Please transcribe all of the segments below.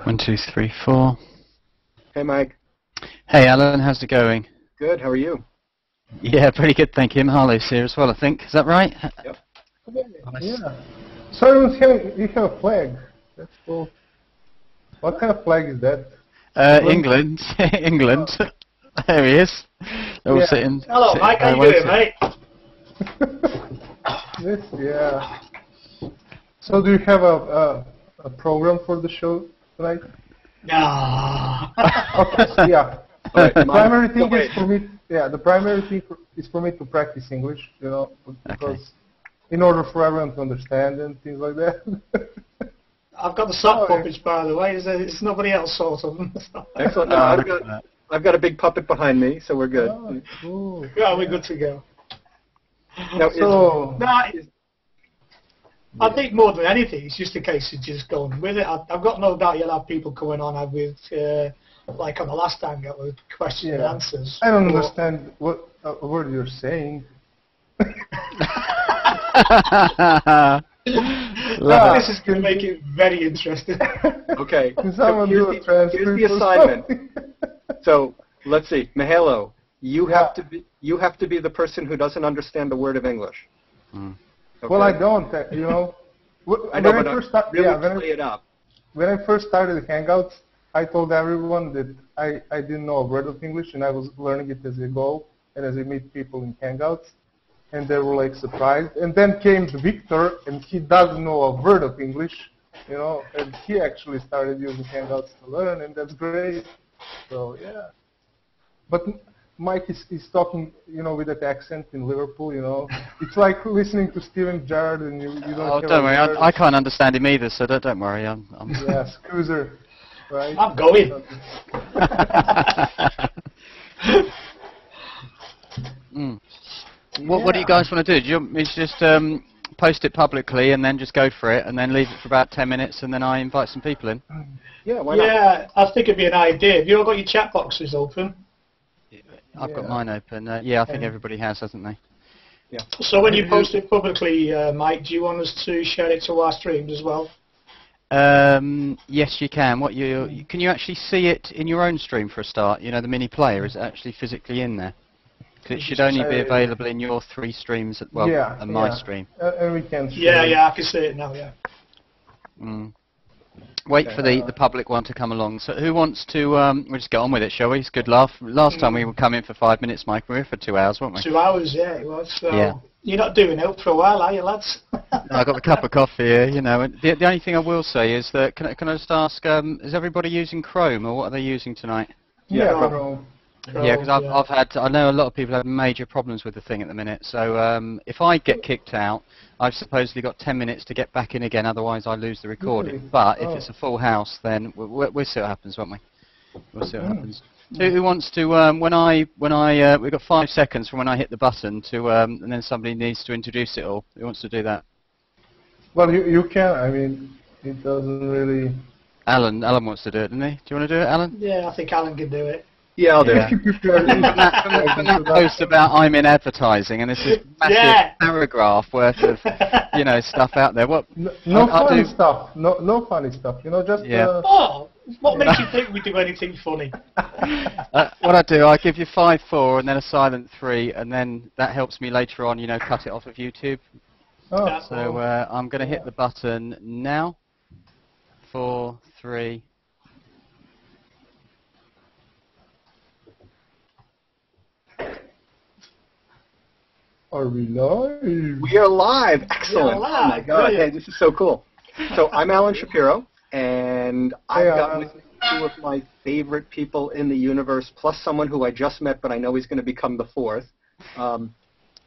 One, two, three, four. Hey, Mike. Hey, Alan. How's it going? Good. How are you? Yeah, pretty good, thank you. Mihail's here as well, I think. Is that right? Yep. Nice. Yeah. So you have a flag. That's cool. What kind of flag is that? England. England. There he is. They're all sitting. Hello, Mike. How you doing, mate? Yeah. So do you have a program for the show tonight? No. Okay. So yeah. Right, The primary thing is for me. Yeah, the primary thing is for me to practice English. You know, because in order for everyone to understand and things like that. I've got the sock puppets, by the way. It's nobody else sort of them. Excellent. No, I've got a big puppet behind me, so we're good. Oh, cool. Yeah, we're good to go. Now, I think more than anything, it's just a case of just going with it. I've got no doubt you'll have people coming on with, like on the last hangout, with questions and answers. I don't understand what a word you're saying. This is going to make it very interesting. Okay. So here's the assignment. So let's see, Mihailo, you have to be the person who doesn't understand a word of English. Mm. Okay. Well, I don't. You know. I know, but play it up. When I first started Hangouts, I told everyone that I didn't know a word of English, and I was learning it as I go and as I meet people in Hangouts, and they were like surprised. And then came Victor, and he doesn't know a word of English, you know, and he actually started using Hangouts to learn, and that's great. So yeah, but Mike is talking, you know, with that accent in Liverpool, you know. It's like listening to Steven Gerrard, and you don't. Oh, don't worry, I can't understand him either, so don't worry. I'm Yeah, Scoozer, right? I'm going. What do you guys want to do? Do you want me to just post it publicly and then just go for it and then leave it for about 10 minutes and then I invite some people in? Yeah, why not? Yeah, I think it'd be an idea. Have you all got your chat boxes open? I've got mine open. Yeah, I think everybody has, hasn't they? Yeah. So when you post it publicly, Mike, do you want us to share it to our streams as well? Yes, you can. Can you actually see it in your own stream for a start? You know, the mini player is actually physically in there. Because it should only be available in your 3 streams, and my stream. And we can. Yeah, I can see it now. Yeah. Mm. Wait for the public one to come along. So who wants to? We'll just get on with it, shall we? It's a good laugh. Last time we would come in for 5 minutes, Mike. We were here for 2 hours, weren't we? 2 hours, yeah, it was. So yeah. You're not doing it for a while, are you, lads? I got a cup of coffee here, you know. And the only thing I will say is that can I just ask? Is everybody using Chrome, or what are they using tonight? Yeah, Chrome. Yeah, because I know a lot of people have major problems with the thing at the minute. So if I get kicked out, I've supposedly got 10 minutes to get back in again. Otherwise, I lose the recording. Really? But if it's a full house, then we'll see what happens, won't we? We'll see what happens. Who wants to? We've got 5 seconds from when I hit the button to, and then somebody needs to introduce it all. Who wants to do that? Well, you can. I mean, it doesn't really. Alan wants to do it, doesn't he? Do you want to do it, Alan? Yeah, I think Alan can do it. Yeah, I'll do it. From that post about I'm in advertising, and this is massive paragraph worth of, you know, stuff out there. What? No funny stuff. No funny stuff. You know, just. Oh, what makes you think we do anything funny? What I do, I give you 5, 4, and then a silent 3, and then that helps me later on, you know, cut it off of YouTube. Oh. So I'm going to hit the button now. 4, 3. Are we live? We are live. Excellent. Live. Oh my God. Hey, this is so cool. So I'm Alan Shapiro, and I've got with me 2 of my favorite people in the universe, plus someone who I just met, but I know he's going to become the 4th.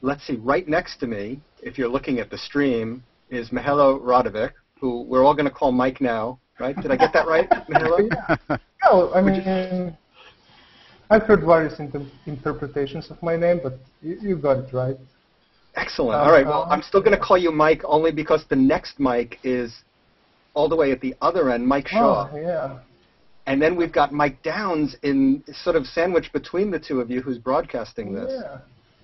Let's see. Right next to me, if you're looking at the stream, is Mihailo Radicevic, who we're all going to call Mike now. Right? Did I get that right, Mihailo? No, I mean, I've heard various interpretations of my name, but you got it right. Excellent. All right. Well, I'm still going to call you Mike only because the next Mike is all the way at the other end, Mike Shaw. Oh, yeah. And then we've got Mike Downs in sort of sandwiched between the 2 of you who's broadcasting this. Yeah.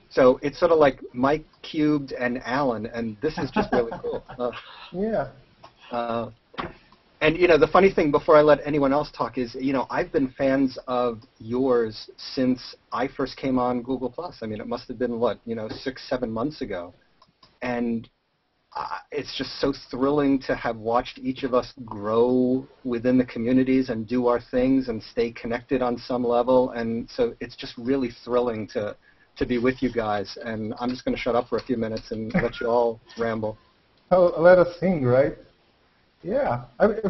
So it's sort of like Mike cubed and Alan, and this is just really cool. Yeah. And, you know, the funny thing, before I let anyone else talk, is, you know, I've been fans of yours since I first came on Google+. I mean, it must have been, what, you know, 6, 7 months ago. And it's just so thrilling to have watched each of us grow within the communities and do our things and stay connected on some level. And so it's just really thrilling to be with you guys. And I'm just going to shut up for a few minutes and let you all ramble. Oh, let us sing, right? Yeah, I mean,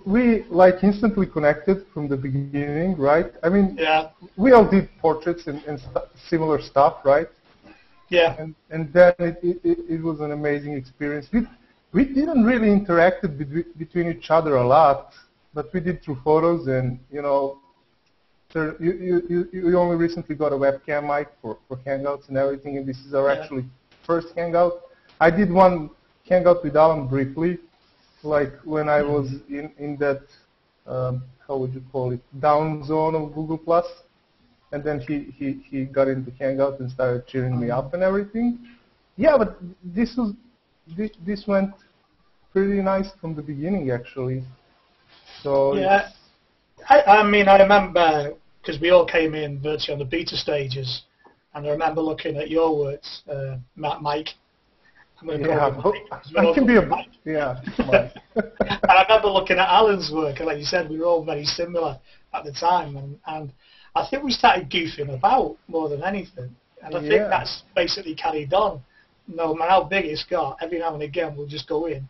we like instantly connected from the beginning, right? I mean, Yeah. we all did portraits and similar stuff, right? Yeah. And then it was an amazing experience. We didn't really interact between each other a lot, but we did through photos, and you know, you only recently got a webcam mic for Hangouts and everything, and this is our actually first Hangout. I did one Hangout with Alan briefly, like when I was in that, how would you call it, down zone of Google+. And then he got into Hangout and started cheering me up and everything. Yeah, but this went pretty nice from the beginning, actually. So yeah, I mean, I remember, because we all came in virtually on the beta stages, and I remember looking at your works, Mike. I'm going to call him Mike. I can be a Mike. Yeah, Mike. And I remember looking at Alan's work, and like you said, we were all very similar at the time, and I think we started goofing about more than anything, and I think that's basically carried on. No matter how big it's got, every now and again we'll just go in,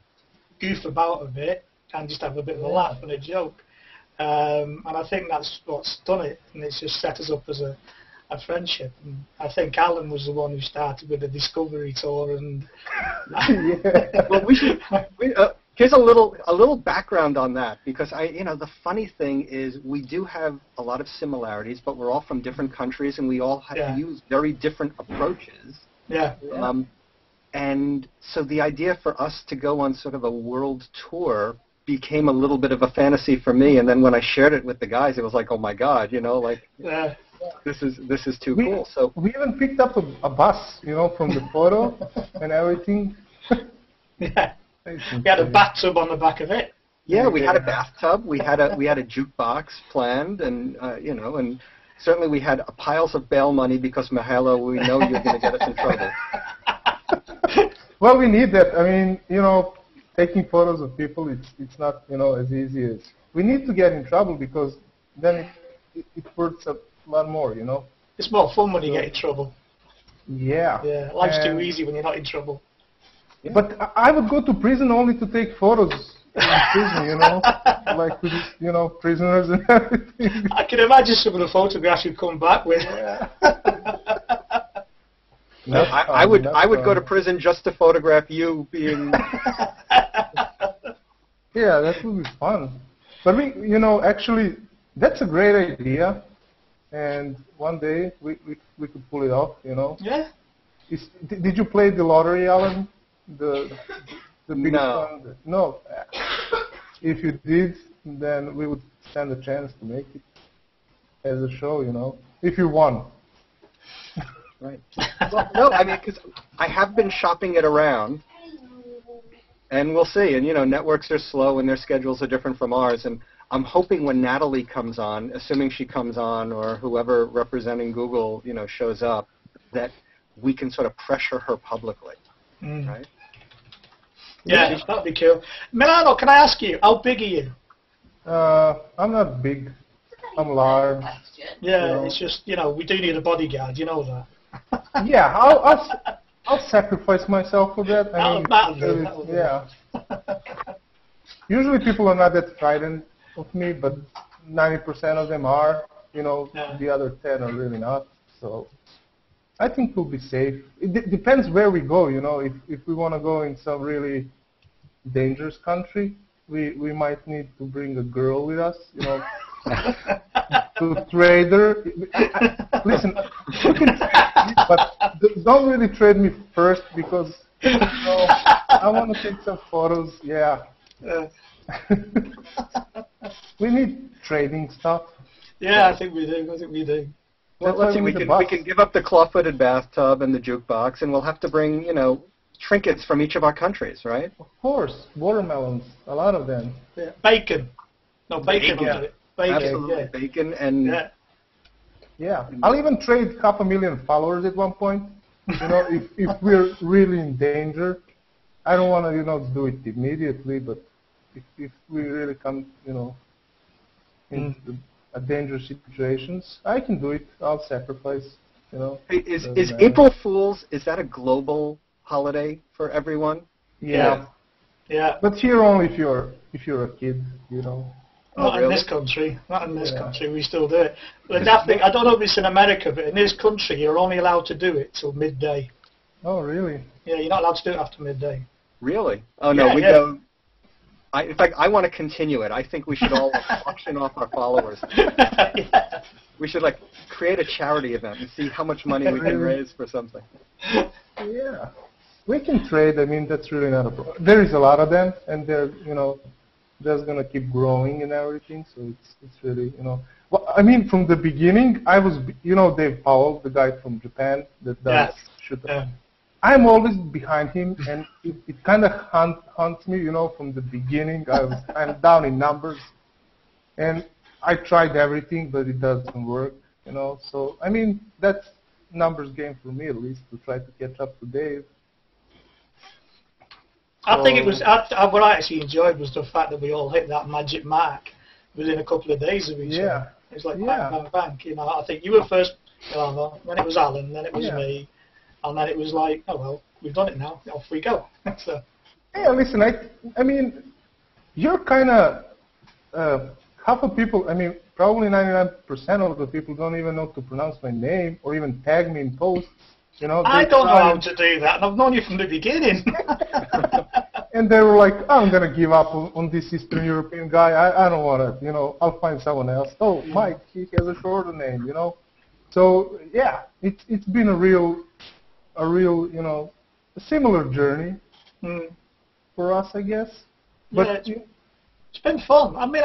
goof about a bit, and just have a bit of a laugh and a joke. And I think that's what's done it, and it's just set us up as a friendship. And I think Alan was the one who started with the Discovery Tour, and well, here's a little background on that, because the funny thing is we do have a lot of similarities, but we're all from different countries, and we all have use very different approaches. Yeah. And so the idea for us to go on sort of a world tour became a little bit of a fantasy for me, and then when I shared it with the guys, it was like, oh my God, you know, like this is too cool. So we even picked up a bus, you know, from the photo and everything. Yeah. We had a bathtub on the back of it. Yeah, we had a bathtub. We had a jukebox planned, and you know, and certainly we had piles of bail money because Mihailo, we know you're going to get us in trouble. Well, we need that. I mean, you know, taking photos of people, it's not, you know, as easy as we need to get in trouble, because then it hurts a lot more, you know. It's more fun when you get in trouble. Yeah. Yeah, life's too easy when you're not in trouble. Yeah. But I would go to prison only to take photos in prison, you know, like with, you know, prisoners and everything. I can imagine some of the photographs you'd come back with. I would go to prison just to photograph you being. Yeah, that would be fun. But you know, actually, that's a great idea, and one day we could pull it off, you know. Yeah. Did you play the lottery, Alan? The biggest one? No. If you did, then we would stand a chance to make it as a show, you know, if you won. Right. Well, no, I mean, because I have been shopping it around, and we'll see. And, you know, networks are slow and their schedules are different from ours. And I'm hoping when Natalie comes on, assuming she comes on, or whoever representing Google, you know, shows up, that we can sort of pressure her publicly, right? Yeah, that'd be cool. Mihailo, can I ask you, how big are you? I'm not big. I'm large. Yeah, you know. it's just, you know, we do need a bodyguard, you know that. Yeah, I'll sacrifice myself for that. Yeah. Usually people are not that frightened of me, but 90% of them are. You know, the other 10 are really not. So I think we'll be safe. It depends where we go. You know, if we want to go in some really dangerous country, we might need to bring a girl with us. You know. To trade her. Listen, you can trade me, but don't really trade me first, because you know, I want to take some photos. Yeah. We need trading stuff. Yeah, I think we do. Well, let's see. We can give up the claw-footed bathtub and the jukebox, and we'll have to bring, you know, trinkets from each of our countries, right? Of course, watermelons, a lot of them. Yeah. Bacon. No, bacon. Bacon. Bacon. Absolutely, Yeah. bacon and Yeah, I'll even trade 500,000 followers at one point. You know, if we're really in danger, I don't want to, you know, do it immediately, but if we really come, you know, into a dangerous situations, I can do it. I'll sacrifice, you know. Is April Fool's, is that a global holiday for everyone? Yeah. Yeah. But here only if you're a kid, you know. Not in this country. Not in this country. We still do it. But that thing, I don't know if it's in America, but in this country, you're only allowed to do it till midday. Oh, really? Yeah, you're not allowed to do it after midday. Really? Oh, no, we go... in fact, I want to continue it. I think we should all auction off our followers. Yeah. We should, like, create a charity event and see how much money we can raise for something. Yeah. We can trade. I mean, that's really not a problem. There is a lot of them, and they're, you know, that's going to keep growing and everything, so it's really, you know. Well, I mean, from the beginning, I was, you know, Dave Powell, the guy from Japan that does shoot. Yeah. I'm always behind him, and it kind of haunts me, you know, from the beginning. I'm down in numbers, and I tried everything, but it doesn't work, you know. So, I mean, that's numbers game for me, at least, to try to catch up to Dave. I think it was, what I actually enjoyed was the fact that we all hit that magic mark within a couple of days of each other. It was like bang, bang, bang. You know, I think you were first, then it was Alan, then it was me, and then it was like, oh well, we've done it now, off we go. So. Yeah, listen, I mean, you're kind of, half of people, I mean, probably 99% of the people don't even know to pronounce my name or even tag me in posts. You know, I don't know how to do that, and I've known you from the beginning. And they were like, I'm going to give up on this Eastern European guy. I don't want to, you know, I'll find someone else. Oh, Mike, he has a shorter name, you know. So, yeah, it's been a real, you know, a similar journey for us, I guess. But yeah, it's been fun. I mean,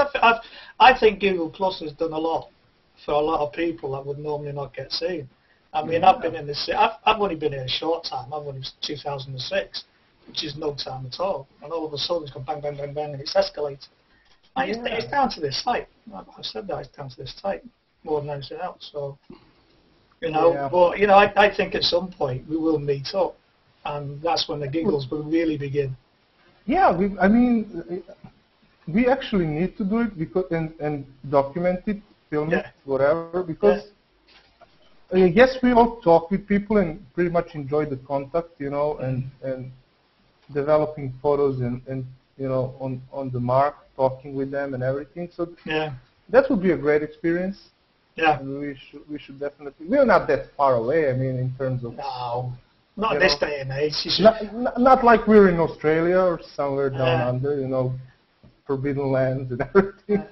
I think Google Plus has done a lot for a lot of people that would normally not get seen. I mean, I've been in this. I've only been here a short time. I've only 2006, which is no time at all. And all of a sudden, it's gone bang, bang, bang, bang, and it's escalated. And it's down to this site. I've said that it's down to this site more than anything else. So, you know, but you know, I think at some point we will meet up, and that's when the giggles will really begin. Yeah, I mean, we actually need to do it because and document it, film it, whatever, because. I guess we all talk with people and pretty much enjoy the contact, you know, and developing photos and you know, on the mark, talking with them and everything. So that would be a great experience. Yeah. And we should definitely. We're not that far away. I mean, in terms of. No, not in this day and age. Not like we're in Australia or somewhere down under, you know, forbidden lands and everything.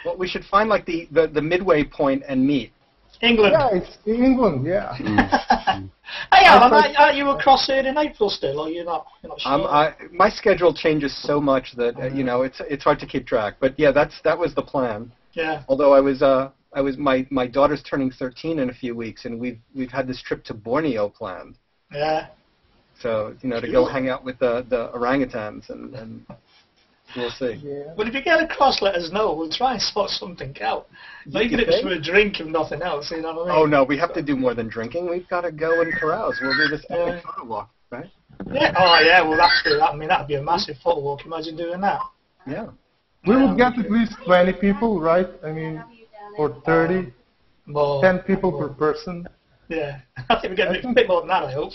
Well, we should find like the midway point and meet. England. Yeah, it's England. Yeah. Hey, Alan, are you across here in April still, or you're not sure? My schedule changes so much that you know it's hard to keep track. But yeah, that was the plan. Yeah. Although my daughter's turning 13 in a few weeks, and we've had this trip to Borneo planned. Yeah. So you know, to go hang out with the orangutans and. We'll see. Yeah. Well, if you get across, let us know. We'll try and sort something out. Even if it's for a drink and nothing else, you know what I mean? Oh, no, we have to do more than drinking. We've got to go and carouse. We'll do this epic photo walk, right? Yeah. Oh, yeah, well, that's true. I mean, that'd be a massive photo walk. Imagine doing that. Yeah. We would get at least 20 people, right? I mean, or 30. 10 people per person. Yeah. I think we get a bit more than that, I hope.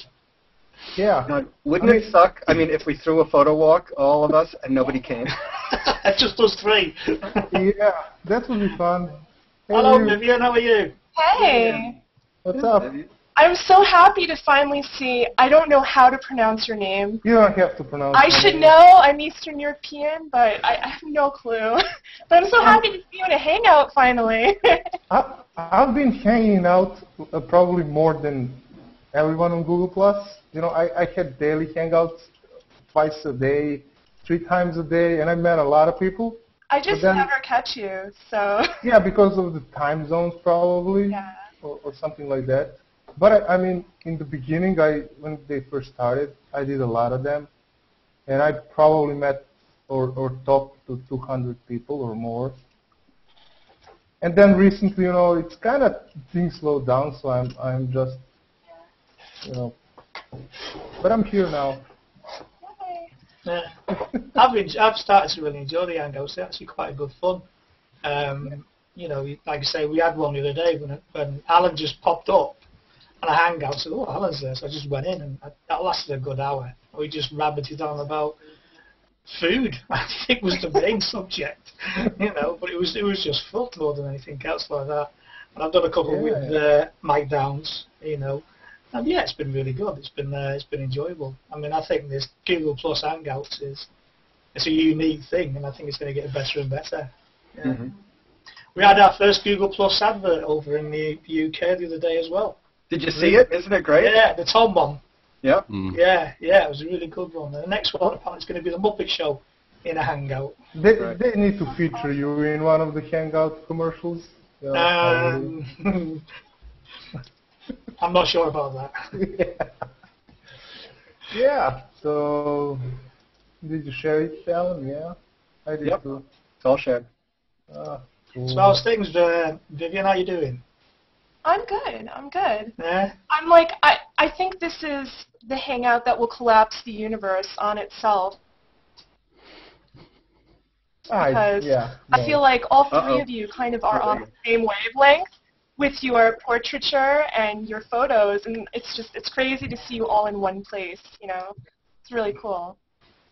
Yeah. Now, wouldn't it suck, I mean, if we threw a photo walk, all of us, and nobody came? Just us three. Yeah, that would be fun. Hey, hello, Vivian, how are you? Hey. What's up? I'm so happy to finally see, I don't know how to pronounce your name. You don't have to pronounce I should know, I'm Eastern European, but I have no clue. But I'm so happy to see you in a hangout finally. I've been hanging out probably more than everyone on Google+. You know, I had daily hangouts twice a day, 3 times a day, and I met a lot of people. I just never catch you, so. Yeah, because of the time zones probably, or something like that. But I mean, in the beginning, when they first started, I did a lot of them, and I probably met or talked to 200 people or more. And then recently, you know, it's kind of things slowed down, so I'm just, you know, but I'm here now. Yeah. I've started to really enjoy the hangouts. They're actually quite good fun. You know, like I say, we had one the other day when Alan just popped up on a hangout. So, oh, Alan's there. So I just went in, and that lasted a good hour. We just rabbited on about food. I think was the main subject, you know. But it was just fun more than anything else like that. And I've done a couple with Mike Downs, you know. And yeah, it's been really good. It's been enjoyable. I mean, I think this Google Plus Hangouts it's a unique thing, and I think it's going to get better and better. Yeah. Mm-hmm. We had our first Google Plus advert over in the UK the other day as well. Did you see it? Isn't it great? Yeah, the Tom one. Yep. Mm. Yeah, it was a really good one. And the next one apparently is going to be the Muppet Show in a hangout. They need to feature you in one of the hangout commercials. I'm not sure about that. Yeah. So, did you share it, Alan? Yeah, I did too. It's all shared. Cool. So how's things, Vivian? How you doing? I'm good. I'm good. Yeah. I'm like, I think this is the hangout that will collapse the universe on itself. Because I feel like all three of you kind of are on the same wavelength with your portraiture and your photos, and it's crazy to see you all in one place, you know. It's really cool.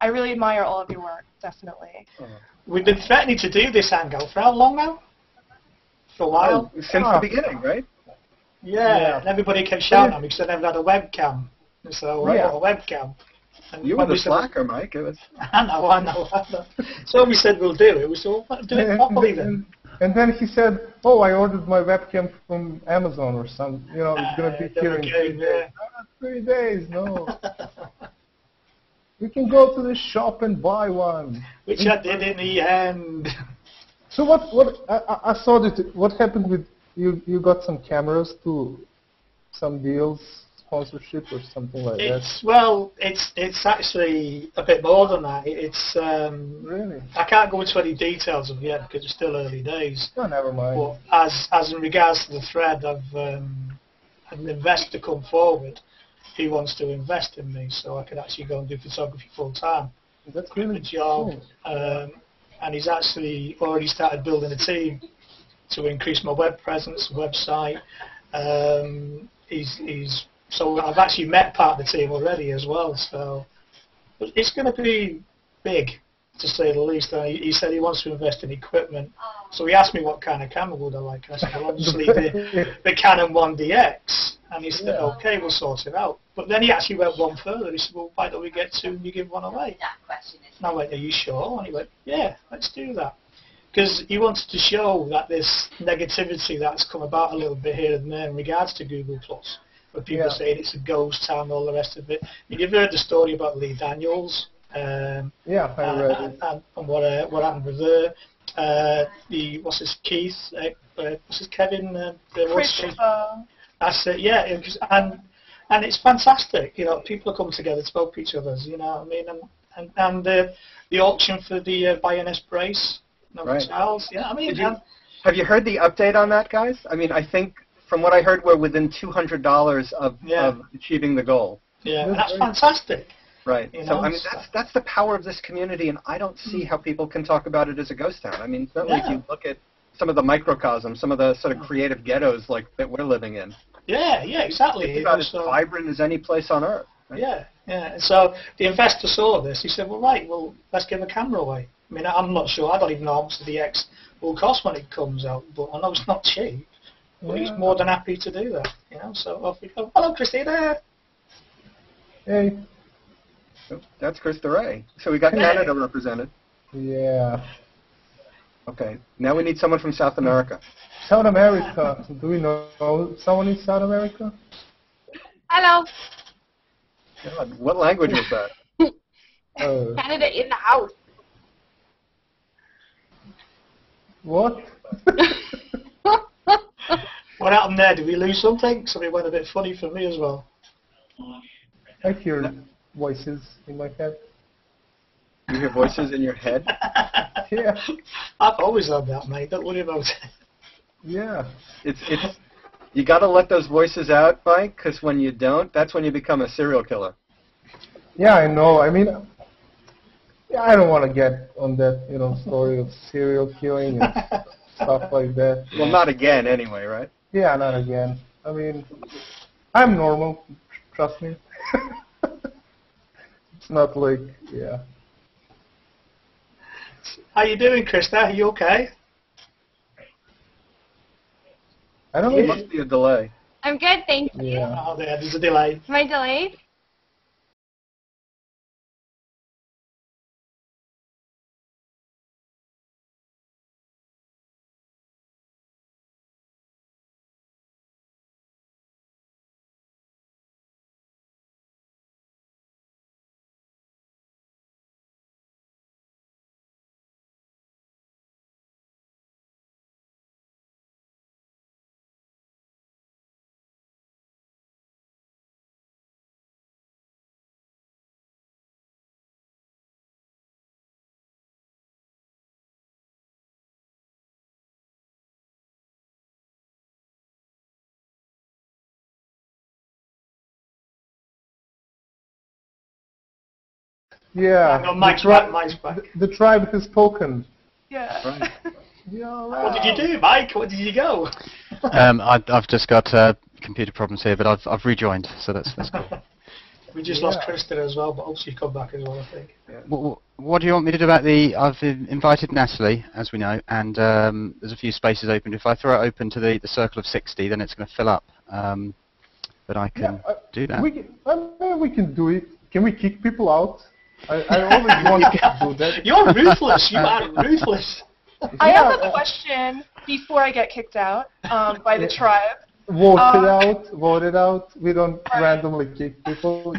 I really admire all of your work, definitely. We've been threatening to do this hangout for how long now? For a while. Since the beginning, right? Yeah, and everybody kept shouting at me because I never had a webcam. So I got a webcam. And you were the slacker, Mike. It was... I know. So we said we'll do it. We said, well, do it properly then. And then he said, oh, I ordered my webcam from Amazon or something. You know, it's going to be here in 3 days. No, not 3 days, no. We can go to the shop and buy one. Which I did in the end. So I saw that, what happened with, you got some cameras to some deals, sponsorship or something like that? Well, it's actually a bit more than that. It's really? I can't go into any details of it yet because it's still early days. Oh, never mind. But as in regards to the thread, I've an investor come forward. He wants to invest in me, so I can actually go and do photography full time. That's really a job, cool. And he's actually already started building a team to increase my web presence, website. So I've actually met part of the team already as well. So it's going to be big, to say the least. He said he wants to invest in equipment. So he asked me what kind of camera would I like. And I said, well, obviously the Canon 1DX. And he said, okay, we'll sort it out. But then he actually went one further. He said, well, why don't we get two and you give one away? And I went, are you sure? And he went, yeah, let's do that. Because he wanted to show that this negativity that's come about a little bit here and there in regards to Google+, where people are saying it's a ghost town and all the rest of it. You've heard the story about Lee Daniels. I read it. And what happened with her. What's his Keith? What's his Kevin? That's it, yeah. And it's fantastic, you know. People are coming together to help each other, you know what I mean? And the auction for the Bayoness brace, styles, yeah. I mean, have you heard the update on that, guys? I mean, I think from what I heard, we're within $200 of achieving the goal. Yeah, that's fantastic. Right. You know, so I mean, that's the power of this community, and I don't see how people can talk about it as a ghost town. I mean, certainly if you look at some of the microcosms, some of the sort of creative ghettos like that we're living in. Yeah, exactly. It's about as vibrant as any place on earth. Right? Yeah. And so the investor saw this. He said, well, let's give a camera away. I mean, I'm not sure. I don't even know how much the DX will cost when it comes out, but I know it's not cheap. But he's more than happy to do that, you know. So off we go. Hello, Christina. Hey. So that's Chris DeRay. So we got Canada represented. Yeah. Okay. Now we need someone from South America. South America. Do we know someone in South America? Hello. God, what language was that? Canada in the house. What? What what happened there? Did we lose something? Something went a bit funny for me as well. I hear voices in my head. You hear voices in your head? Yeah. I've always done that, mate. Don't worry about it. Yeah. It's you got to let those voices out, Mike, because when you don't, that's when you become a serial killer. Yeah, I know. I mean, yeah, I don't want to get on that, story of serial killing and stuff like that. Well, not again, anyway, right? Yeah, not again. I mean, I'm normal. Trust me. It's not like, yeah. How you doing, Krista? Are you okay? I don't There know. must be a delay. I'm good, thank you. Yeah. Oh, there's a delay. Am I delayed? Yeah. No, Mike's back. Mike's back. The tribe has spoken. Yeah. Right. Yeah, What did you do, Mike? What did you go? I've just got computer problems here, but I've rejoined, so that's cool. We just lost Krista as well, but hopefully she'll come back as well, I think. Yeah. What do you want me to do about I've invited Natalie, as we know, and there's a few spaces open. If I throw it open to the circle of 60, then it's going to fill up. But I can do that. We can do it. Can we kick people out? I always wanted to do that. You're ruthless. You are ruthless. I have a question before I get kicked out by the tribe. Vote it out. We don't randomly kick people,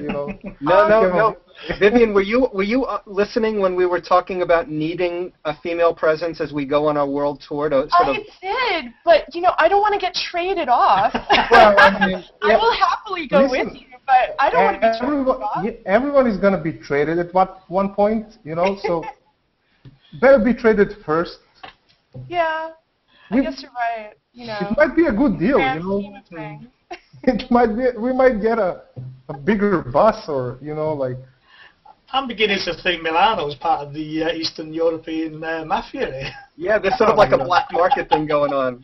No. Vivian, were you listening when we were talking about needing a female presence as we go on our world tour? I did, but I don't want to get traded off. Well, I mean, I will happily go with you, but I don't want to be traded off. Everyone is going to be traded at one point, so better be traded first. Yeah, I guess you're right. It might be a good deal, scheme of things. We might get a bigger bus, or like. I'm beginning to think Milano is part of the Eastern European mafia. Yeah, there's sort of like a black market thing going on.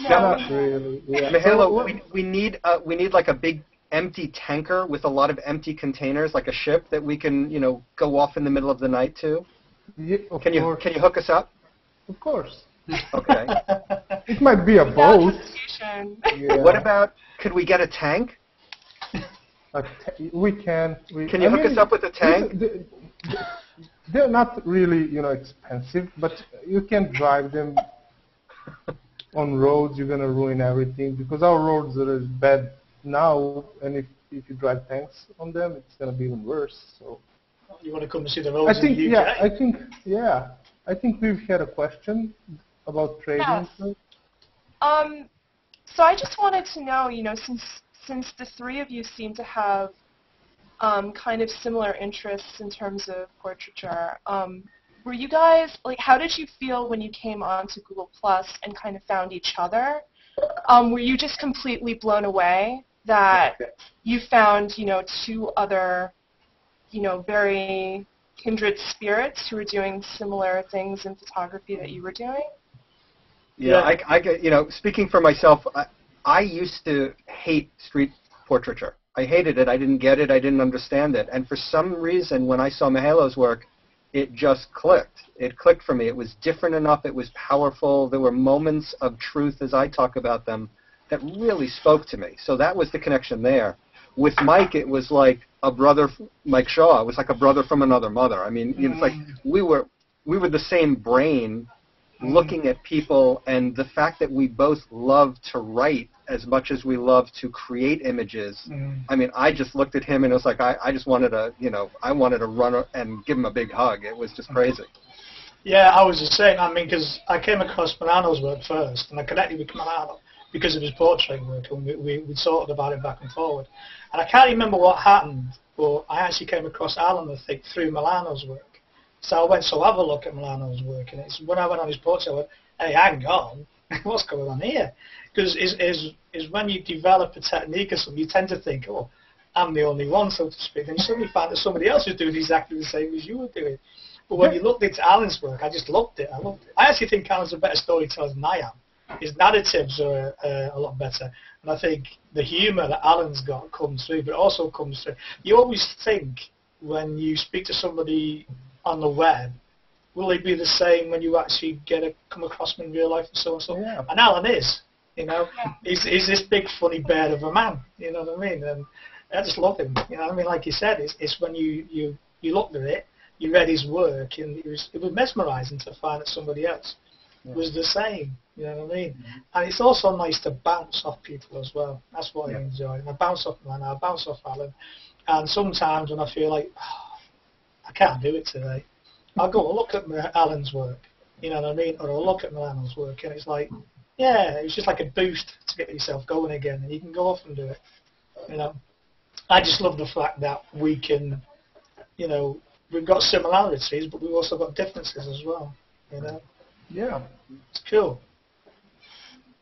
Not really. Yeah. Mihailo, we need like a big empty tanker with a lot of empty containers, like a ship that we can go off in the middle of the night to. Yeah, can you hook us up? Of course. Okay. It might be a boat. Yeah. What about, could we get a tank? We can. Can you hook us up with a tank? They're not really, expensive, but you can drive them on roads. You're gonna ruin everything because our roads are bad now, and if you drive tanks on them, it's gonna be even worse. So. You want to come and see the roads in the UK? I think we've had a question about trading. Yes. So I just wanted to know, since the three of you seem to have kind of similar interests in terms of portraiture, were you guys, how did you feel when you came onto Google Plus and kind of found each other? Were you just completely blown away that you found, two other, very kindred spirits who were doing similar things in photography that you were doing? Yeah, I get, speaking for myself, I used to hate street portraiture. I hated it. I didn't get it. I didn't understand it. And for some reason, when I saw Mihailo's work, it just clicked. It clicked for me. It was different enough. It was powerful. There were moments of truth, as I talk about them, that really spoke to me. So that was the connection there. With Mike, it was like a brother, Mike Shaw. It was like a brother from another mother. I mean, it's like we were the same brain looking at people, and the fact that we both love to write as much as we love to create images. I mean, I just looked at him and it was like I just wanted to, I wanted to run and give him a big hug. It was just crazy. Yeah, I was the same. I mean, because I came across Milano's work first, and I connected with Milano because of his portrait work, and we talked about it back and forward. And I can't remember what happened, but I actually came across Alan, I think, through Milano's work. So I went to have a look at Milano's work, and it's when I went on his portrait, I went, hey, hang on, what's going on here? Because is when you develop a technique or something, you tend to think, oh, I'm the only one, so to speak. And you suddenly find that somebody else is doing exactly the same as you were doing. But when you looked into Alan's work, I just loved it. I loved it. I actually think Alan's a better storyteller than I am. His narratives are a lot better. And I think the humour that Alan's got comes through, but it also comes through. You always think when you speak to somebody on the web, will they be the same when you actually come across them in real life and so on and so on? Yeah. And Alan is, you know. He's this big funny bear of a man, you know what I mean? And I just love him, you know what I mean? Like you said, it's when you looked at it, you read his work, and it was mesmerising to find that somebody else was the same, you know what I mean? Mm-hmm. And it's also nice to bounce off people as well. That's what I enjoy. And I bounce off Milano, I bounce off Alan, and sometimes when I feel like, I can't do it today, I'll go and look at Alan's work, you know what I mean? Or I'll look at Milano's work, and it's like, yeah, it's just like a boost to get yourself going again, and you can go off and do it, you know? I just love the fact that we can, you know, we've got similarities, but we've also got differences as well, you know? Yeah. It's cool.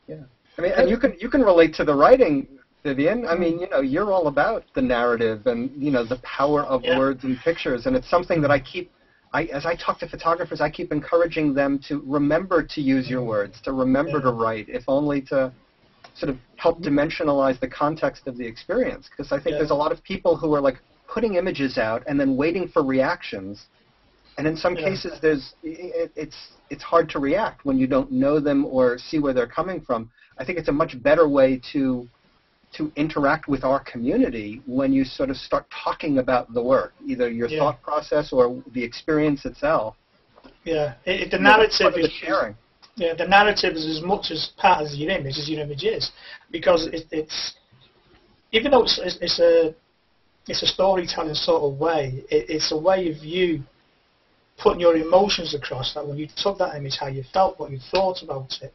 Yeah. I mean, and you can relate to the writing, Vivian. I mean, you know, you're all about the narrative and, you know, the power of words and pictures, and it's something that as I talk to photographers, I keep encouraging them to remember to use your words, to remember to write, if only to sort of help dimensionalize the context of the experience. Because I think there's a lot of people who are like putting images out and then waiting for reactions, and in some cases it's hard to react when you don't know them or see where they're coming from. I think it's a much better way to interact with our community when you sort of start talking about the work, either your thought process or the experience itself. Yeah, the narrative is sharing. Yeah, the narrative is as much as part of your image as your image is, because it's even though it's a storytelling sort of way, it's a way of you putting your emotions across, that when you took that image, how you felt, what you thought about it,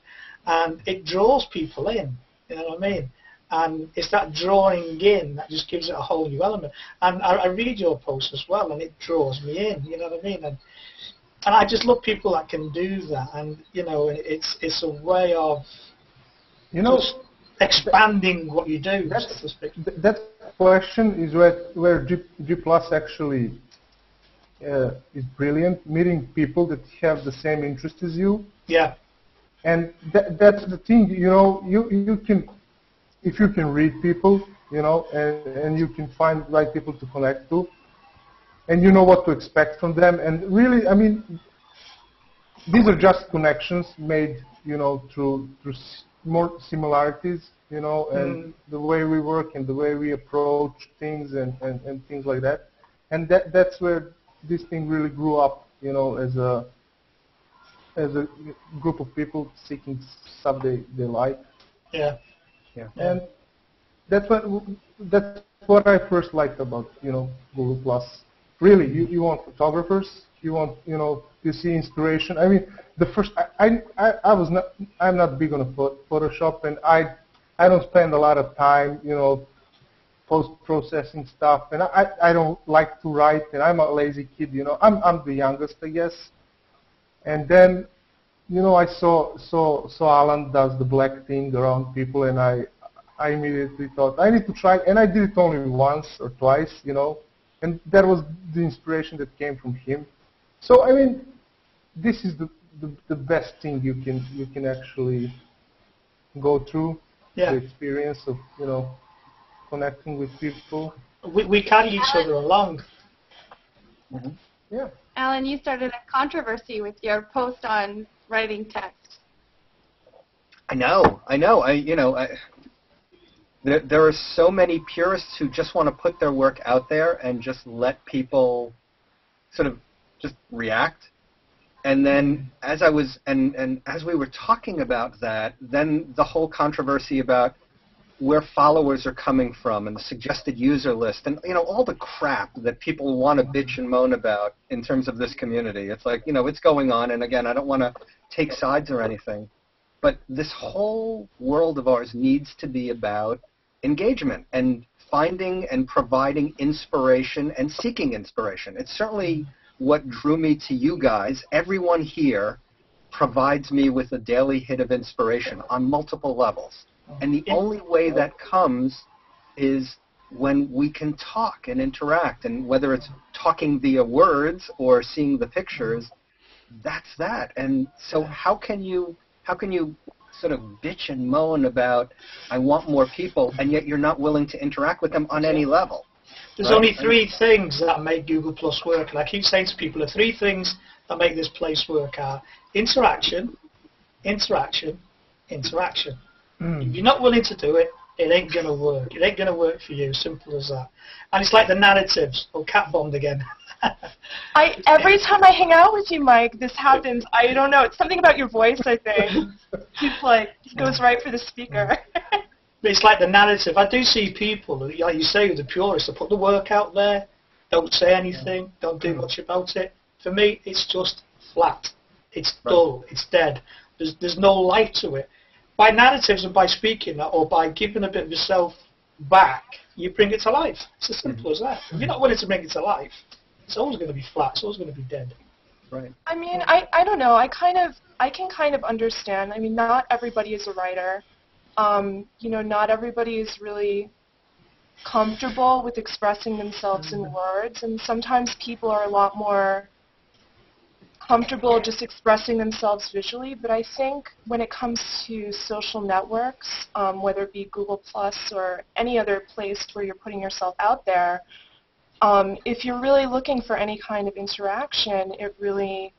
and it draws people in, you know what I mean? And it's that drawing in that just gives it a whole new element. And I read your posts as well, and it draws me in, you know what I mean? And I just love people that can do that, and, you know, it's a way of, you know, expanding what you do. That question is where G Plus actually is brilliant, meeting people that have the same interest as you. Yeah. And that's the thing, you know, you can, if you can read people, you know, and you can find the right people to connect to, and you know what to expect from them. And really, I mean, these are just connections made, you know, through more similarities, you know, and the way we work and the way we approach things and things like that. And that's where this thing really grew up, you know, as a group of people seeking stuff they like. Yeah. Yeah. And that's what I first liked about, you know, Google Plus. Really, you want photographers, you want, you know, you see inspiration. I mean, the first I'm not big on Photoshop, and I don't spend a lot of time, you know, post-processing stuff, and I don't like to write, and I'm a lazy kid, you know. I'm the youngest, I guess. And then, you know, I saw Alan does the black thing around people, and I immediately thought I need to try, and I did it only once or twice, you know, and that was the inspiration that came from him. So I mean, this is the best thing you can actually go through, the experience of, you know, connecting with people. We carry each other along. Mm-hmm. Yeah. Alan, you started a controversy with your post on writing text. I know. There are so many purists who just want to put their work out there and just let people sort of just react. And then as we were talking about that, then the whole controversy about where followers are coming from and the suggested user list and, all the crap that people want to bitch and moan about in terms of this community. It's like, it's going on. And again, I don't want to take sides or anything, but this whole world of ours needs to be about engagement and finding and providing inspiration and seeking inspiration. It's certainly what drew me to you guys. Everyone here provides me with a daily hit of inspiration on multiple levels. And the only way that comes is when we can talk and interact. And whether it's talking via words or seeing the pictures, that's that. And so how can you sort of bitch and moan about, I want more people, and yet you're not willing to interact with them on any level? There's only three things that make Google Plus work. And I keep saying to people, the three things that make this place work are interaction, interaction, interaction. If you're not willing to do it, it ain't going to work. It ain't going to work for you. Simple as that. And it's like the narratives. Oh, cat bombed again. Every time I hang out with you, Mike, this happens. I don't know. It's something about your voice, I think. He goes right for the speaker. But it's like the narrative. I do see people, like you say, the purists, they put the work out there, don't say anything, don't do much about it. For me, it's just flat. It's dull. It's dead. There's no life to it. By narratives and by speaking or by giving a bit of yourself back, you bring it to life. It's as simple as that. If you're not willing to bring it to life, it's always going to be flat. It's always going to be dead. Right. I mean, I don't know. I can kind of understand. I mean, not everybody is a writer. Not everybody is really comfortable with expressing themselves in words, and sometimes people are a lot more comfortable just expressing themselves visually. But I think when it comes to social networks, whether it be Google Plus or any other place where you're putting yourself out there, if you're really looking for any kind of interaction, it really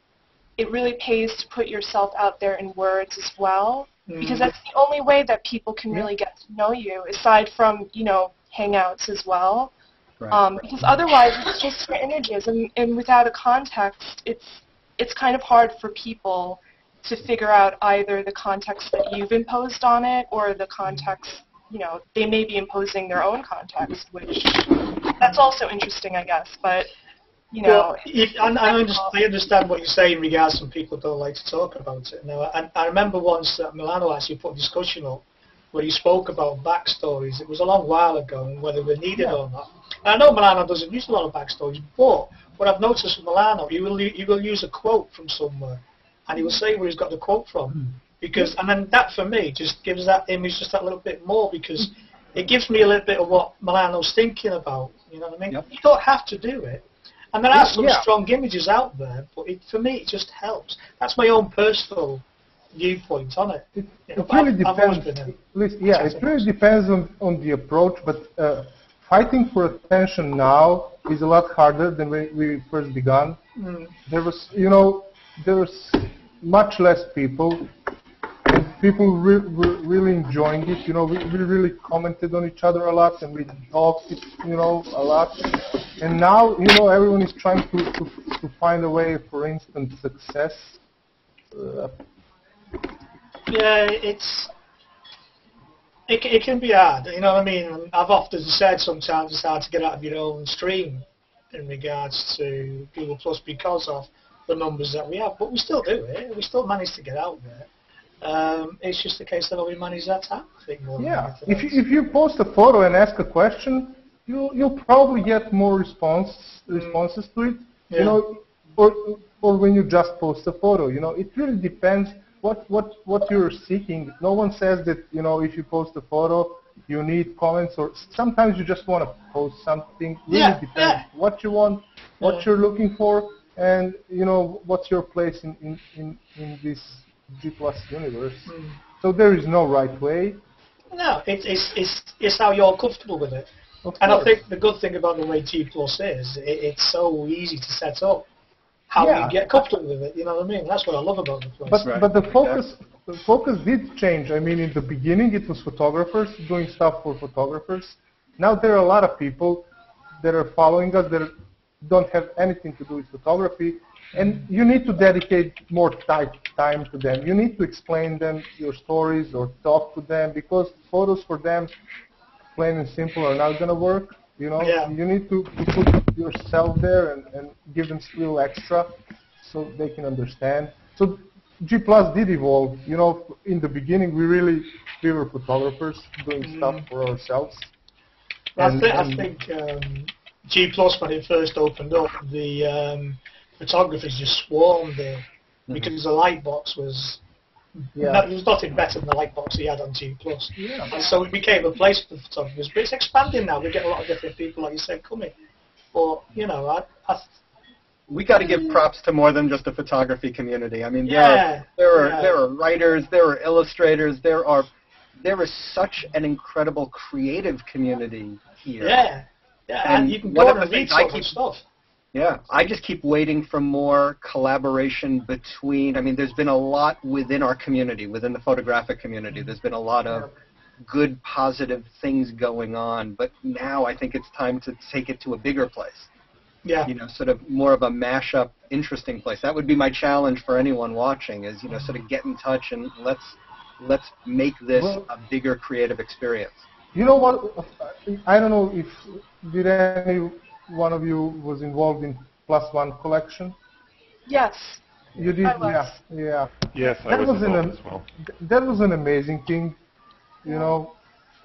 pays to put yourself out there in words as well, because that's the only way that people can really get to know you, aside from, Hangouts as well. Because otherwise it's just for images, and without a context, it's kind of hard for people to figure out either the context that you've imposed on it or the context, they may be imposing their own context, which that's also interesting, I guess. But, Well, I understand what you're saying in regards to people don't like to talk about it. Now, I remember once that Milano actually put a discussion up where he spoke about backstories. It was a long while ago, and whether they're needed or not. And I know Milano doesn't use a lot of backstories, but what I've noticed with Milano, he will use a quote from somewhere, and he will say where he's got the quote from. And then that, for me, just gives that image just that little bit more, because it gives me a little bit of what Milano's thinking about. You know what I mean? Yep. You don't have to do it. And there are some strong images out there, but for me, it just helps. That's my own personal viewpoint on it. It really depends. It really depends on the approach, but fighting for attention now is a lot harder than when we first began. There was, there was much less people, and people were really enjoying it. We really commented on each other a lot, and we talked, a lot. And now, everyone is trying to find a way for instant success. It can be hard, you know what I mean? I've often said sometimes it's hard to get out of your own stream in regards to Google Plus because of the numbers that we have, but we still do it. We still manage to get out there. It's just a case that we manage that time, I think. If you post a photo and ask a question, you'll probably get more responses to it. Or when you just post a photo. It really depends what you're seeking. No one says that if you post a photo you need comments, or sometimes you just want to post something. Really depends what you want, what you're looking for, and what's your place in this G+ universe. So there is no right way. No, it's how you're comfortable with it. And I think the good thing about the way G+ is, it's so easy to set up. How you get comfortable with it, you know what I mean? That's what I love about the place. But the focus did change. I mean, in the beginning it was photographers doing stuff for photographers. Now there are a lot of people that are following us that don't have anything to do with photography, And you need to dedicate more time to them. You need to explain them your stories or talk to them, because photos for them, plain and simple, are not going to work. You know, you need to put yourself there and give them a little extra so they can understand. So G+ did evolve. You know, in the beginning, we were photographers doing stuff for ourselves. I think G+ when it first opened up, the photographers just swarmed there because the Lightbox was there was nothing better than the Lightbox he had on G+. And so it became a place for photographers. But it's expanding now. We get a lot of different people, like you said, coming. But you know, we got to give props to more than just the photography community. I mean, there are writers, there are illustrators, there is such an incredible creative community here. And you can go and read so much stuff. Yeah, I just keep waiting for more collaboration between, I mean, there's been a lot within our community, within the photographic community. There's been a lot of good, positive things going on, but now I think it's time to take it to a bigger place. Yeah. You know, sort of more of a mashup, interesting place. That would be my challenge for anyone watching is, you know, sort of get in touch and let's make this a bigger creative experience. You know what? I don't know if did any one of you was involved in +1 collection. Yes. You did, yeah. Yes, I was involved as well. That was an amazing thing. You know,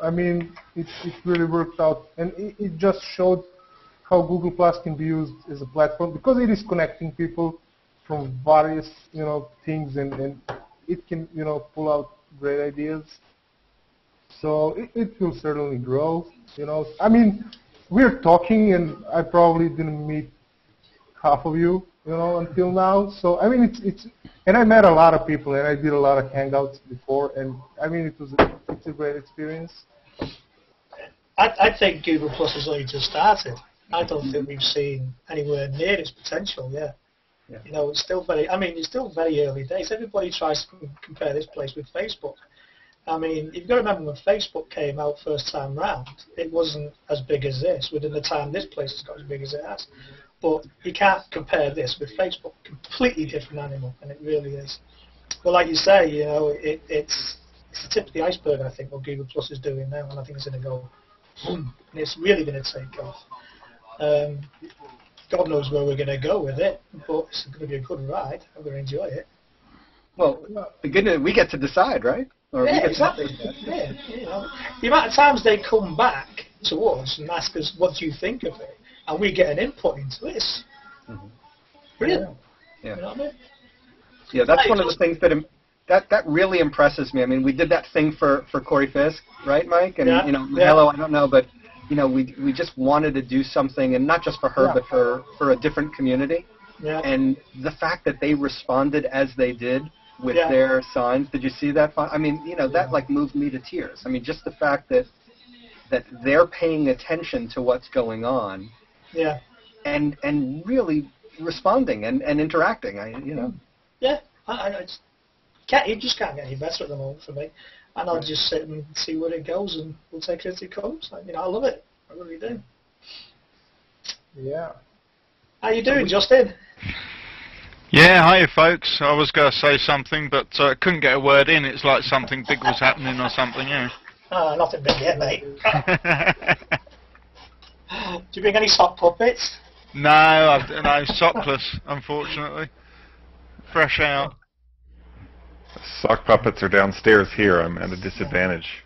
I mean, it really worked out, and it just showed how Google Plus can be used as a platform, because it is connecting people from various, you know, things, and it can, you know, pull out great ideas. So it will certainly grow, you know. I mean, we're talking, and I probably didn't meet half of you, you know, until now. So, I mean, it's and I met a lot of people, and I did a lot of hangouts before, and I mean, it's a great experience. I think Google Plus has only just started. I don't think we've seen anywhere near its potential yet. Yeah. You know, it's still very early days. Everybody tries to compare this place with Facebook. I mean, you've got to remember when Facebook came out first time round, it wasn't as big as this. Within the time this place has got as big as it has. But you can't compare this with Facebook. Completely different animal, and it really is. But like you say, you know, it's the tip of the iceberg, I think, what Google Plus is doing now, and I think it's going to go boom, and it's really going to take off. God knows where we're going to go with it, but it's going to be a good ride. I'm going to enjoy it. Well, the good news, we get to decide, right? Or exactly. You know, the amount of times they come back to us and ask us, what do you think of it? And we get an input into this. Brilliant. Yeah. You know what I mean? Yeah, that's one of the things that really impresses me. I mean, we did that thing for Corey Fisk, right, Mike? And you know, Mihailo, I don't know, but you know, we just wanted to do something, and not just for her, but for a different community. Yeah. And the fact that they responded as they did with their signs, did you see that? I mean, you know, that like moved me to tears. I mean, just the fact that they're paying attention to what's going on. Yeah. And really responding and interacting. You know. Yeah. I just can't. You just can't get any better at the moment for me. And I'll just sit and see where it goes, and we'll take it as it comes. You know, I love it. I really do. Yeah. How you doing, Justin? Yeah, hi folks. I was going to say something, but I couldn't get a word in. It's like something big was happening or something, yeah. Oh, nothing big yet, mate. Do you bring any sock puppets? No, no, sockless, unfortunately. Fresh out. Sock puppets are downstairs here. I'm at a disadvantage.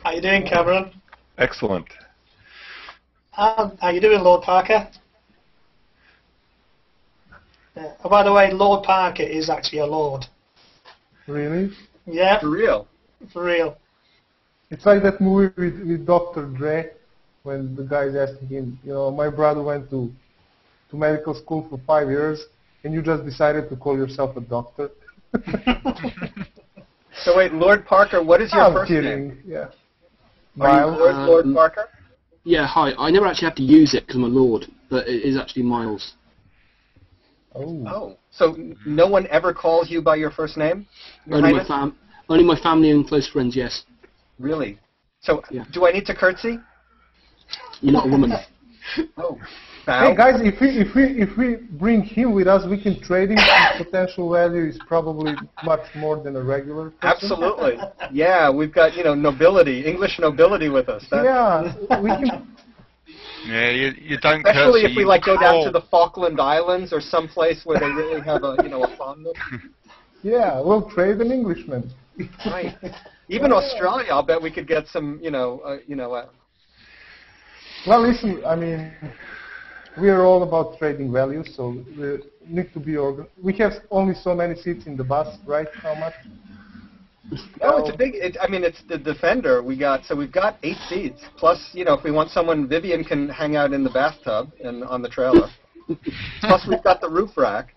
How you doing, Cameron? Excellent. How you doing, Lord Parker? Oh, by the way, Lord Parker is actually a lord. Really? Yeah. For real? For real. It's like that movie with Dr. Dre, when the guy's asking him, you know, my brother went to medical school for 5 years, and you just decided to call yourself a doctor. So wait, Lord Parker, what is your first kidding. name? Yeah. Are you Lord Parker? Yeah, hi. I never actually have to use it because I'm a lord, but it is actually Miles. Oh. So no one ever calls you by your first name? Only my family and close friends, yes. Really? So do I need to curtsy? You're not a woman. Oh. Hey guys, if we bring him with us, we can trade him. His potential value is probably much more than a regular person. Absolutely. Yeah, we've got nobility, English nobility with us. Yeah, we can. Yeah, you don't. Especially if we go down to the Falkland Islands or someplace where they really have a a fondness. Yeah, we'll trade an Englishman. Right. Even Australia, I'll bet we could get some. Well, listen, I mean, we are all about trading value, so we need to be organized. We have only so many seats in the bus, right? How much? Oh, it's a big. It's the Defender. We've got 8 seats. Plus, if we want someone, Vivian can hang out in the bathtub and on the trailer. Plus, we've got the roof rack.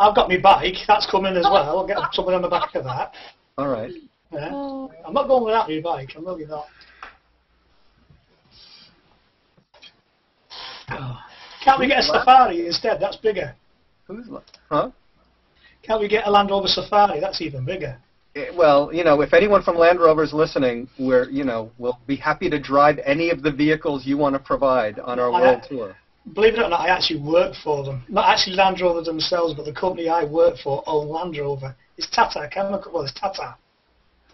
I've got my bike. That's coming as well. I'll get something on the back of that. All right. Yeah. I'm not going without my bike. I'm really not. Can't we get a Safari instead? That's bigger. Huh? Can't we get a Land Rover Safari? That's even bigger. Well, if anyone from Land Rover is listening, we'll be happy to drive any of the vehicles you want to provide on our world tour. Believe it or not, I actually work for them. Not actually Land Rover themselves, but the company I work for own Land Rover. It's Tata Chemical. Well, it's Tata.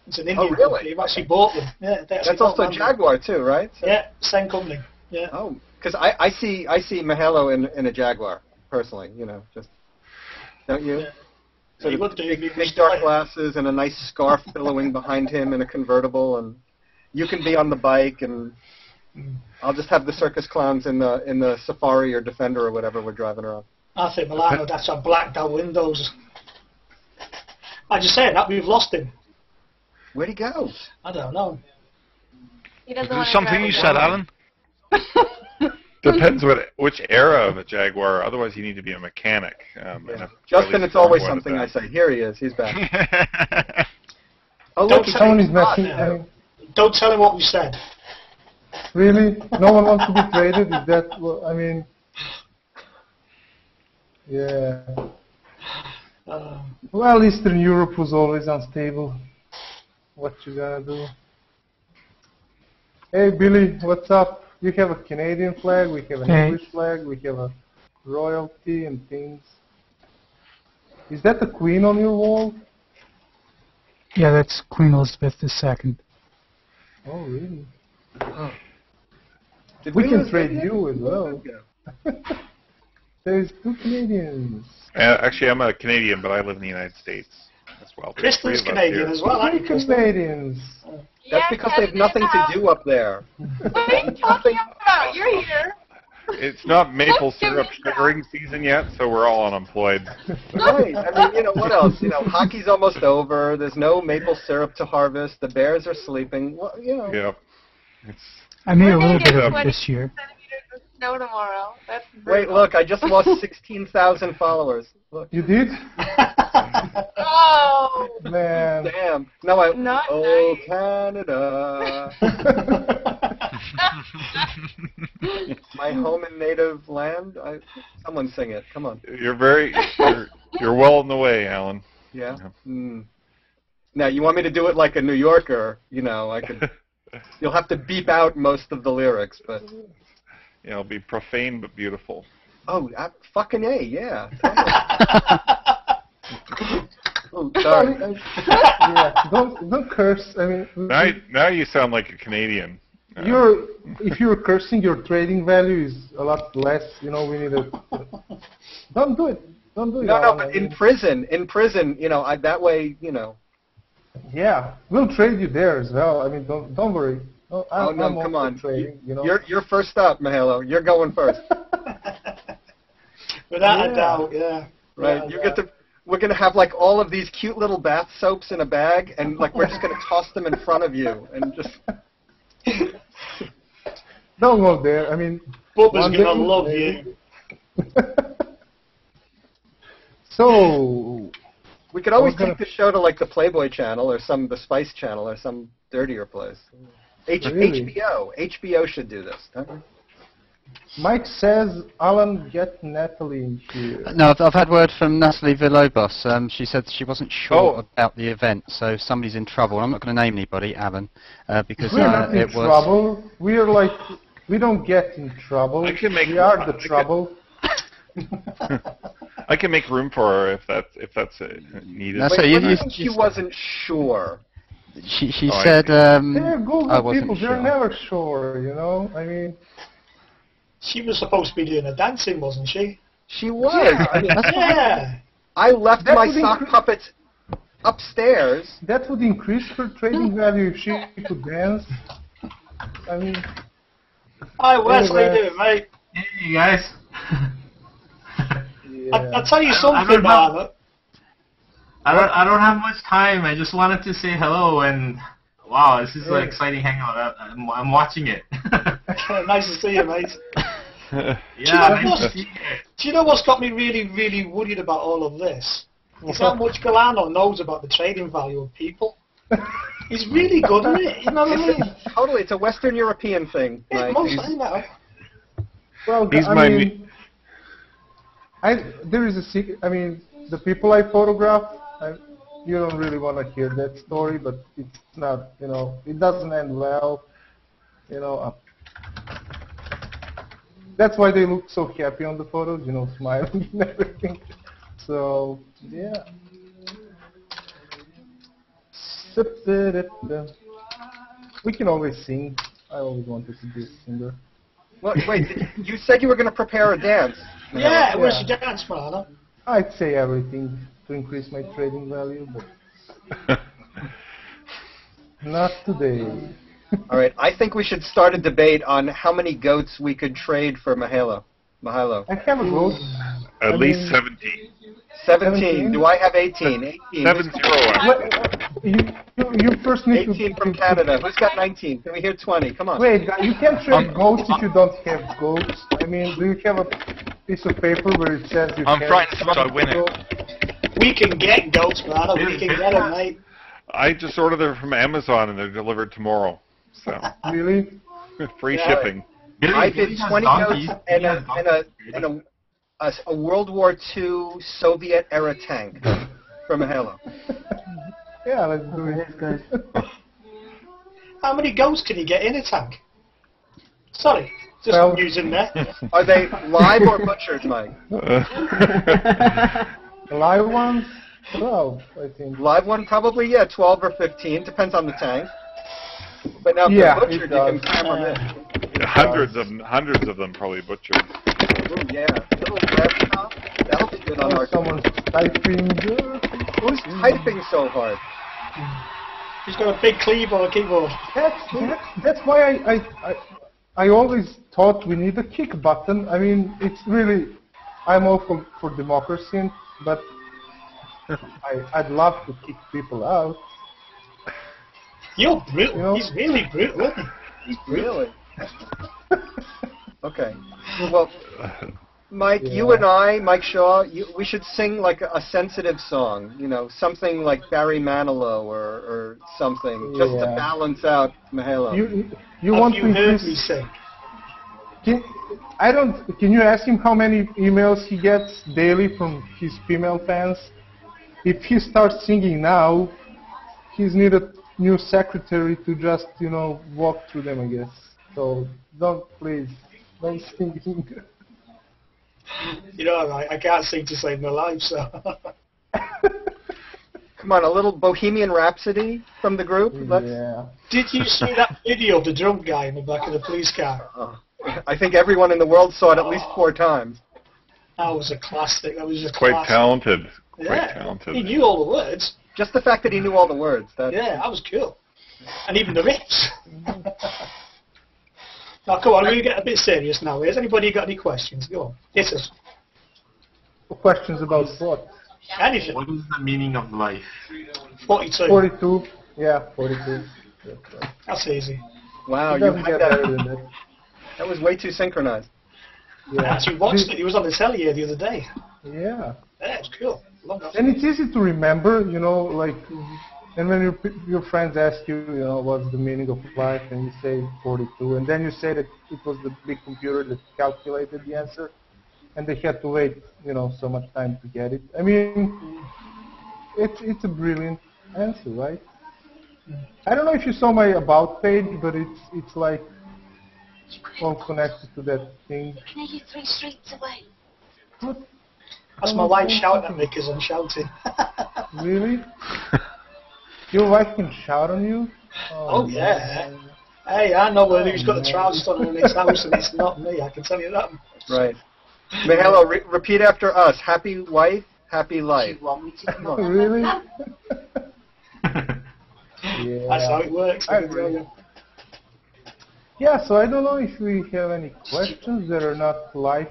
It's an Indian company. They've actually bought them. Yeah, that's also Jaguar too, right? So. Yeah, same company. Yeah. Oh, because I see Mihailo in a Jaguar personally. Just don't you? Yeah. So big dark glasses and a nice scarf billowing behind him in a convertible, and you can be on the bike, and I'll just have the circus clowns in the Safari or Defender or whatever we're driving around. I think Milano that's have blacked out windows. I just saying that we've lost him. Where'd he go? I don't know. He doesn't Is it something you said, Alan? Depends which era of a Jaguar. Otherwise, you need to be a mechanic. Justin, it's always something I say. Here he is. He's back. Oh, look, don't tell him what we said. Really? No one wants to be traded? Is that? Well, I mean, yeah. Well, Eastern Europe was always unstable. What you gonna do? Hey, Billy, what's up? We have a Canadian flag, we have an English flag, we have a royalty and things. Is that the Queen on your wall? Yeah, that's Queen Elizabeth II. Oh, really? Oh. We can trade you as well. There's 2 Canadians. Actually, I'm a Canadian, but I live in the United States as well. Kristen's Canadian as well, aren't you, Kristen? Canadians. That's because they have nothing to do up there. What are you talking about? You're here. It's not maple syrup sugaring season yet, so we're all unemployed. Right. I mean, what else? Hockey's almost over. There's no maple syrup to harvest. The bears are sleeping. Well, Yep. I made a little bit of it this year. Snow tomorrow. That's Wait, look, I just lost 16,000 followers. Look. You did? Oh! Man. Damn. No, oh, nice. Canada. My home and native land. Someone sing it. Come on. You're well on the way, Alan. Yeah. Mm. Now, you want me to do it like a New Yorker? I could. You'll have to beep out most of the lyrics, but. Yeah, it'll be profane but beautiful. Oh, fucking A, yeah. Oh, sorry. Yeah, don't curse. I mean, now you sound like a Canadian. If you're cursing, your trading value is a lot less. We need a. Don't do it. Don't do it. No, but in prison, that way, Yeah, we'll trade you there as well. I mean, don't worry. No, come on. Trading, You're first up, Mihailo. You're going first. Without a doubt, yeah. Right. We're gonna have all of these cute little bath soaps in a bag, and we're just gonna toss them in front of you, and just. Don't go there. I mean. Bubba's gonna love you. So. We could always take the show to the Playboy Channel or the Spice Channel or some dirtier place. Really? HBO should do this. Don't we? Mike says, Alan, get Natalie in here. No, I've had word from Natalie Villalobos. She said she wasn't sure about the event, so somebody's in trouble. I'm not going to name anybody, Alan, because we're not in trouble. We're We don't get in trouble. I can make, we are the trouble. I can make room for her if that's needed. That's Wait, she wasn't sure. She said. They're Google people. They're never sure. You know. I mean. She was supposed to be doing a dancing, wasn't she? She was. Yeah. I mean, yeah. I left my sock puppets upstairs. That would increase her trading value if she could dance. I mean. Hi, Wesley, doing, mate? Hey, guys. Yeah. I'll tell you something, Marlon. I don't have much time. I just wanted to say hello and wow, this is an exciting hangout. I'm watching it. Nice to see you, mate. Yeah, do you know what's got me really, really worried about all of this? Is how much Galano knows about the trading value of people. He's really good at it, you know what I mean? Totally, it's a Western European thing. Yeah, mostly now. Well, there is a secret. I mean, the people I photograph, you don't really want to hear that story, but it's not, you know, it doesn't end well, you know. That's why they look so happy on the photos, you know, smiling and everything. So, yeah. We can always sing. I always wanted to be a singer. Well, wait, you said you were going to prepare a dance. Yeah, where's your dance, Marlon? I'd say everything to increase my trading value, but not today. All right, I think we should start a debate on how many goats we could trade for Mihailo. I have a goat. At least 17. 17. Do I have 18? 18. 7-0. You first need 18 from Canada. Who's got 19? Can we hear 20? Come on. Wait, you can't trade goats if you don't have goats. I mean, do you have a piece of paper where it says you I'm frightened so I win it. We can get goats, brother. We can get them, mate. I just ordered them from Amazon and they're delivered tomorrow. So really? Free shipping. I did 20 goats and a World War II Soviet-era tank from Mihailo. Yeah, let's do it, guys. How many goats can you get in a tank? Sorry, just using there. Are they live or butchered, Mike? Live ones? 12, I think. Live one, probably, yeah, 12 or 15. Depends on the tank. But now if they're butchered, you can cram them in. Hundreds of them probably butchered. Ooh, yeah. Little grab top. That'll be good on our... Someone's typing. Who's typing so hard? He's got a big cleaver on a keyboard. That's why I always thought we need a kick button. I mean, it's really... I'm all for democracy, but I'd love to kick people out. You're brutal. You know? He's really brutal, isn't he? He's brutal. Really? Okay. Well, Mike, you and I, Mike Shaw, we should sing like a sensitive song, you know, something like Barry Manilow or something, just to balance out Mihailo. You want to heard me sing? Can you ask him how many emails he gets daily from his female fans? If he starts singing now, he's need a new secretary to just, you know, walk through them, I guess. So please, don't sing. You know, all right, I can't sing to save my life, so. Come on, a little Bohemian Rhapsody from the group? Yeah. Did you see that video of the drunk guy in the back of the police car? I think everyone in the world saw it at least 4 times. That was a classic. That was just quite talented. Yeah, quite talented. He knew all the words. Just the fact that he knew all the words. Yeah, that was cool. And even the riffs. Now, come on, we're going to get a bit serious now. Has anybody got any questions? Go on. Yes, sir. Questions about what? Anything. What is the meaning of life? 42. 42. Yeah, 42. That's easy. Wow, you had that. That was way too synchronized. Yeah. I actually watched it. He was on the telly here the other day. Yeah. Yeah, it was cool. And it's easy to remember, you know, like, and when your friends ask you, you know, what's the meaning of life, and you say 42, and then you say that it was the big computer that calculated the answer, and they had to wait, you know, so much time to get it. I mean, it's a brilliant answer, right? I don't know if you saw my about page, but it's like all connected to that thing. Can I hear 3 streets away? What? That's my wife shouting at me because I'm shouting. Really? Your wife can shout on you? Oh yeah. Hey, I know who's got the trousers on in his house, and it's not me. I can tell you that. Right. Mihailo, repeat after us. Happy wife, happy life. Really? Yeah. That's how it works. Yeah, so I don't know if we have any questions that are not live.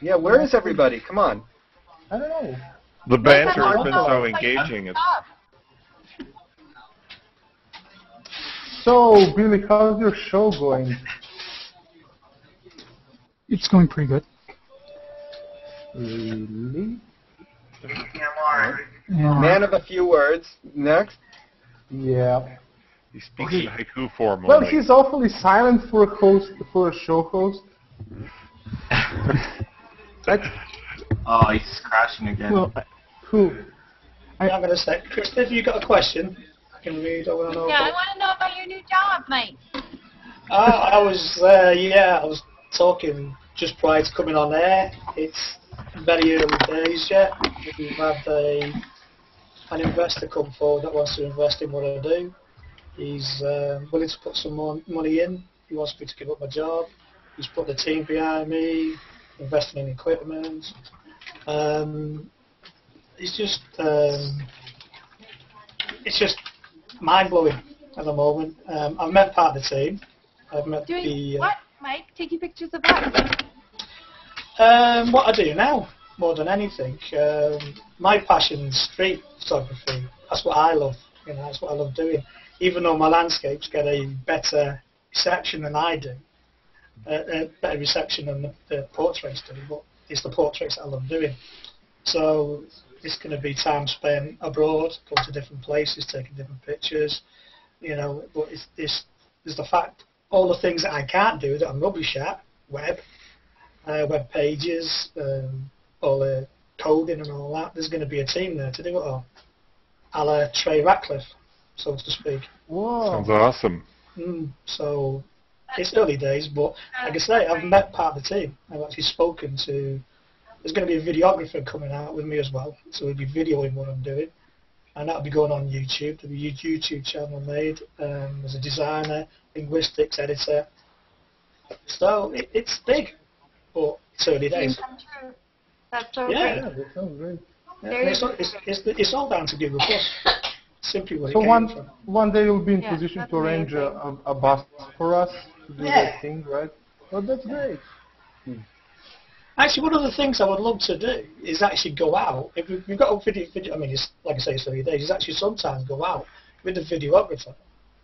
Yeah, where is everybody? Come on. I don't know. The banter has been so engaging. It's So, Billy, how's your show going? It's going pretty good. Really? Yeah. Man of a few words. Next. Yeah. he speaks in haiku form. Well, only. he's awfully silent for a host, for a show host. Oh, he's crashing again. Well, Who? I'm going to say, Krista, if you've got a question, I can read. I want to know. Yeah, I want to know about your new job, mate. I was talking just prior to coming on air. It's very early days yet. We've had an investor come forward that wants to invest in what I do. He's willing to put some more money in. He wants me to give up my job. He's put the team behind me, investing in equipment. It's just mind-blowing at the moment. I've met part of the team. I've met Doing what, Mike? Taking pictures of what? What I do now, more than anything. My passion is street photography. That's what I love. That's what I love doing. Even though my landscapes get a better reception than I do, a better reception than the portraits do, but it's the portraits that I love doing. So it's going to be time spent abroad, going to different places, taking different pictures. But there's the fact, all the things that I can't do that I'm rubbish at, web pages, all the coding and all that. There's going to be a team there to do it all, a la Trey Ratcliffe, so to speak. Whoa. Sounds awesome. So it's early days, but like I say, I've met part of the team. I've actually spoken to. There's going to be a videographer coming out with me as well, so we'll be videoing what I'm doing, and that'll be going on YouTube. There'll be a YouTube channel made. There's a designer, linguistics editor. So it's big, but it's early days. That's so Yeah, great. that sounds great. It's all down to Google Plus. Simply what it So came from. one day you'll be in Yeah, position that's to arrange amazing. a bus for us to do Yeah. that thing, right? Oh, that's great. Actually, one of the things I would love to do is actually go out. If we've got a video, I mean, it's, like I say, it's 30 days. Is actually sometimes go out with the videographer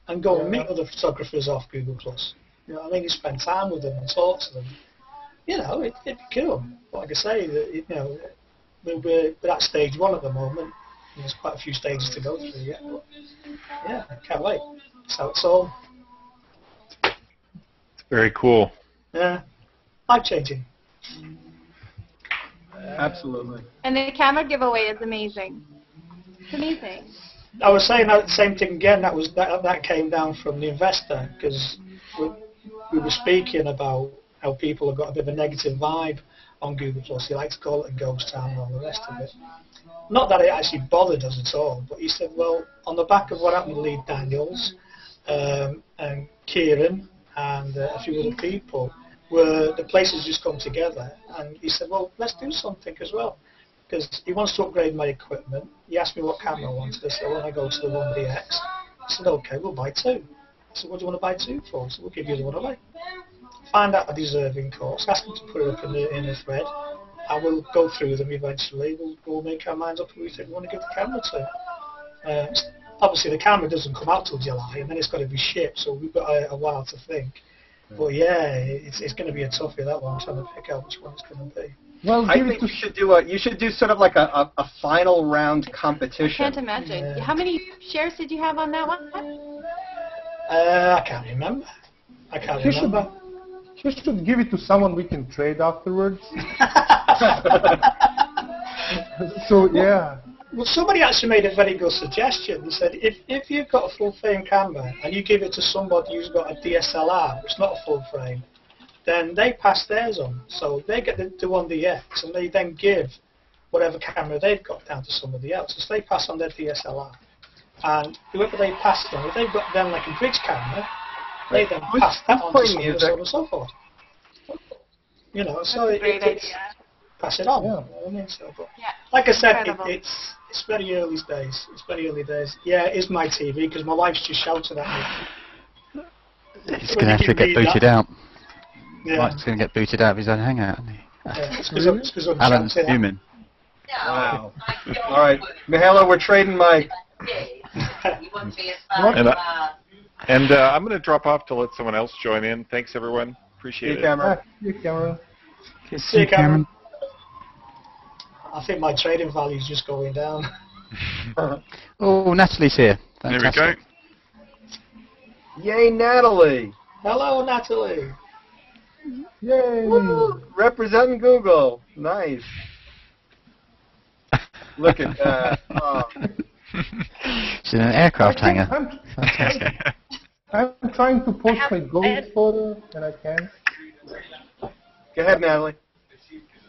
and go and meet other photographers off Google Plus. You know what I mean? You spend time with them and talk to them. It'd be cool. But like I say, we're at stage 1 at the moment. And there's quite a few stages to go through yet. But yeah, I can't wait. That's how it's all. Very cool. Yeah, life-changing. Absolutely. And the camera giveaway is amazing. It's amazing. I was saying that same thing again. That came down from the investor because we were speaking about how people have got a bit of a negative vibe on Google Plus. He likes to call it a ghost town and all the rest of it. Not that it actually bothered us at all, but he said, well, on the back of what happened with Lee Daniels and Kieran and a few other people, where the places just come together, and he said, well, let's do something as well, because he wants to upgrade my equipment. He asked me what camera I wanted. I said, well, I go to the 1DX. I said, okay, we'll buy 2. I said, what do you want to buy 2 for? I said, we'll give you the one away. Find out a deserving course, ask them to put it up in a thread, and we'll go through them eventually. We'll make our minds up who we think we want to give the camera to. Obviously, the camera doesn't come out till July, and then it's got to be shipped, so we've got a while to think. But yeah, it's going to be a toughie, that one, trying to pick out which one it's going to be. Well, I think you should do sort of like a final round competition. I can't imagine. Yeah. How many shares did you have on that one? I can't remember. You should give it to someone we can trade afterwards. So yeah. Well, somebody actually made a very good suggestion. They said, if you've got a full frame camera and you give it to somebody who's got a DSLR, it's not a full frame, then they pass theirs on. So they get the 1DX, and they then give whatever camera they've got down to somebody else. So they pass on their DSLR. And whoever they pass it on, if they've got then like a bridge camera, they then pass that on to someone and so on and so forth. You know, so it's pass it on. Yeah. You know what I mean? So, but like I said, it's very early days. It's very early days. Yeah, it is my TV because my wife's just shouted at me. He's going to have to get booted out. Yeah. Mike's going to get booted out of his own hangout, isn't he? Yeah, it's because I'm Alan's fuming. Wow. All right, Mihailo, we're trading Mike. And I'm going to drop off to let someone else join in. Thanks, everyone. Appreciate it. Cameron. See you, Cameron. See you, Cameron. I think my trading value is just going down. Oh, Natalie's here. Fantastic. There we go. Yay, Natalie. Hello, Natalie. Yay. Woo. Representing Google. Nice. Look at that. Oh. She's in an aircraft hangar. I'm trying to post my gold photo, and I can't. Go ahead, Natalie.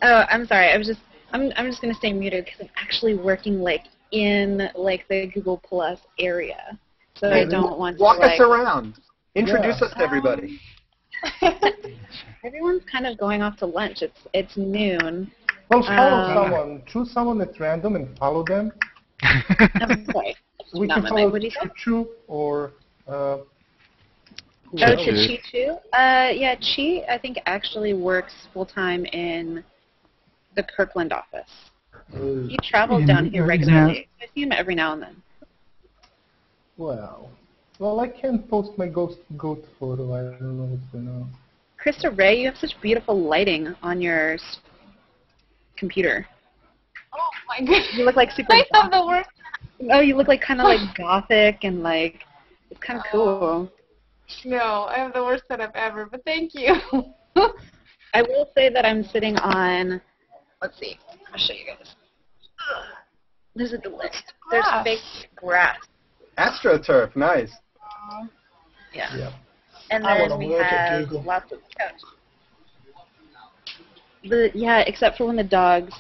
Oh, I'm sorry. I'm just gonna stay muted because I'm actually working like in like the Google Plus area, so I don't want to walk us like, around. Introduce us to everybody. Everyone's kind of going off to lunch. It's noon. Well, follow someone. Choose someone at random and follow them. I'm sorry. We can follow Chu or. To Chi. Yeah, Chi, I think, actually works full-time in the Kirkland office. He travels down here regularly. I see him every now and then. Well, I can't post my goat photo. I don't know what's going on. Krista Ray, you have such beautiful lighting on your computer. Oh my goodness. You look like super. I have the worst. Oh, you look like kind of like gothic and like it's kind of cool. No, I have the worst setup ever, but thank you. I will say that I'm sitting on, let's see, I'll show you guys. There's a list. There's fake grass. AstroTurf, nice. Yeah. And then we have lots of couch. Yeah, except for when the dogs,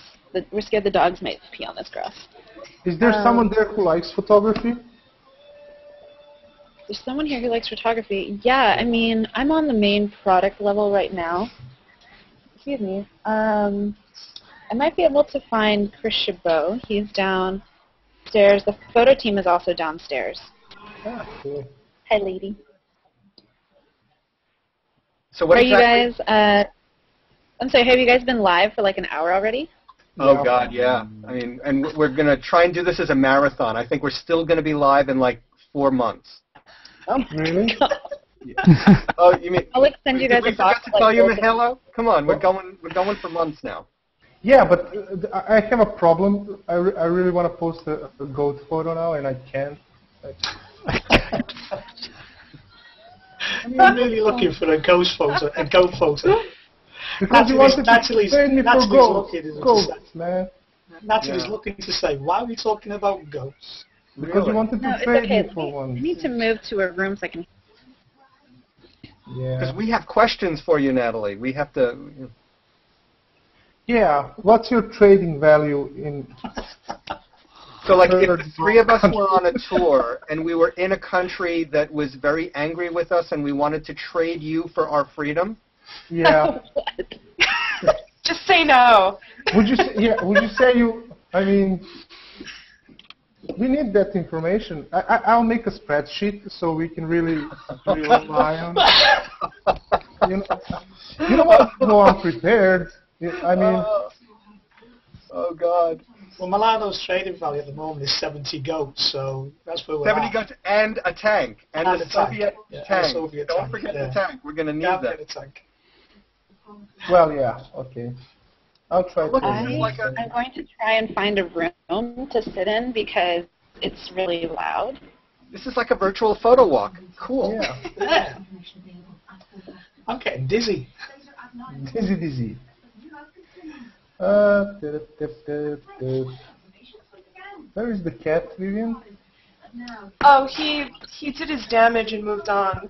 we're scared the dogs might pee on this grass. Is there someone there who likes photography? There's someone here who likes photography. Yeah, I mean, I'm on the main product level right now. Excuse me. I might be able to find Chris Chabot. He's downstairs. The photo team is also downstairs. Ah, cool. Hi, lady. So what are you guys? I'm sorry. Have you guys been live for like an hour already? Oh God, yeah. I mean, and we're gonna try and do this as a marathon. I think we're still gonna be live in like 4 months. Oh, really? Yeah. Oh, you mean? I'll send you guys a box. To tell you, Mihailo? Come on, we're going for months now. Yeah, but I have a problem. I really want to post a goat photo now, and I can't. I'm really looking for a ghost photo, Because you wanted Natalie's looking, man. Natalie's looking to say, why are we talking about goats? Because you wanted to trade me for one. I need to move to a room so I can. Yeah. Because we have questions for you, Natalie. We have to. Yeah. What's your trading value in? So, like, if the 3 of us were on a tour and we were in a country that was very angry with us and we wanted to trade you for our freedom. Yeah. Just say no. Would you say, would you say you? I mean. We need that information. I'll make a spreadsheet so we can really rely on it. You know what? No, I'm prepared. I mean... Oh, God. Well, Milano's trading value at the moment is 70 goats, so that's where we're 70 goats and a tank. And a Soviet tank. Don't forget the tank. We're going to need that. A tank. Well, yeah. Okay. I'll try to. I'm going to try and find a room to sit in because it's really loud. This is like a virtual photo walk. Cool. Yeah. I'm getting dizzy. Dizzy. Where is the cat, Vivian? Oh, he did his damage and moved on.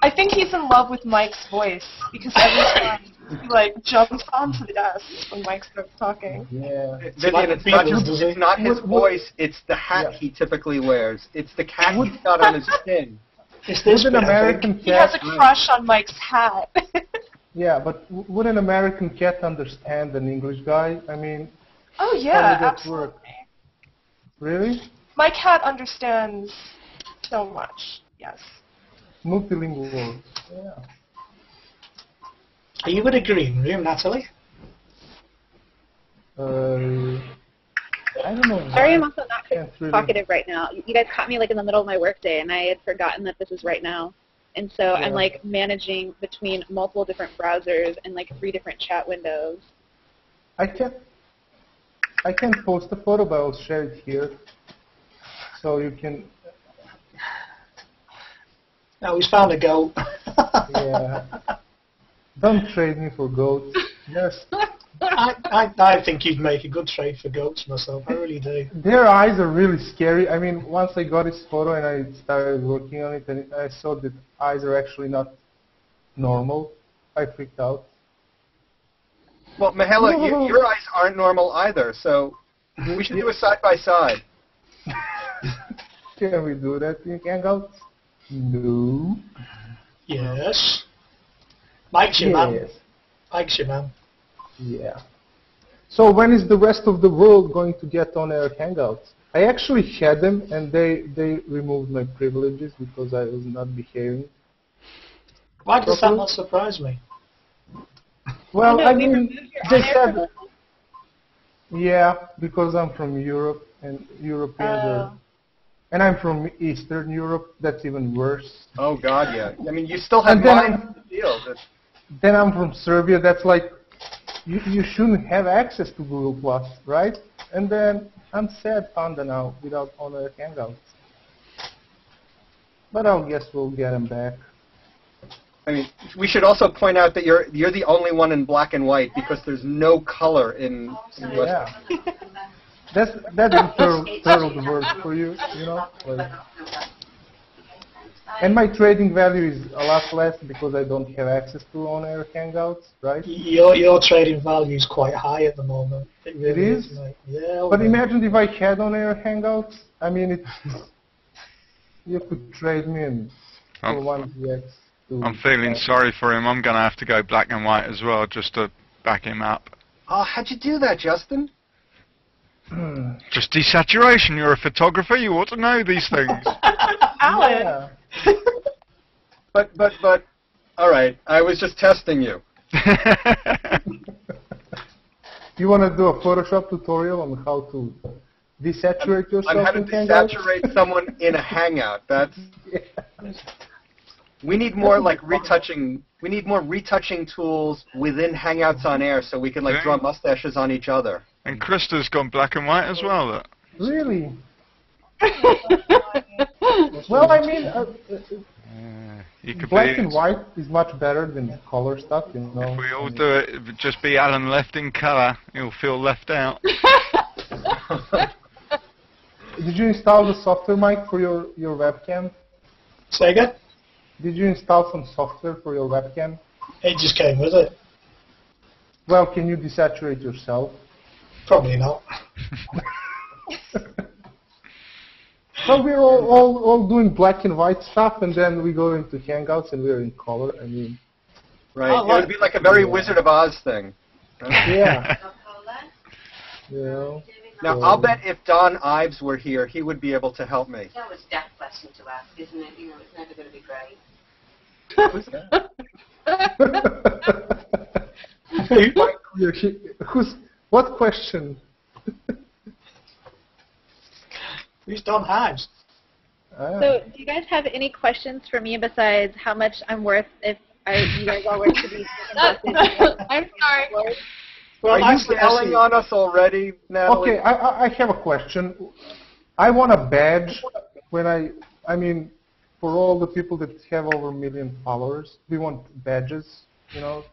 I think he's in love with Mike's voice because every time he like jumps onto the desk when Mike starts talking. Yeah. Vivian, it's not his voice, it's the hat he typically wears. It's the cat he's got on his chin. Is this an American cat? He has a crush on Mike's hat. Yeah, but would an American cat understand an English guy? I mean, oh yeah, how would that absolutely. work? Really? My cat understands so much. Yes. Multilingual. Yeah. Are you in a green room, Natalie? I don't know. Sorry, I'm also not talkative right now. You guys caught me like in the middle of my workday, and I had forgotten that this is right now. And so I'm like managing between multiple different browsers and like 3 different chat windows. I can post a photo, but I'll share it here, so you can. No, he's found a goat. Yeah. Don't trade me for goats. Yes. I think you'd make a good trade for goats myself. I really do. Their eyes are really scary. I mean, once I got his photo and I started working on it, and I saw that eyes are actually not normal, I freaked out. Well, Mihailo, your eyes aren't normal either, so we should do a side-by-side. Can we do that in Hangouts? No. Yes. Mike's your man. Mike's your man. Yeah. So when is the rest of the world going to get on Air Hangouts? I actually had them, and they removed my privileges because I was not behaving. Why does that not surprise me? Well, I mean, they said... Yeah, because I'm from Europe, and Europeans are... And I'm from Eastern Europe. That's even worse. Oh, God, yeah. I mean, you still have mine to deal. Then I'm from Serbia. That's like... You shouldn't have access to Google+, right? And then I'm sad panda now without Honor Hangouts. But I guess we'll get them back. I mean, we should also point out that you're the only one in black and white because there's no color in yeah. That's the third of the world for you, you know? Like, and my trading value is a lot less because I don't have access to on-air Hangouts, right? Your trading value is quite high at the moment. It really is? Yeah. But imagine if I had on-air Hangouts. I mean, you could trade me in for 1px. I'm feeling sorry for him. I'm going to have to go black and white as well just to back him up. Oh, how'd you do that, Justin? Just desaturation. You're a photographer. You ought to know these things. Alan. Yeah. But, all right. I was just testing you. You want to do a Photoshop tutorial on how to desaturate yourself? I'm how to desaturate someone in a Hangout. That's. We need more like retouching. We need more retouching tools within Hangouts on Air, so we can like draw mustaches on each other. And Krista's gone black and white as well. Look. Really? Well, I mean, black and white is much better than color stuff, you know. If we all do it, it would just be Alan left in colour. He'll feel left out. Did you install the software, Mike, for your webcam? Say again? Did you install some software for your webcam? It just came with it. Well, can you desaturate yourself? Probably not. Well, we're all doing black and white stuff, and then we go into Hangouts and we're in color. I mean, right? It would be like a very Wizard of Oz thing. Yeah. Yeah. Now, I'll bet if Don Ives were here, he would be able to help me. That was a daft question to ask, isn't it? You know, it's never going to be great. What question? Who's Don Ives? So, do you guys have any questions for me besides how much I'm worth if you guys all were to be I'm sorry. Well, are you yelling on us already, Natalie? Okay, I have a question. I want a badge when I mean, for all the people that have over 1 million followers, we want badges, you know,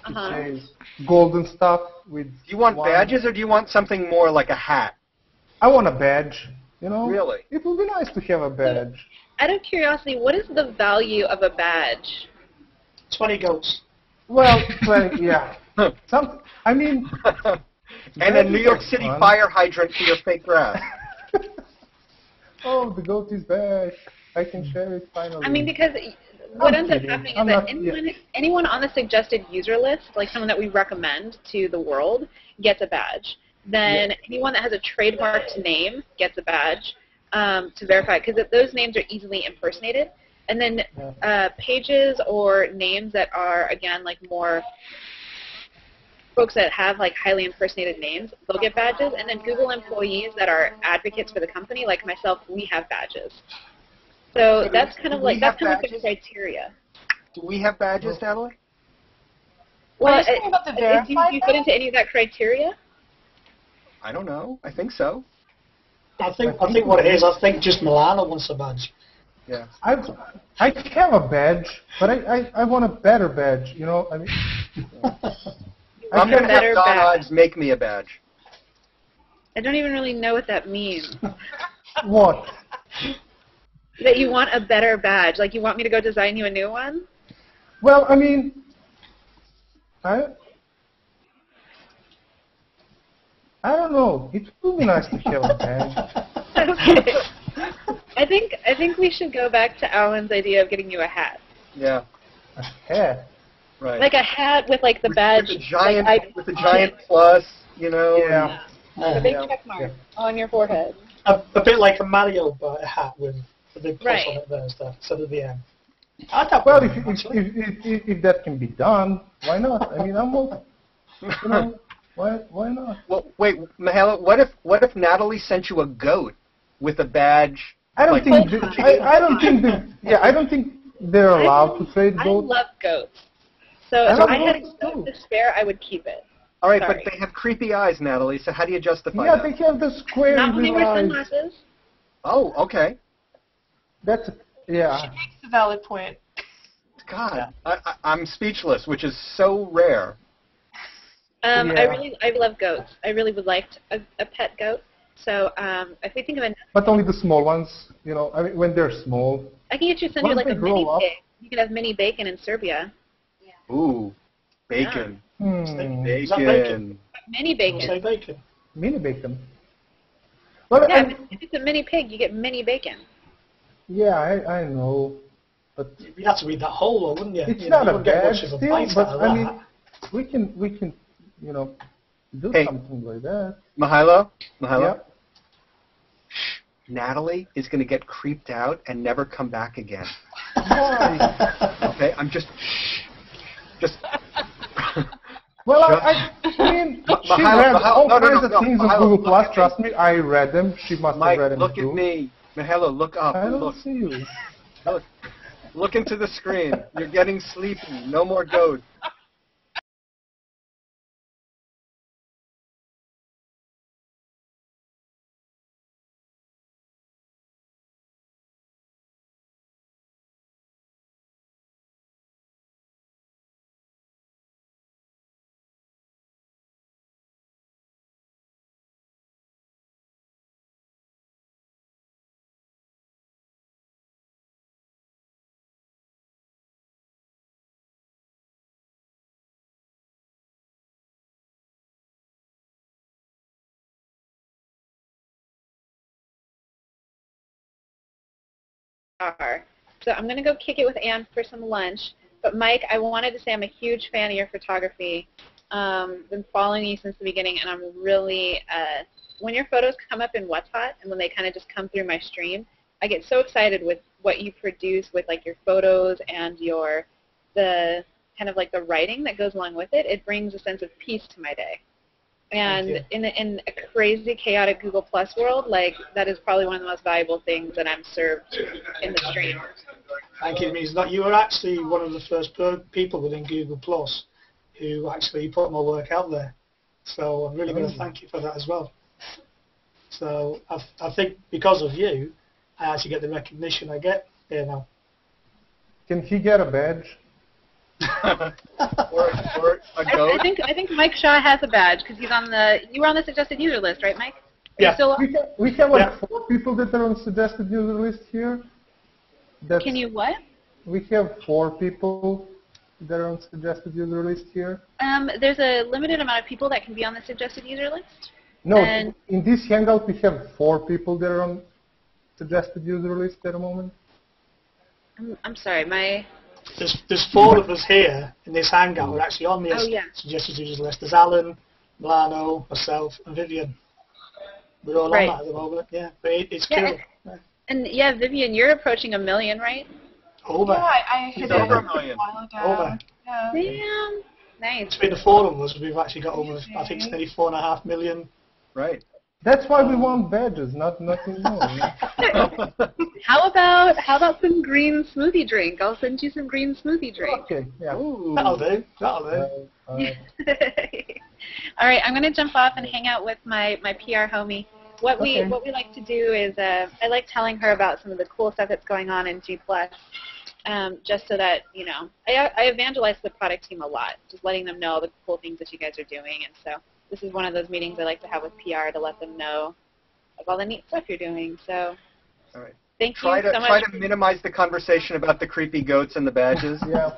to say golden stuff with. Do you want badges or do you want something more like a hat? I want a badge, you know. Really? It would be nice to have a badge. out of curiosity, what is the value of a badge? 20 goats. Well, yeah. I mean... and a New York City fire hydrant for your fake grass. Oh, the goat is back. I can share it finally. I mean, because what ends up happening is that anyone on the suggested user list, like someone that we recommend to the world, gets a badge. Then anyone that has a trademarked name gets a badge to verify, because those names are easily impersonated. And then pages or names that are, again, like more folks that have like highly impersonated names, they'll get badges. And then Google employees that are advocates for the company, like myself, we have badges. So that's kind of like the criteria. Do we have badges, Natalie? Well, do you fit into any of that criteria? I don't know. I think so. I think what it is, I think just Milano wants a badge. Yeah. I have a badge, but I want a better badge. You know, I mean. I'm going to have Don Ives make me a badge. I don't even really know what that means. What? That you want a better badge. Like you want me to go design you a new one? Well, I mean, I don't know. It would be nice to have a badge. Okay. I think we should go back to Alan's idea of getting you a hat. Yeah. A hat? Right. Like a hat with like the badge. With a giant plus, you know. Yeah. A big check mark on your forehead. A bit like a Mario hat with a big plus on it there and stuff, instead of the M. Well, if that can be done, why not? I mean, I'm open. You know, why not? Well, wait, Mihailo, what if Natalie sent you a goat with a badge? I don't think they're allowed to trade goats. I love goats. So if I had a goat to spare, I would keep it. All right, but they have creepy eyes, Natalie, so how do you justify that? Yeah, they have the square Not when they wear eyes. sunglasses. Oh, okay. That's, yeah. She makes a valid point. God, I'm speechless, which is so rare. I love goats. I really would like a pet goat. So if we think of but only the small ones, you know. I mean, when they're small. I can send you like a mini pig. You can have mini bacon in Serbia. Ooh, bacon. Yeah. Bacon. Mini bacon. Say bacon. Mini bacon. Well, yeah, if it's a mini pig, you get mini bacon. Yeah, I know. But you'd have to read that whole, though, wouldn't you? It's not a bad still, but I mean, we can, you know, do something like that. Mihailo? Yeah. Natalie is going to get creeped out and never come back again. Why? Okay, I'm just. Well, I mean, she read all kinds of things on Google Plus. Trust me, I read them. She must have read them look too. at me. Mihailo, look up. I don't see you. Look into the screen. You're getting sleepy. No more goats. So I'm going to go kick it with Ann for some lunch. But Mike, I wanted to say I'm a huge fan of your photography. Been following you since the beginning, and I'm really, when your photos come up in What's Hot, and when they kind of just come through my stream, I get so excited with what you produce with like your photos and the kind of like the writing that goes along with it. It brings a sense of peace to my day. And in a crazy, chaotic Google Plus world, like that is probably one of the most valuable things that I'm served in the stream. Thank you. It means that you were actually one of the first people within Google Plus who actually put my work out there. So I'm really going to thank you for that as well. So I think because of you, I actually get the recognition I get here now. Can he get a badge? or a goat? I think Mike Shaw has a badge because you were on the suggested user list, right, Mike? Yeah. Still we have like 4 people that are on the suggested user list here. Can you what? We have 4 people that are on suggested user list here. There's a limited amount of people that can be on the suggested user list. No, and in this Hangout we have 4 people that are on suggested user list at the moment. I'm sorry, There's 4 of us here in this Hangout who are actually on the yeah. suggested users list. There's Alan, Milano, myself, and Vivian. We're all on that at the moment, yeah. But it's cool. And yeah, Vivian, you're approaching 1 million, right? Over. Yeah, I hit it over a 1 million. while ago. Over. Yeah. Damn. Nice. Between the 4 of us, we've actually got over, I think it's nearly 4.5 million. Right. That's why we want badges, nothing more. How about some green smoothie drink? I'll send you some green smoothie drink. Okay, yeah. Ooh. That'll do. All right, I'm gonna jump off and hang out with my PR homie. What we like to do is I like telling her about some of the cool stuff that's going on in G+, just so that I evangelize the product team a lot, just letting them know the cool things that you guys are doing, and so this is one of those meetings I like to have with PR to let them know of all the neat stuff you're doing. So, all right. Thank you so much. Try to minimize the conversation about the creepy goats and the badges. Yeah.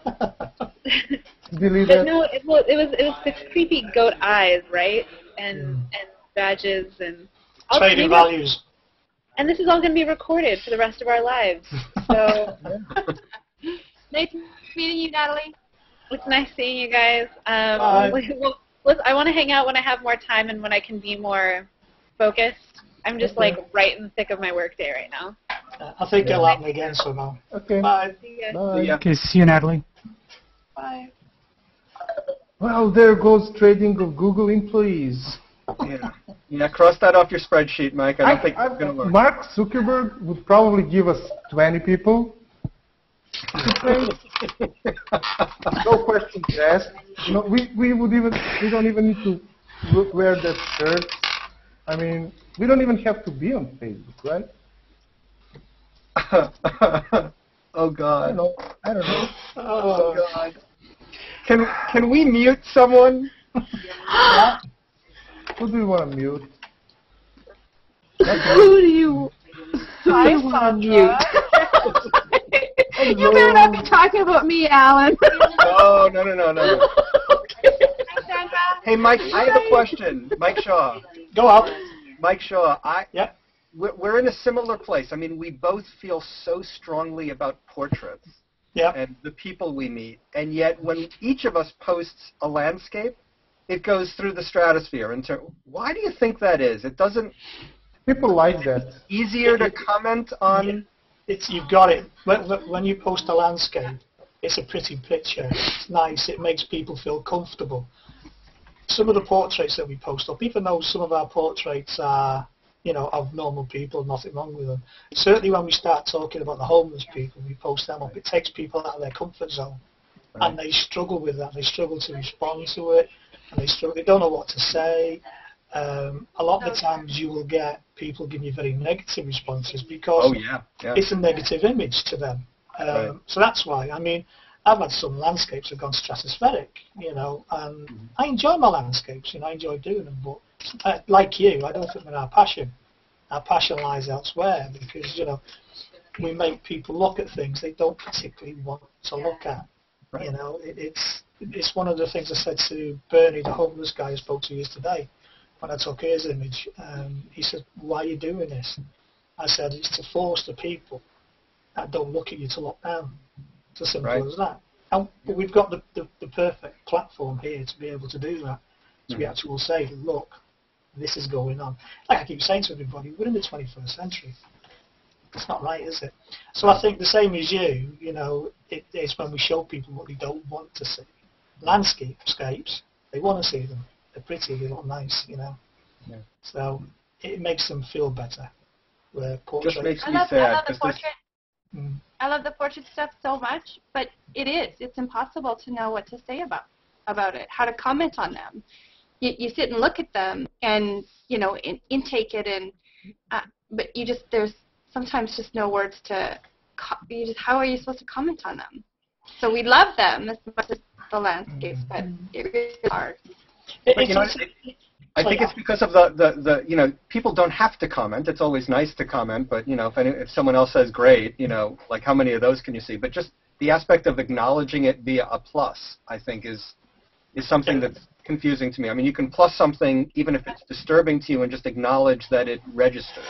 Believe it? No, it was the creepy goat eyes, right? And badges and trading values. And this is all going to be recorded for the rest of our lives. So, Nice meeting you, Natalie. It's nice seeing you guys. I want to hang out when I have more time and when I can be more focused. I'm just like right in the thick of my work day right now. I think it'll happen again somehow. Okay. Bye. Bye. Okay, see you, Natalie. Bye. Well, there goes trading of Google employees. Yeah, cross that off your spreadsheet, Mike. I don't think it's going to work. Mark Zuckerberg would probably give us 20 people. No questions asked. We don't even need to wear that shirt. I mean, we don't even have to be on Facebook, right? Oh God. I don't know. Oh God. Can we mute someone? Who do we want to mute? Who do you want to mute? You better not be talking about me, Alan. No. Hey, Mike, I have a question. Mike Shaw. Go up. Mike Shaw, we're in a similar place. I mean, we both feel so strongly about portraits and the people we meet, and yet when each of us posts a landscape, it goes through the stratosphere. Why do you think that is? It doesn't... People like that. Easier to comment on... You've got it. When you post a landscape, it's a pretty picture. It's nice. It makes people feel comfortable. Some of the portraits that we post up, even though some of our portraits are, of normal people, nothing wrong with them. Certainly when we start talking about the homeless people, we post them up. It takes people out of their comfort zone. Right. And they struggle with that. They struggle to respond to it. And they don't know what to say. A lot of the times you will get people giving you very negative responses because it's a negative image to them. So that's why. I mean, I've had some landscapes that have gone stratospheric, and I enjoy my landscapes, I enjoy doing them, but like you, I don't think they're our passion. Our passion lies elsewhere because, we make people look at things they don't particularly want to look at. Right. It's one of the things I said to Bernie, the homeless guy I spoke to yesterday, when I took his image. He said, "Why are you doing this?" I said, "It's to force the people that don't look at you to look down." It's as simple as that. And we've got the perfect platform here to be able to do that. To be able to say, "Look, this is going on." Like I keep saying to everybody, we're in the 21st century. It's not right, is it? So I think the same as you, it's when we show people what they don't want to see. Landscapes, they want to see them. They're pretty, they look nice, Yeah. So it makes them feel better. Where portrait just makes me sad. I love the portrait stuff so much, but it's impossible to know what to say about it, how to comment on them. You sit and look at them and, intake it, and but there's sometimes just no words to, how are you supposed to comment on them? So we love them as much as the landscapes, but it really is hard. I think it's because of the you know, people don't have to comment. It's always nice to comment, but you know, if someone else says great, you know, like how many of those can you see? But just the aspect of acknowledging it via a plus, I think, is something that's confusing to me. I mean, you can plus something even if it's disturbing to you and just acknowledge that it registered.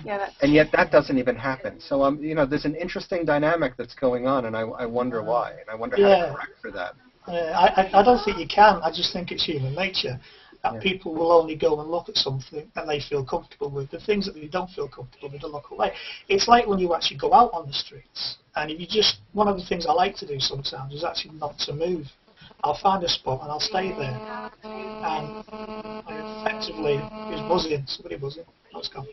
Yeah, and yet that doesn't even happen. So you know, there's an interesting dynamic that's going on, and I wonder why, and I wonder how to correct for that. I don't think you can. I just think it's human nature that people will only go and look at something that they feel comfortable with. The things that they don't feel comfortable with, they look away. It's like when you actually go out on the streets, and if you just, one of the things I like to do sometimes is actually not to move. I'll find a spot and I'll stay there. And I effectively, who's buzzing? Somebody buzzing? Let's go.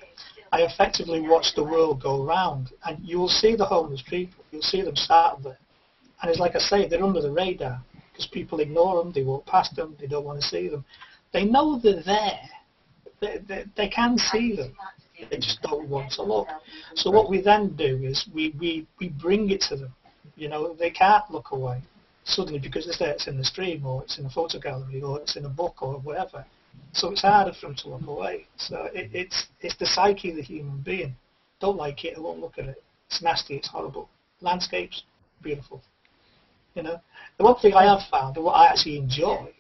I effectively watch the world go around, and you will see the homeless people. You'll see them sat there. And it's like I say, they're under the radar because people ignore them, they walk past them, they don't want to see them. They know they're there. They can see them. They just don't want to look. So what we then do is we bring it to them. You know, they can't look away suddenly because it's there, it's in the stream, or it's in a photo gallery, or it's in a book, or whatever. So it's harder for them to look away. So it's the psyche of the human being. Don't like it, I won't look at it. It's nasty, it's horrible. Landscapes, beautiful. You know, the one thing I have found, and what I actually enjoy,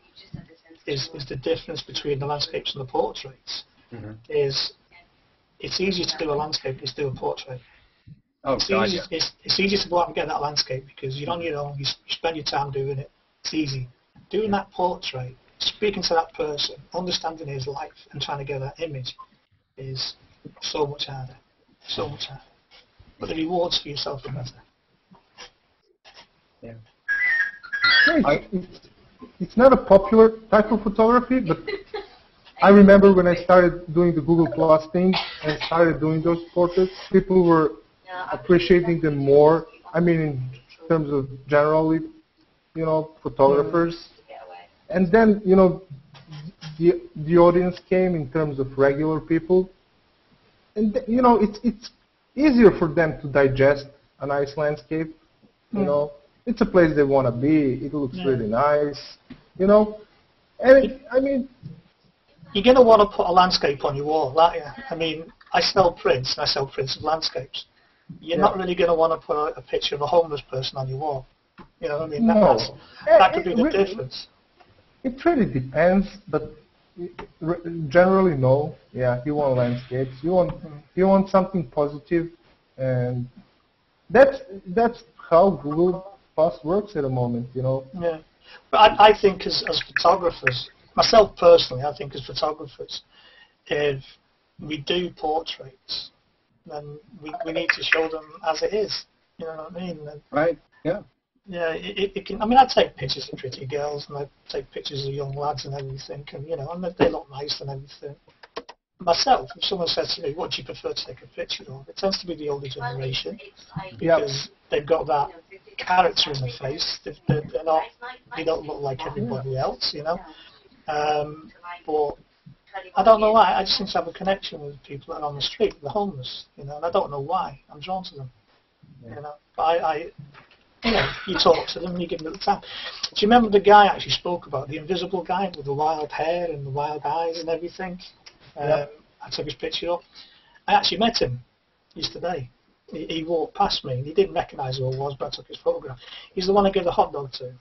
is the difference between the landscapes and the portraits. Is it's easier to do a landscape than to do a portrait. Oh, it's easier to go out and get that landscape because you're on your own, you spend your time doing it. It's easy. Doing that portrait, speaking to that person, understanding his life, and trying to get that image is so much harder. So much harder. But the rewards for yourself are better. Yeah. It's not a popular type of photography, but I remember when I started doing the Google Plus thing and started doing those portraits, people were appreciating them more. I mean, in terms of generally, you know, photographers. And then, you know, the audience came in terms of regular people. And, you know, it's easier for them to digest a nice landscape, you know. It's a place they want to be. It looks really nice, you know. And I mean, you're going to want to put a landscape on your wall, aren't you? I mean, I sell prints, and I sell prints of landscapes. You're not really going to want to put a picture of a homeless person on your wall. You know what I mean? That could be the difference. It really depends, but generally, no. Yeah, you want landscapes. You want something positive, and that's how Google Plus works at the moment, you know. Yeah, but I think as photographers, myself personally, I think as photographers, if we do portraits, then we need to show them as it is. You know what I mean? And right. Yeah. Yeah. It can. I mean, I take pictures of pretty girls, and I take pictures of young lads and everything, and you know, and they look nice and everything. Myself, if someone says to me, "What do you prefer to take a picture of?" It tends to be the older generation because they've got that character in the face. They're not. They don't look like everybody else, you know. But I don't know why. I just seem to have a connection with people that are on the street, the homeless, you know, and I don't know why. I'm drawn to them, you know. But you know, you talk to them and you give them the time. Do you remember the guy I actually spoke about, the invisible guy with the wild hair and the wild eyes and everything? I took his picture up. I actually met him yesterday. He walked past me and he didn't recognise who I was, but I took his photograph. He's the one I gave the hot dog to.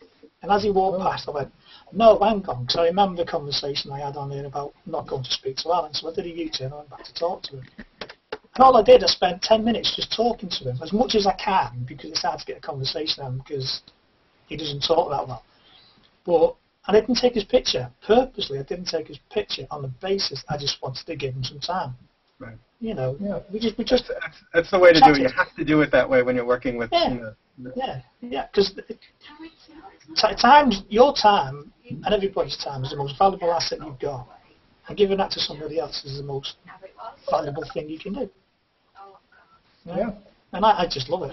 And as he walked past, I went, "No, hang on," because I remember the conversation I had on there about not going to speak to Alan. So I did a U-turn and went back to talk to him. And all I did, I spent 10 minutes just talking to him, as much as I can, because it's hard to get a conversation out of him because he doesn't talk that well. But I didn't take his picture. Purposely, I didn't take his picture on the basis I just wanted to give him some time. Right. You know, we just that's the way to do it. You have to do it that way when you're working with. You know, because your time and everybody's time is the most valuable asset you've got, and giving that to somebody else is the most valuable thing you can do. Yeah. And I just love it.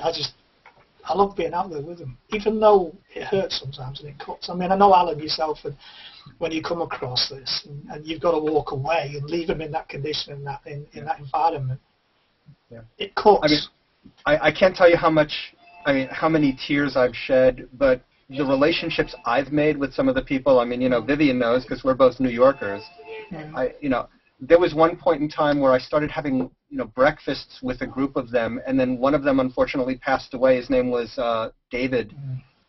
I love being out there with them, even though it hurts sometimes and it cuts. I mean, I know Alan yourself, and when you come across this, and you've got to walk away and leave them in that condition, in that environment, it cuts. I mean, I can't tell you how many tears I've shed, but the relationships I've made with some of the people, I mean, you know, Vivian knows because we're both New Yorkers. You know, there was one point in time where I started having, you know, breakfasts with a group of them, and then one of them unfortunately passed away. His name was David,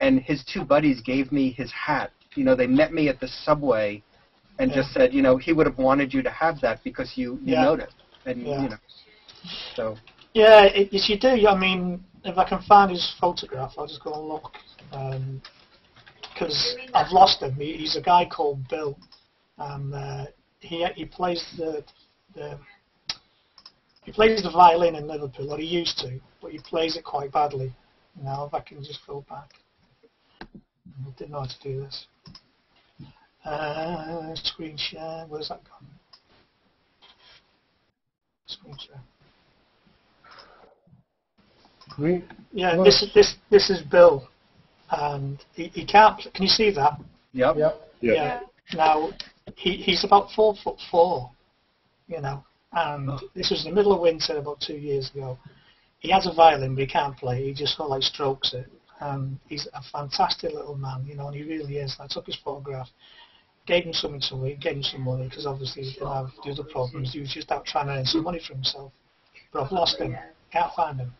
and his two buddies gave me his hat. You know, they met me at the subway and just said, you know, he would have wanted you to have that because you noticed. And, you know, so. Yeah, yes, you do. I mean, if I can find his photograph, I'll just go and look. Because I've lost him. He's a guy called Bill, and he plays the violin in Liverpool, or he used to, but he plays it quite badly. Now, if I can just go back, I didn't know how to do this. Screen share. Where's that gone? Screen share. Yeah, this is Bill, and he can't. Can you see that? Yep. Yeah. Now he's about 4'4", you know, and this was in the middle of winter about 2 years ago. He has a violin, but he can't play. He just sort of like strokes it, and he's a fantastic little man, you know, and he really is. I took his photograph, gave him something to eat, gave him some money because obviously he didn't have the other problems. He was just out trying to earn some money for himself. But I've lost him. Can't find him.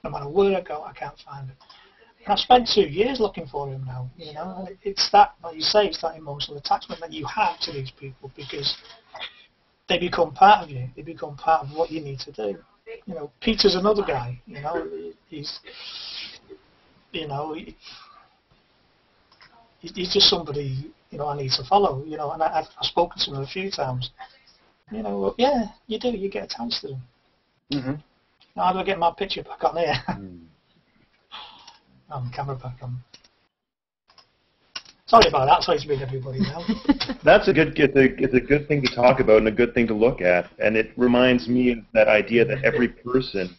No matter where I go, I can't find him. And I've spent 2 years looking for him now, you know, and it's that, like you say, it's that emotional attachment that you have to these people because they become part of you. They become part of what you need to do. You know, Peter's another guy, you know, he's just somebody, you know, I need to follow, you know, and I've spoken to him a few times. You know, well, yeah, you do, you get attached to them. Mm-hmm. Now, how do I get my picture back on here? Oh, my camera back on. Sorry about that. Sorry to bring everybody now. That's a good. It's a good thing to talk about and a good thing to look at, and it reminds me of that idea that every person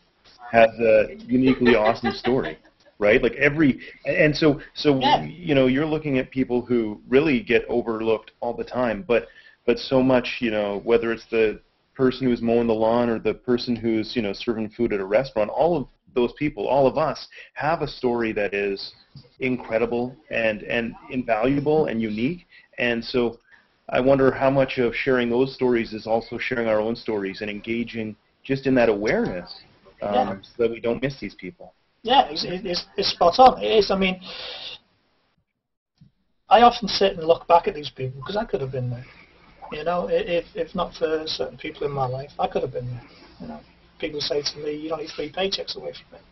has a uniquely awesome story, right? Like so you know, you're looking at people who really get overlooked all the time, but so much, you know, whether it's the person who's mowing the lawn or the person who's, you know, serving food at a restaurant, all of those people, all of us, have a story that is incredible and invaluable and unique. And so I wonder how much of sharing those stories is also sharing our own stories and engaging just in that awareness so that we don't miss these people. Yeah, it's spot on. It is. I mean, I often sit and look back at these people because I could have been there. You know, if not for certain people in my life, I could have been there. You know, people say to me, "You're only 3 paychecks away from it."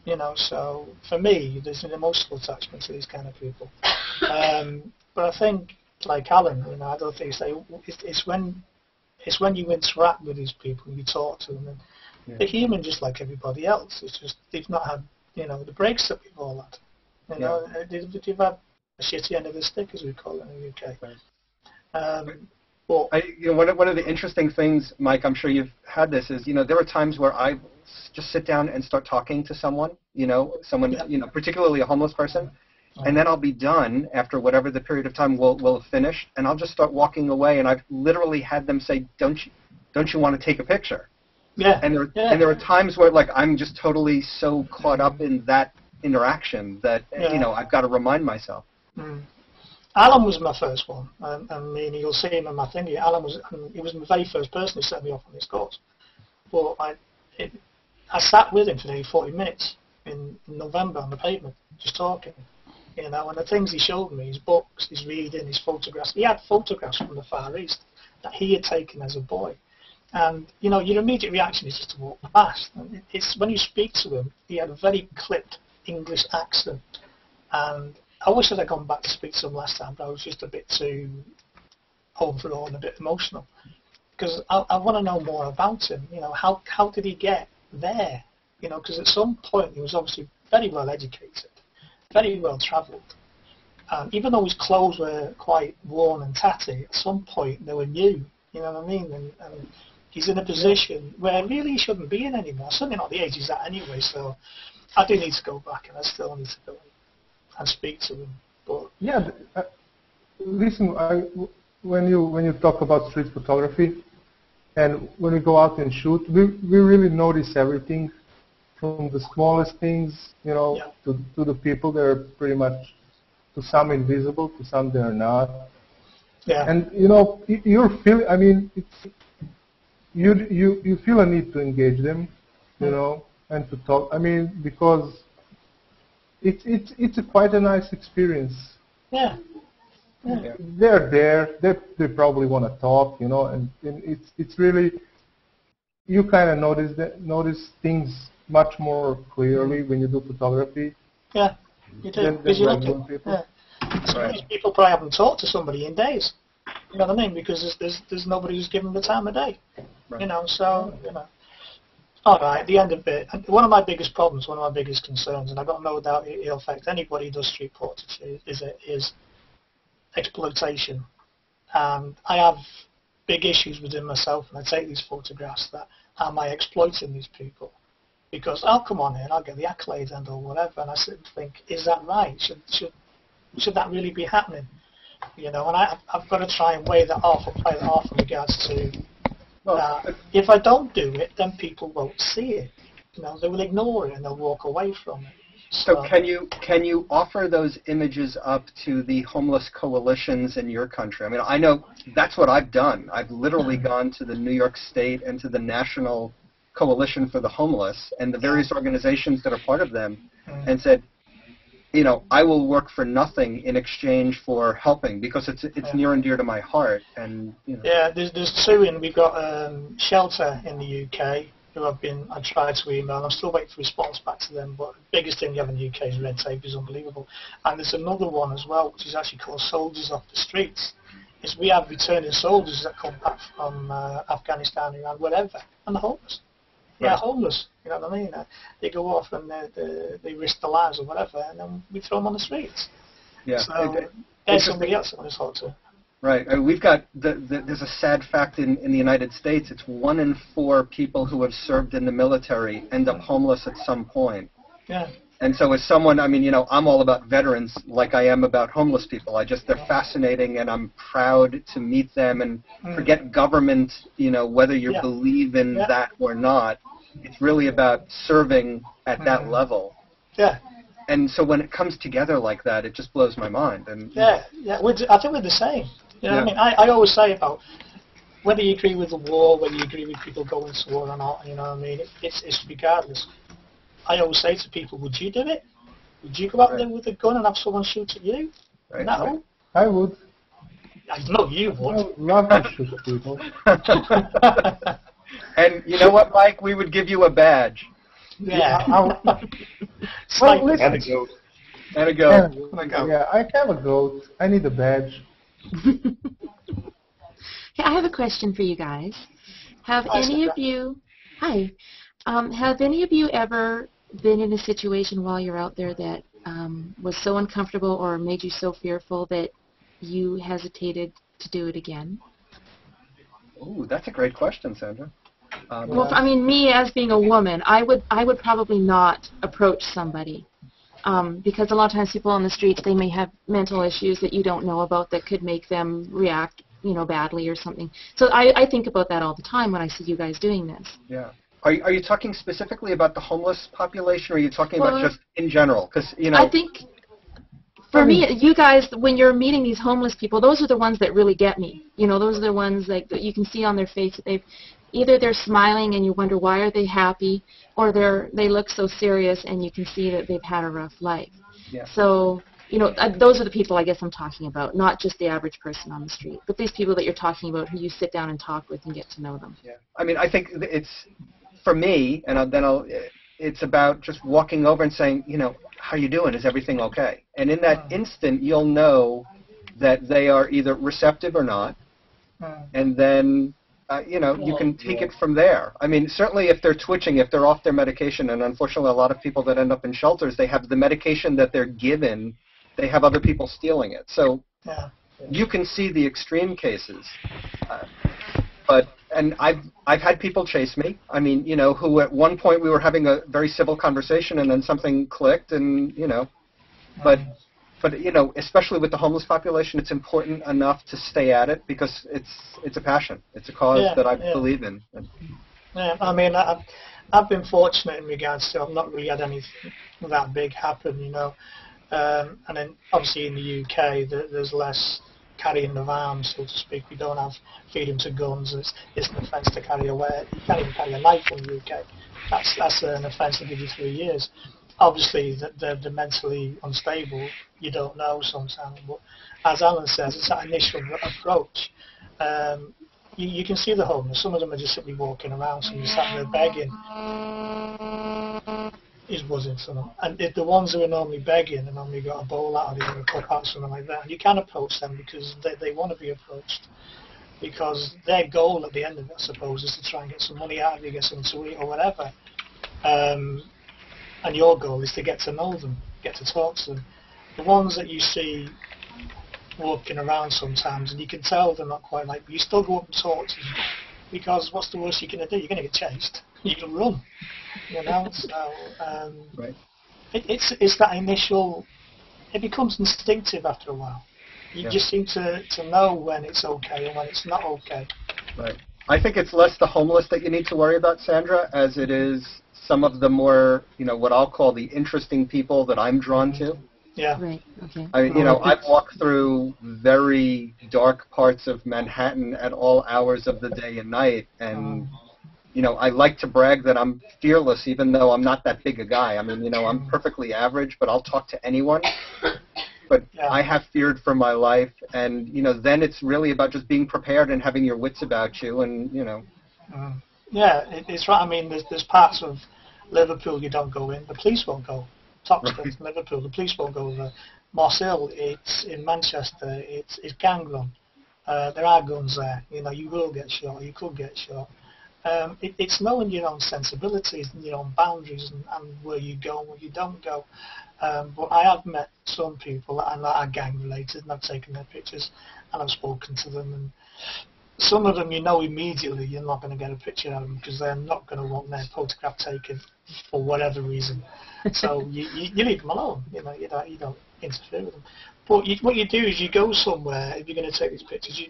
You know, so for me, there's an emotional attachment to these kind of people. But I think, like Alan, you know, I don't think it's when you interact with these people and you talk to them, and they're human just like everybody else. It's just they've not had, you know, the breaks that we've all had. You know, they've had a shitty end of the stick, as we call it in the UK. Right. Well, you know, one of the interesting things, Mike, I'm sure you've had this, is, you know, there are times where I just sit down and start talking to someone, you know, you know, particularly a homeless person, and then I'll be done after whatever the period of time will have finished, and I'll just start walking away, and I've literally had them say, don't you want to take a picture? Yeah. And there are times where, like, I'm just totally so caught up in that interaction that, you know, I've got to remind myself. Alan was my first one. I mean, you'll see him in my thing. Alan was the very first person who set me off on this course. But I sat with him for nearly 40 minutes in November on the pavement, just talking. You know, and the things he showed me, his books, his reading, his photographs. He had photographs from the Far East that he had taken as a boy. And, you know, your immediate reaction is just to walk past. And it's when you speak to him, he had a very clipped English accent. And I wish I'd gone back to speak to him last time, but I was just a bit too overall and a bit emotional. Because I want to know more about him. You know, how did he get there? You know, because at some point he was obviously very well educated, very well travelled. Even though his clothes were quite worn and tatty, at some point they were new. You know what I mean? And he's in a position where really he shouldn't be in anymore. Certainly not the age he's at anyway. So I do need to go back, and I still need to go and speak to him. But yeah, listen. When you talk about street photography, and when we go out and shoot, we really notice everything, from the smallest things, you know, to the people that are pretty much to some invisible, to some they're not. Yeah. And you're feeling. I mean, you feel a need to engage them, and to talk. I mean, because it's quite a nice experience. Yeah. They're there. They probably want to talk, and it's really, you kind of notice things much more clearly when you do photography. Yeah, you do. Because you look at some of these people probably haven't talked to somebody in days. You know what I mean? Because there's nobody who's given them the time of day. Right. So All right, at the end of it, one of my biggest problems, one of my biggest concerns, and I've got no doubt it'll affect anybody who does street portraiture, is exploitation. And I have big issues within myself when I take these photographs that, am I exploiting these people? Because I'll come on here and I'll get the accolades and or whatever, and I sit and think, is that right? Should that really be happening? And I've got to try and weigh that off or play that off in regards to if I don't do it, then people won't see it. They will ignore it and they'll walk away from it. So can you offer those images up to the homeless coalitions in your country? I mean, I know that's what I've done. I've literally gone to the New York State and to the National Coalition for the Homeless and the various organizations that are part of them and said, I will work for nothing in exchange for helping because it's near and dear to my heart. And Yeah, there's two, and we've got Shelter in the UK who I tried to email. I'm still waiting for response back to them, but the biggest thing you have in the UK is red tape is unbelievable. And there's another one as well, which is actually called Soldiers Off the Streets. Is we have returning soldiers that come back from Afghanistan, Iran, whatever, and they're homeless. Yeah, homeless. You know what I mean? They go off and they risk their lives or whatever, and then we throw them on the streets. Yeah. So there's somebody else I want to talk to. Right. We've got there's a sad fact in the United States. It's 1 in 4 people who have served in the military end up homeless at some point. Yeah. And so as someone, I mean, I'm all about veterans like I am about homeless people. They're fascinating, and I'm proud to meet them and forget government, whether you believe in that or not. It's really about serving at that level. Yeah. And so when it comes together like that, it just blows my mind. And I think we're the same. What I mean? I always say about whether you agree with the war, whether you agree with people going to war or not, you know what I mean? It's regardless. I always say to people, would you do it? Would you go out there with a gun and have someone shoot at you? Right. No. I would. I know you would. I would love to shoot people. And you know what, Mike? We would give you a badge. Yeah. Well, listen. And a goat. And a goat. Yeah, I have a goat. I need a badge. Hey, I have a question for you guys. Have any of you ever been in a situation while you're out there that was so uncomfortable or made you so fearful that you hesitated to do it again? Ooh, that's a great question, Sandra. Well, I mean, me as being a woman, I would probably not approach somebody because a lot of times people on the streets, they may have mental issues that you don't know about that could make them react, badly or something. So I think about that all the time when I see you guys doing this. Yeah. Are you talking specifically about the homeless population, or are you talking about just in general? Because I think for me, you guys, when you're meeting these homeless people, those are the ones that really get me. Those are the ones that you can see on their face that either they're smiling and you wonder why are they happy, or they look so serious and you can see that they've had a rough life. Yeah. So those are the people I guess I'm talking about, not just the average person on the street, but these people that you're talking about who you sit down and talk with and get to know them. Yeah. I mean, I think it's. For me, it's about just walking over and saying, how you doing? Is everything okay? And in that instant, you'll know that they are either receptive or not, and then, you can take it from there. I mean, certainly if they're twitching, if they're off their medication, and unfortunately a lot of people that end up in shelters, they have the medication that they're given, they have other people stealing it. So you can see the extreme cases. And I've had people chase me. I mean, who at one point we were having a very civil conversation, and then something clicked, and but especially with the homeless population, it's important enough to stay at it because it's a passion. It's a cause that I believe in. Yeah, I mean, I've been fortunate in regards to I've not really had anything that big happen. And then obviously in the UK, there's less carrying of arms, so to speak. We don't have freedom to guns. It's an offence to carry away. You can't even carry a knife in the UK. That's an offence to give you 3 years. Obviously, they're mentally unstable. You don't know sometimes. But as Alan says, it's that initial approach. You can see the homeless. Some of them are just simply walking around. Some are sat there begging. Is buzzing, so and if the ones who are normally begging and normally got a bowl out of it or a cup out or something like that, you can approach them because they want to be approached, because their goal at the end of it, I suppose, is to try and get some money out of you, get something to eat or whatever, and your goal is to get to know them, get to talk to them. The ones that you see walking around sometimes, and you can tell they're not quite like, but you still go up and talk to them, because what's the worst you're going to do? You're going to get chased. You can run. You know, so right. It's that initial. It becomes instinctive after a while. You just seem to know when it's okay and when it's not okay. Right. I think it's less the homeless that you need to worry about, Sandra, as it is some of the more, what I'll call the interesting people that I'm drawn to. Yeah. Right. Okay. I've walked through very dark parts of Manhattan at all hours of the day and night, and I like to brag that I'm fearless, even though I'm not that big a guy. I mean, I'm perfectly average, but I'll talk to anyone. But I have feared for my life, and then it's really about just being prepared and having your wits about you, and Yeah, it's right. I mean, there's parts of Liverpool you don't go in. The police won't go. Top Street, Liverpool, the police won't go there. Moss Hill, it's in Manchester. It's gang run. There are guns there. You will get shot. You could get shot. It's knowing your own sensibilities and your own boundaries and where you go and where you don't go. But I have met some people that are gang related, and I've taken their pictures and I've spoken to them. And some of them, immediately you're not going to get a picture out of them because they're not going to want their photograph taken for whatever reason. So you leave them alone. You don't interfere with them. But what you do is you go somewhere. If you're going to take these pictures,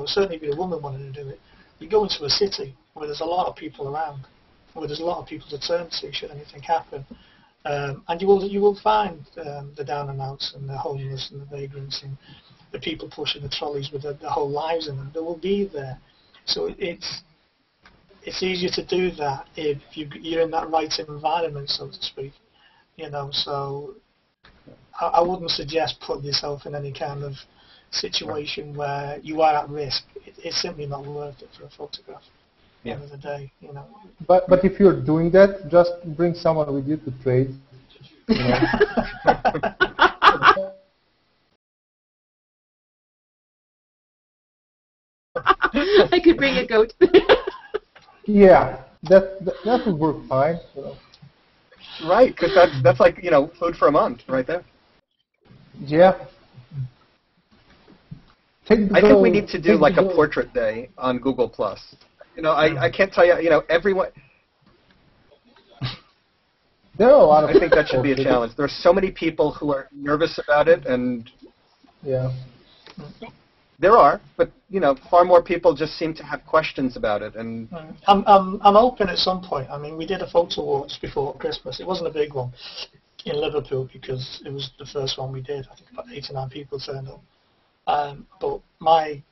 certainly if you're a woman wanting to do it, you go into a city where there's a lot of people around, where there's a lot of people to turn to should anything happen, and you will find the down and outs and the homeless and the vagrants and the people pushing the trolleys with their whole lives in them. They will be there. So it's easier to do that if you're in that right environment, so to speak. So I wouldn't suggest putting yourself in any kind of situation where you are at risk. It's simply not worth it for a photograph. At the end of the day, But if you're doing that, just bring someone with you to trade. I could bring a goat. Yeah, that would work fine. Right, because that's like food for a month right there. Yeah. I think we need to do like a portrait day on Google+. I can't tell you, everyone. There are a lot of. I think that should be a challenge. There are so many people who are nervous about it, and there are, but far more people just seem to have questions about it. And I'm hoping at some point. I mean, we did a photo walk just before Christmas. It wasn't a big one in Liverpool because it was the first one we did. I think about 8 or 9 people turned up. But my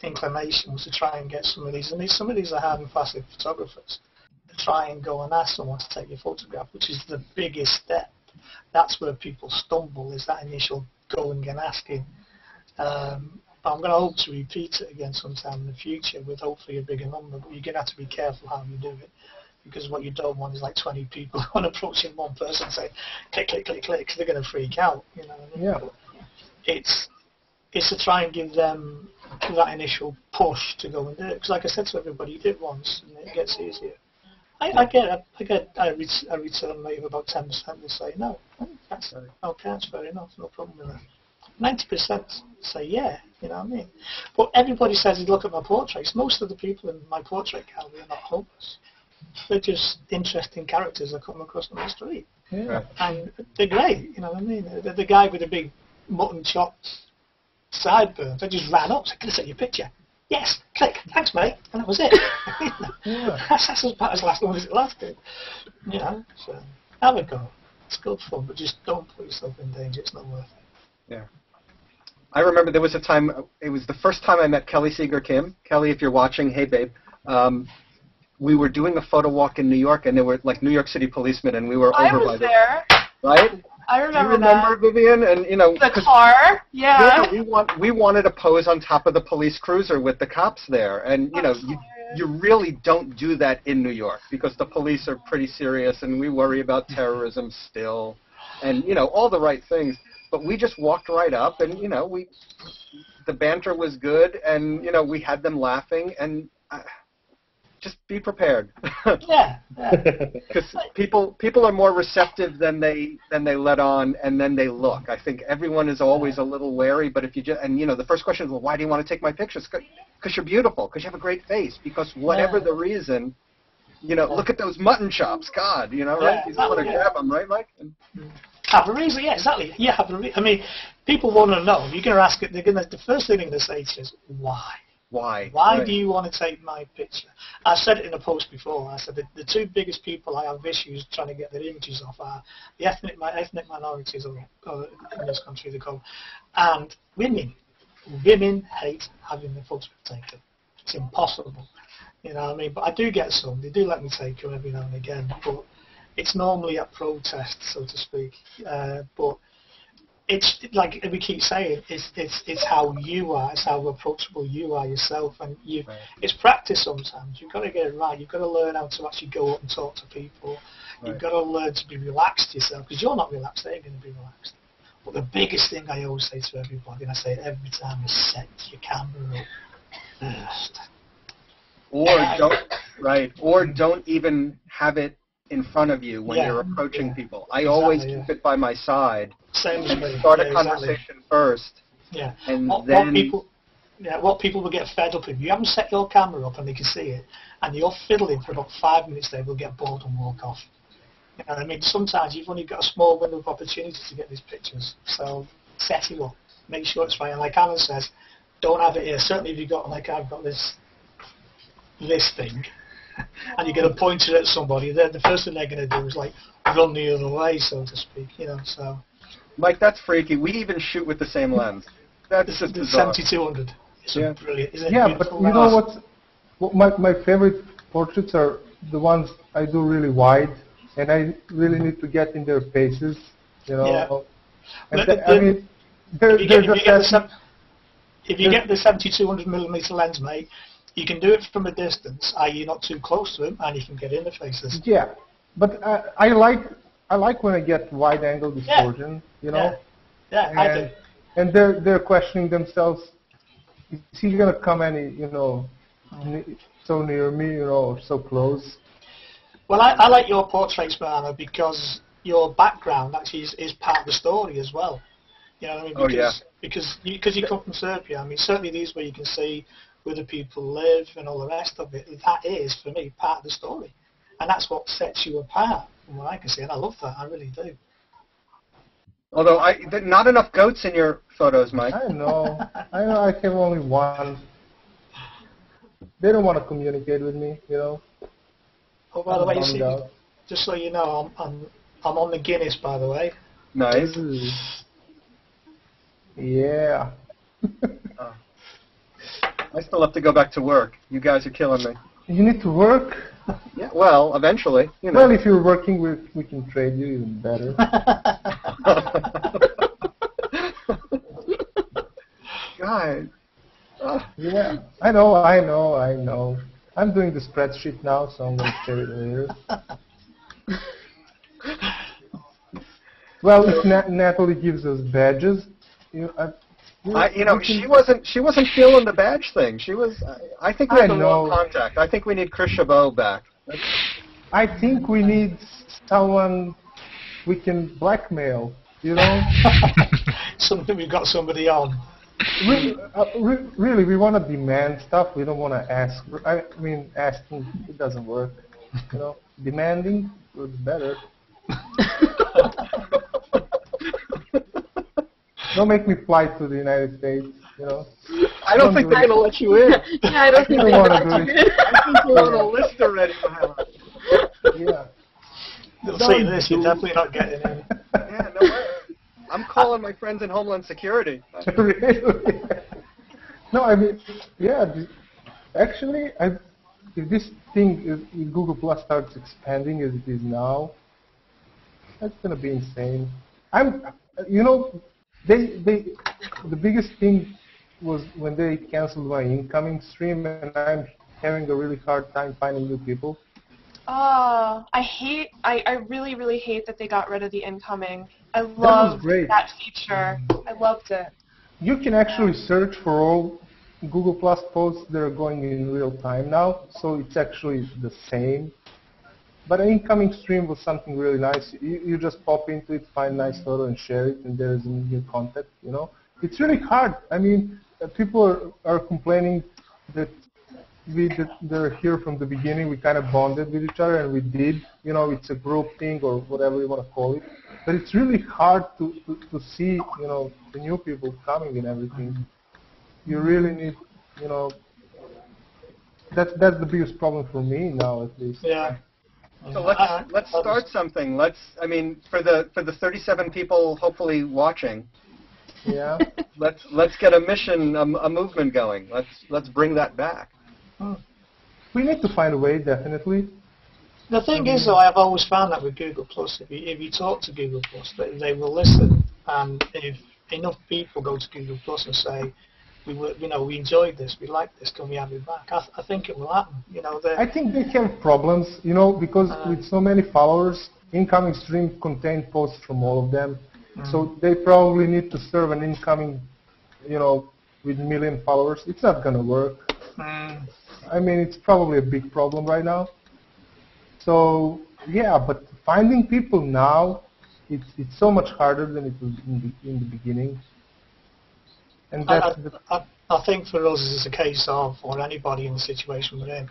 inclination was to try and get some of these, and some of these are hard and fast photographers, to try and go and ask someone to take your photograph, which is the biggest step. That's where people stumble, is that initial going and asking. I'm going to hope to repeat it again sometime in the future with hopefully a bigger number, but you're going to have to be careful how you do it, because what you don't want is like 20 people on approaching one person saying, click, click, click, click, because they're going to freak out. Yeah. It's to try and give them that initial push to go and do it. Because like I said to everybody, you do it once and it gets easier. I return rate of about 10% will say, no, that's okay, that's fair enough, no problem with that. 90% say yeah, you know what I mean? But everybody says, look at my portraits. Most of the people in my portrait gallery are not homeless. They're just interesting characters that come across on the street. Yeah. And they're great, you know what I mean? The guy with the big mutton chops sideburns, I just ran up, said, can I take your picture? Yes, click, thanks mate, and that was it. That's about as long as it lasted. So have a go. It's good fun, but just don't put yourself in danger. It's not worth it. Yeah. I remember there was a time, it was the first time I met Kelly Seeger Kim. Kelly, if you're watching, hey babe. We were doing a photo walk in New York, and there were like New York City policemen, and we were over by there. Right? I remember Do you remember that. Vivian? And the car, yeah. We wanted to pose on top of the police cruiser with the cops there, and you really don't do that in New York because the police are pretty serious, and we worry about terrorism still, and all the right things. But we just walked right up, and the banter was good, and we had them laughing, and just be prepared. Yeah. Because people are more receptive than they let on, and then they look. I think everyone is always a little wary, but if you just the first question is, well, why do you want to take my pictures? Because you're beautiful, because you have a great face, because whatever the reason, look at those mutton chops, God, right? You just want to grab them, right, Mike? Have a reason, yeah, exactly. Yeah, have a reason. I mean, people want to know. You're going to ask it. The first thing they're going to say to you is why. Why? Why do you want to take my picture? I said it in a post before. I said the two biggest people I have issues trying to get their images off are the ethnic minorities or in this country they call, and women. Women hate having their photograph taken. It's impossible. You know what I mean? But I do get some. They do let me take them every now and again. But it's normally at protests, so to speak. But it's like we keep saying, it's how you are, it's how approachable you are yourself, and it's practice sometimes. You've got to get it right. You've got to learn how to actually go up and talk to people. Right. You've got to learn to be relaxed yourself, because you're not relaxed, they're going to be relaxed. But the biggest thing I always say to everybody, and I say it every time, is set your camera up first. Or don't even have it in front of you when you're approaching people. I always keep it by my side. Same as me. Start a conversation first. Yeah. And what people will get fed up if you haven't set your camera up and they can see it, and you're fiddling for about 5 minutes, they will get bored and walk off. You know what I mean? Sometimes you've only got a small window of opportunity to get these pictures, so set it up. Make sure it's right. And like Alan says, don't have it here. Certainly if you've got, like I've got this thing, and you're going to point it at somebody, then the first thing they're going to do is like run the other way, so to speak. So. Mike, that's freaky. We even shoot with the same lens. That's just bizarre. 7200. It's brilliant. Isn't it but you know what? My favorite portraits are the ones I do really wide, and I really need to get in their faces. Yeah. And I mean, if you get the 7200mm lens, mate, you can do it from a distance, i.e. not too close to them, and you can get in the faces. Yeah, but I like when I get wide-angle distortion, Yeah, I do. And they're questioning themselves, is he going to come any, so near me, or so close? Well, I like your portraits, Bernardo, because your background actually is part of the story as well. You know what I mean? Because you come from Serbia. I mean, certainly these where you can see where the people live and all the rest of it, that is, for me, part of the story. And that's what sets you apart, from what I can see, and I love that, I really do. Although, not enough goats in your photos, Mike. I know, I have only one. They don't want to communicate with me, Oh, by the way, just so you know, I'm on the Guinness, by the way. Nice. Yeah. I still have to go back to work. You guys are killing me. You need to work? Yeah, well, eventually. Well, if you're working, we can trade you even better. God. Yeah, I know. I'm doing the spreadsheet now, so I'm going to share it later. Well, if Natalie gives us badges, she wasn't feeling the badge thing. She was. I think we had the wrong contact. I think we need Chris Chabot back. I think we need someone we can blackmail. Something we've got somebody on. Really, we want to demand stuff. We don't want to ask. I mean, asking, it doesn't work. Demanding was better. Don't make me fly to the United States, I don't think they're going to let you in. Yeah, I don't think they're going to let you in. I think you're on a list already. Yeah. They'll I'll say this, you're definitely not getting in. Yeah, no way. I'm calling my friends in Homeland Security. Really? No, I mean, yeah. Actually, if this thing, if Google Plus starts expanding as it is now, that's gonna be insane. You know, the biggest thing was when they canceled my incoming stream, and I'm having a really hard time finding new people. I really, really hate that they got rid of the incoming. I loved that feature. I loved it. You can actually search for all Google Plus posts that are going in real time now, so it's actually the same. But an incoming stream was something really nice. You just pop into it, find a nice photo, and share it, and there's a new contact. You know, it's really hard. I mean, people are complaining that they're here from the beginning. We kind of bonded with each other, and we did. You know, it's a group thing or whatever you want to call it. But it's really hard to see, you know, the new people coming and everything. You really need, you know, that's the biggest problem for me now, at least. Yeah. So let's start something. I mean, for the 37 people hopefully watching. Yeah. Let's get a mission, a movement going. Let's bring that back. We need to find a way, definitely. The thing is, though, I've always found that with Google Plus, if you talk to Google Plus, they will listen, and if enough people go to Google Plus and say, we enjoyed this, we like this, can we have it back? I think it will happen. You know, I think they have problems, you know, because with so many followers, incoming stream contain posts from all of them, so they probably need to serve an incoming, you know, with 1 million followers. It's not gonna work. I mean, it's probably a big problem right now. So yeah, but finding people now, it's so much harder than it was in the beginning. And that's I think for us it's a case of, or anybody in the situation we're in,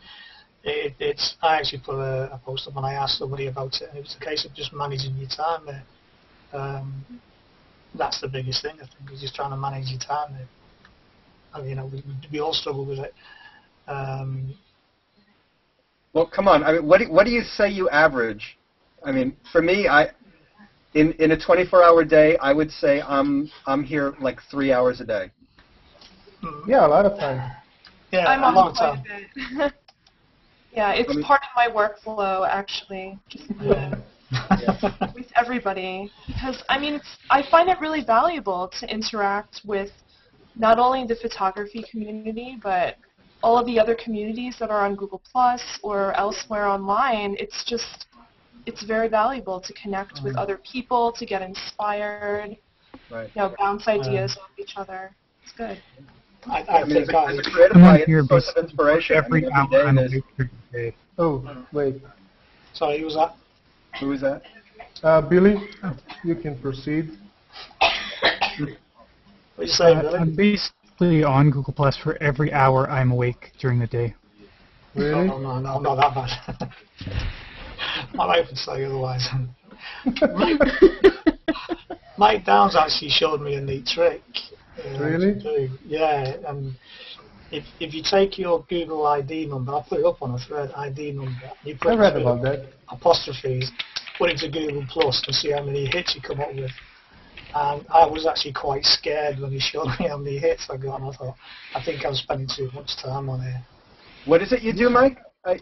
I actually put a post up and I asked somebody about it, and it was a case of just managing your time there. That's the biggest thing, I think, is just trying to manage your time there. And, you know, we all struggle with it. Well, come on. I mean, what do you say you average? I mean, for me, in a 24-hour day, I would say I'm here like 3 hours a day. Yeah, a lot of time. Yeah, I'm a lot of quite time. a bit. Yeah, it's part of my workflow, actually, just with everybody. Because, I mean, I find it really valuable to interact with not only the photography community, but all of the other communities that are on Google Plus or elsewhere online. It's very valuable to connect with other people, to get inspired, bounce ideas off each other. It's good. I mean, as a creative guy, it's a source of inspiration. Every hour I'm awake during the day. Oh, wait. Sorry, who was that? Who is that? Billy, you can proceed. What you saying, Billy? I'm basically on Google Plus for every hour I'm awake during the day. Really? No, not that bad. My wife would say otherwise. Mike Downs actually showed me a neat trick. Really? Yeah, if you take your Google ID number, I'll put it up on a thread, ID number, you put I read about that. Apostrophes, put it to Google Plus and see how many hits you come up with. And I was actually quite scared when he showed me how many hits I got, and I thought, I think I'm spending too much time on here. What is it you do, Mike?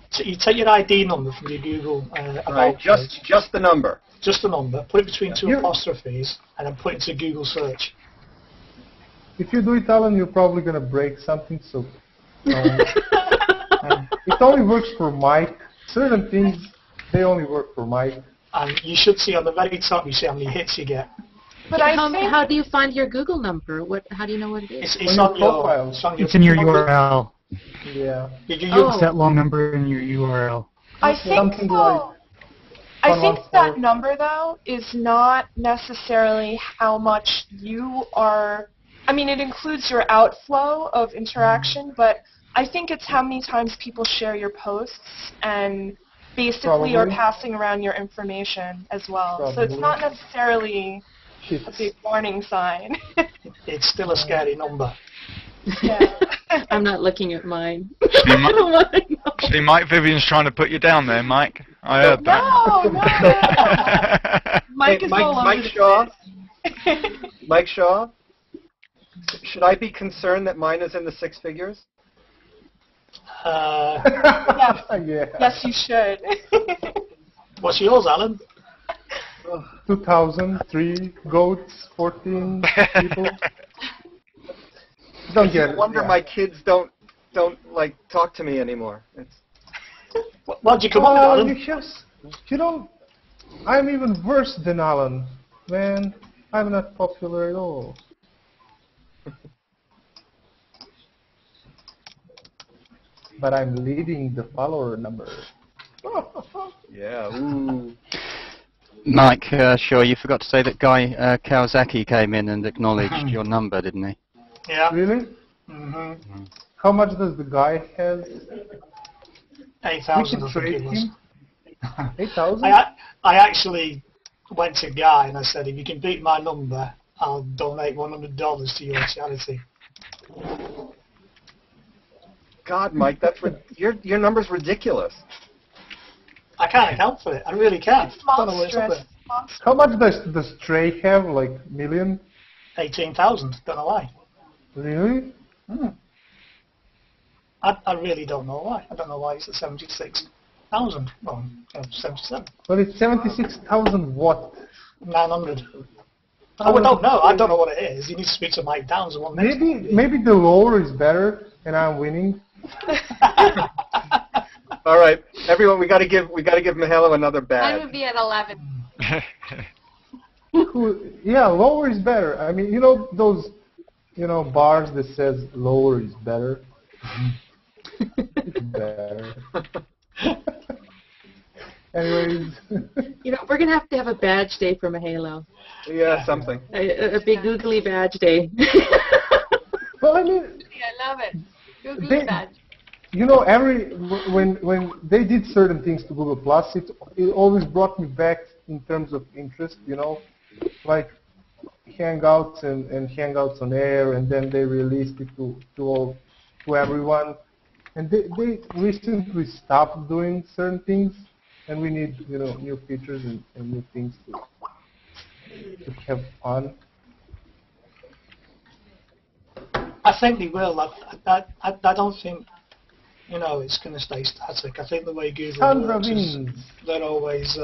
So you take your ID number from your Google right, just the number. Just the number. Put it between two apostrophes, and then put it to Google search. If you do it, Alan, you're probably going to break something, so... it only works for Mike. Certain things, they only work for Mike. And you should see on the very top, you see how many hits you get. But how do you find your Google number? How do you know what it is? It's on your profile. It's in your URL. Yeah. It's that long number in your URL. I think that number, though, is not necessarily how much you are... I mean, it includes your outflow of interaction, but I think it's how many times people share your posts and basically are passing around your information as well. Probably. So it's not necessarily a big warning sign. It's still a scary number. Yeah. I'm not looking at mine. See, Mike, Vivian's trying to put you down there, Mike. I heard that. No. Mike is Mike Shaw. Mike Shaw. Should I be concerned that mine is in the six figures? Yes. Yeah. Yes, you should. What's yours, Alan? 2003 goats, 14 people. Don't get it. No wonder my kids don't like talk to me anymore. It's why'd you come up with, Alan? You don't. I'm even worse than Alan, man. I'm not popular at all. But I'm leading the follower number. Yeah. Ooh. Mike, sure, you forgot to say that Guy Kawasaki came in and acknowledged your number, didn't he? Yeah. Really? Mm-hmm. How much does the guy have? 8,000, I think it was. 8,000? I actually went to Guy and I said, if you can beat my number, I'll donate $100 to your charity. God, Mike, your number's ridiculous. I can't account for it. I really can't. Don't know where it's up there. How much does the Stray have? Like million? 18,000. Don't know why. Really? Hmm. I really don't know why. I don't know why it's at 76,000. Well, 77. But it's 76,000 what? 900. I don't know. I don't know what it is. You need to speak to Mike Downs. Maybe the lower is better, and I'm winning. All right, everyone, we got to give Mihailo another Mine badge. would be at 11. Yeah, lower is better. I mean, you know those, bars that says lower is better. It's better. Anyways. We're going to have a badge day for Mihailo. Yeah, something. A big googly badge day. Well, I mean. I love it. Googly badge. When they did certain things to Google Plus, it always brought me back in terms of interest, like Hangouts and Hangouts on Air, and then they released it to everyone. And they recently stopped doing certain things, and we need new features and new things to have fun. I think they will. I don't think it's going to stay static. I think the way Google works is they're always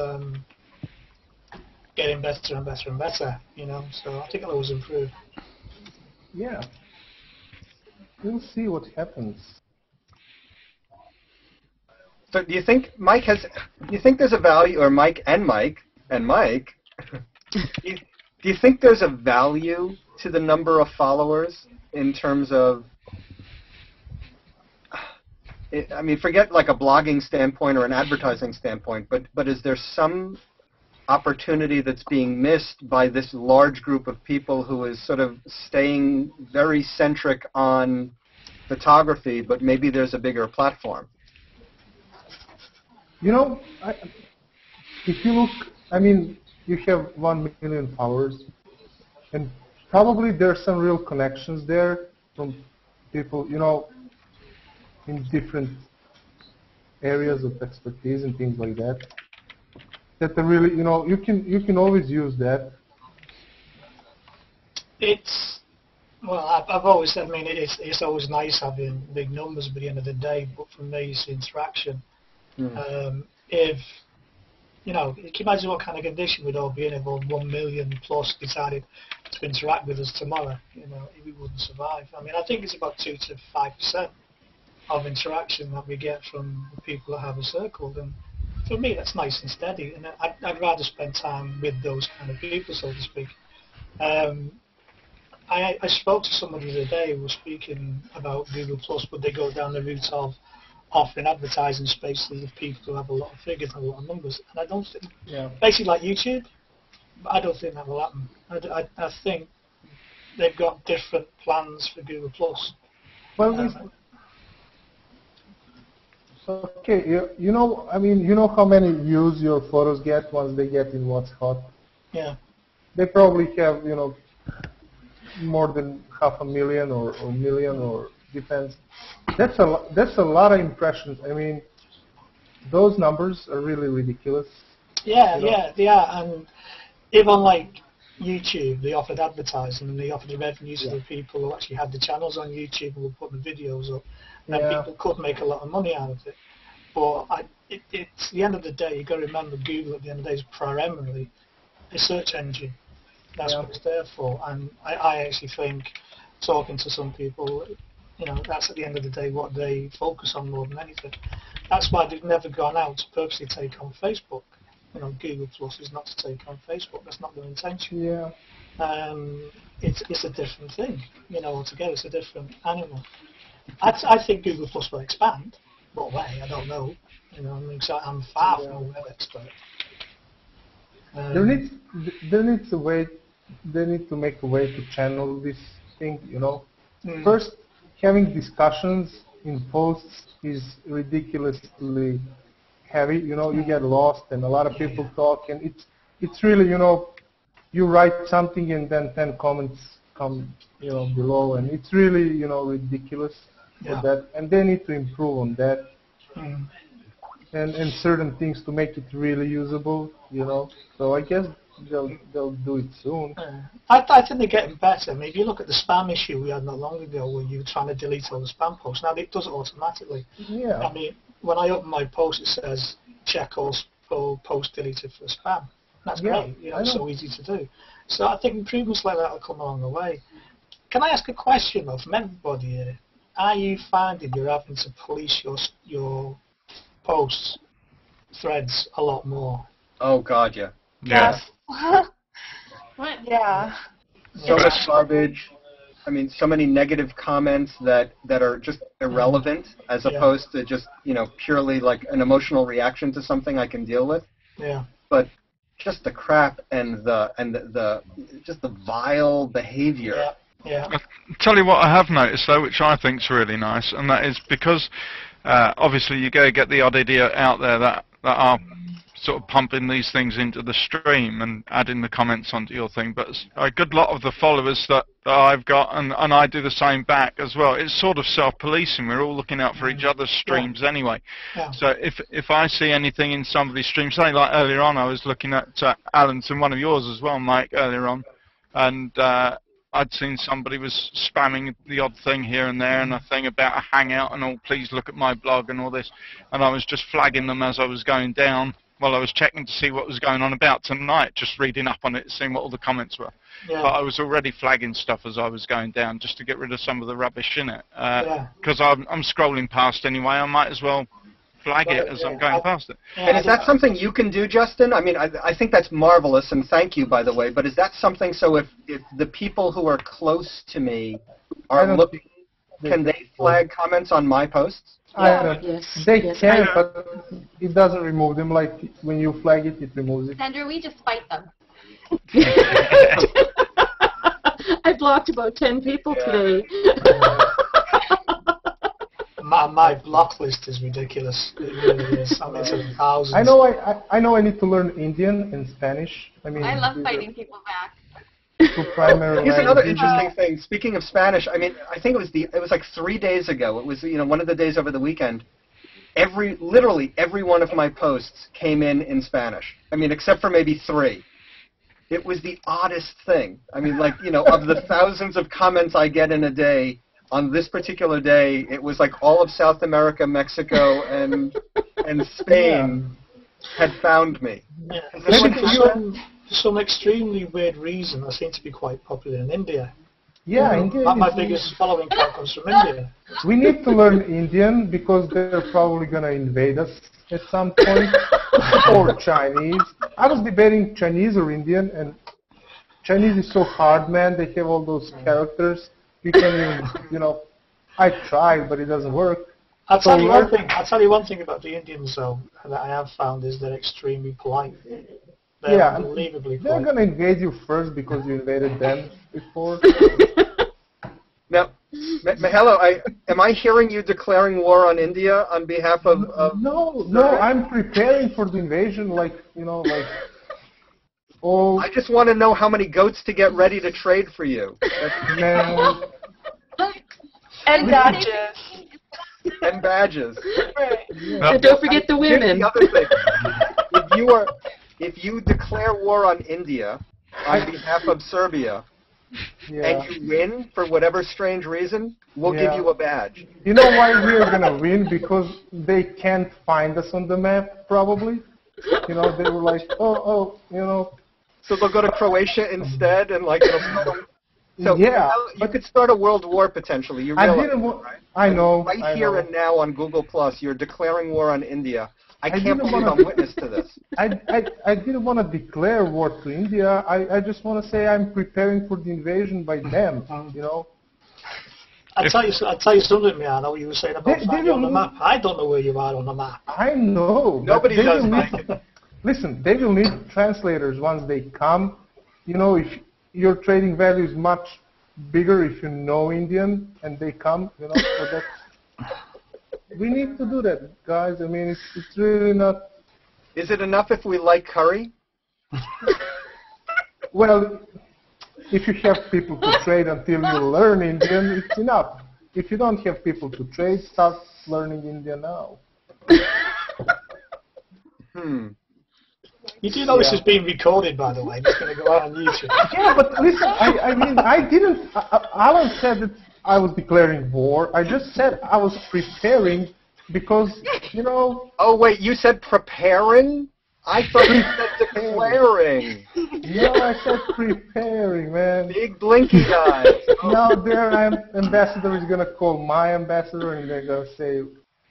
getting better and better and better. So I think it'll always improve. Yeah. We'll see what happens. So do you think there's a value, or Mike, do you think there's a value to the number of followers in terms of, I mean, forget like a blogging standpoint or an advertising standpoint, but is there some opportunity that's being missed by this large group of people who is sort of staying very centric on photography, but maybe there's a bigger platform? If you look, I mean, you have 1 million followers, and probably there's some real connections there from people, in different areas of expertise and things like that. That they really, you can always use that. I've always said, I mean, it's always nice having big numbers at the end of the day, but for me, it's interaction. If you can imagine what kind of condition we'd all be in if all 1 million plus decided to interact with us tomorrow. We wouldn't survive. I mean, I think it's about 2 to 5% of interaction that we get from the people that have us circled, and for me, that's nice and steady. And I'd rather spend time with those kind of people, so to speak. I spoke to somebody the other day who was speaking about Google Plus, but they go down the route of offering advertising space to the people who have a lot of figures and a lot of numbers. And I don't think, basically like YouTube, but I don't think that will happen. I think they've got different plans for Google Plus. Well, okay, I mean, how many views your photos get once they get in What's Hot? Yeah. They probably have, more than 500,000 or a million, or depends. That's a lot of impressions. I mean, those numbers are really ridiculous. Yeah, and even like YouTube, they offered advertising and they offered revenue to the people who actually had the channels on YouTube and were putting the videos up, and then people could make a lot of money out of it. But it's the end of the day, you've got to remember Google at the end of the day is primarily a search engine. That's what it's there for. And I actually think, talking to some people, that's at the end of the day what they focus on more than anything. That's why they've never gone out to purposely take on Facebook. Google Plus is not to take on Facebook. That's not their intention. Yeah. It's a different thing. Altogether, it's a different animal. I think Google Plus will expand. What way? I don't know. I'm far from a web expert. There needs a way. They need to make a way to channel this thing. First, having discussions in posts is ridiculously heavy. You get lost, and a lot of people talk, and it's really you write something and then 10 comments come below, and it's really ridiculous for that, and they need to improve on that. And certain things to make it really usable, So I guess they'll do it soon. I think they're getting better. I mean, if you look at the spam issue we had not long ago, where you were trying to delete all the spam posts, now it does it automatically. Yeah. I mean, when I open my post, it says check all posts deleted for spam. That's great. It's so easy to do. So I think improvements like that will come along the way. Can I ask a question though from everybody here? Are you finding you're having to police your posts, threads a lot more? Oh God, yeah. Yes. What? Yeah. So much garbage. I mean, so many negative comments that are just irrelevant, as opposed to just purely like an emotional reaction to something I can deal with. Yeah. But just the crap and the just the vile behavior. Yeah. Yeah. I'll tell you what I have noticed though, which I think is really nice, and that is because obviously you go get the odd idiot out there that are sort of pumping these things into the stream and adding the comments onto your thing, but a good lot of the followers that I've got, and I do the same back as well, it's sort of self-policing. We're all looking out for each other's streams anyway. Yeah. So if I see anything in somebody's stream, say like earlier on I was looking at Alan's and one of yours as well, Mike, earlier on, and I'd seen somebody was spamming the odd thing here and there, and a thing about a hangout and please look at my blog and all this, and I was just flagging them as I was going down while I was checking to see what was going on about tonight, just reading up on it, seeing what all the comments were. Yeah. But I was already flagging stuff as I was going down just to get rid of some of the rubbish in it. Because I'm scrolling past anyway, I might as well flag it as I'm going past it. And is that something you can do, Justin? I mean, I think that's marvelous, and thank you, by the way, but is that something, so if the people who are close to me are looking, can they flag comments on my posts? They can, but it doesn't remove them. Like when you flag it, it removes it. Andrew, we just fight them. I blocked about 10 people today. My block list is ridiculous. It really is. I'm into thousands. I know I need to learn Indian and Spanish. I mean, I love fighting people back. Here's another interesting thing. Speaking of Spanish, I mean, I think it was like 3 days ago. It was one of the days over the weekend. Literally every one of my posts came in Spanish. I mean, except for maybe 3. It was the oddest thing. I mean, like of the thousands of comments I get in a day, on this particular day, it was like all of South America, Mexico, and Spain had found me. Yeah. For some extremely weird reason, I seem to be quite popular in India. Yeah, India. My biggest following comes from India. We need to learn Indian because they're probably going to invade us at some point, or Chinese. I was debating Chinese or Indian, and Chinese is so hard, man. They have all those characters. You can't even, I tried, but it doesn't work. I'll tell you one thing about the Indians, though, that I have found is they're extremely polite. They're unbelievably polite. They're going to invade you first because you invaded them before. Now, Mihailo, am I hearing you declaring war on India on behalf of... No, I'm preparing for the invasion, I just want to know how many goats to get ready to trade for you. And badges. and badges. And don't forget the women. Here's the other thing. If you declare war on India on behalf of Serbia, and you win for whatever strange reason, we'll give you a badge. You know why we're gonna win? Because they can't find us on the map, probably. You know, they were like, oh, you know. So they'll go to Croatia instead, and like. So you could start a world war potentially. You realize, right? I know. Right here and now on Google Plus, you're declaring war on India. I can't believe I'm witness to this. I didn't want to declare war to India. I just want to say I'm preparing for the invasion by them. You know. I'll tell you something, man. I know what you were saying about finding you on the map. I don't know where you are on the map. I know. Nobody does, Mike. Listen, they will need translators once they come. You know, if your trading value is much bigger if you know Indian and they come, you know, so that's, we need to do that, guys. I mean, it's really not... Is it enough if we like curry? Well, if you have people to trade until you learn Indian, it's enough. If you don't have people to trade, start learning Indian now. You do know this is being recorded, by the way. It's going to go out on YouTube. Yeah, but listen, I mean, I didn't... Alan said that I was declaring war. I just said I was preparing because, you know... Oh, wait, you said preparing? I thought you said declaring. No, I said preparing, man. Big blinky guy. Now their ambassador is going to call my ambassador and they're going to say,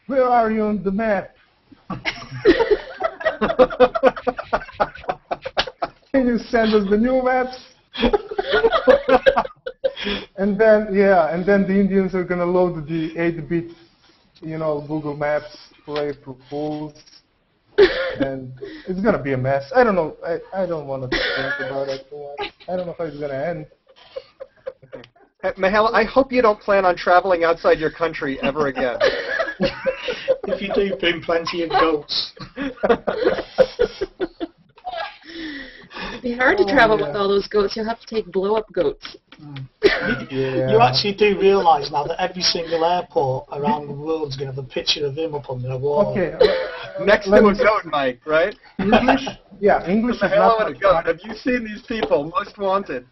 where are you on the map? Can you send us the new maps? and then the Indians are gonna load the 8-bit, you know, Google Maps for April Fools, and it's gonna be a mess. I don't know. I don't want to think about it too much. I don't know how it's gonna end. Mihailo, I hope you don't plan on traveling outside your country ever again. If you do, bring plenty of goats. It'd be hard to travel with all those goats. You'll have to take blow-up goats. You actually do realise now that every single airport around the world is going to have a picture of him up on their wall. Okay. Next to a goat, Mike, right? English? Yeah, English is not a goat. Have you seen these people? Most wanted.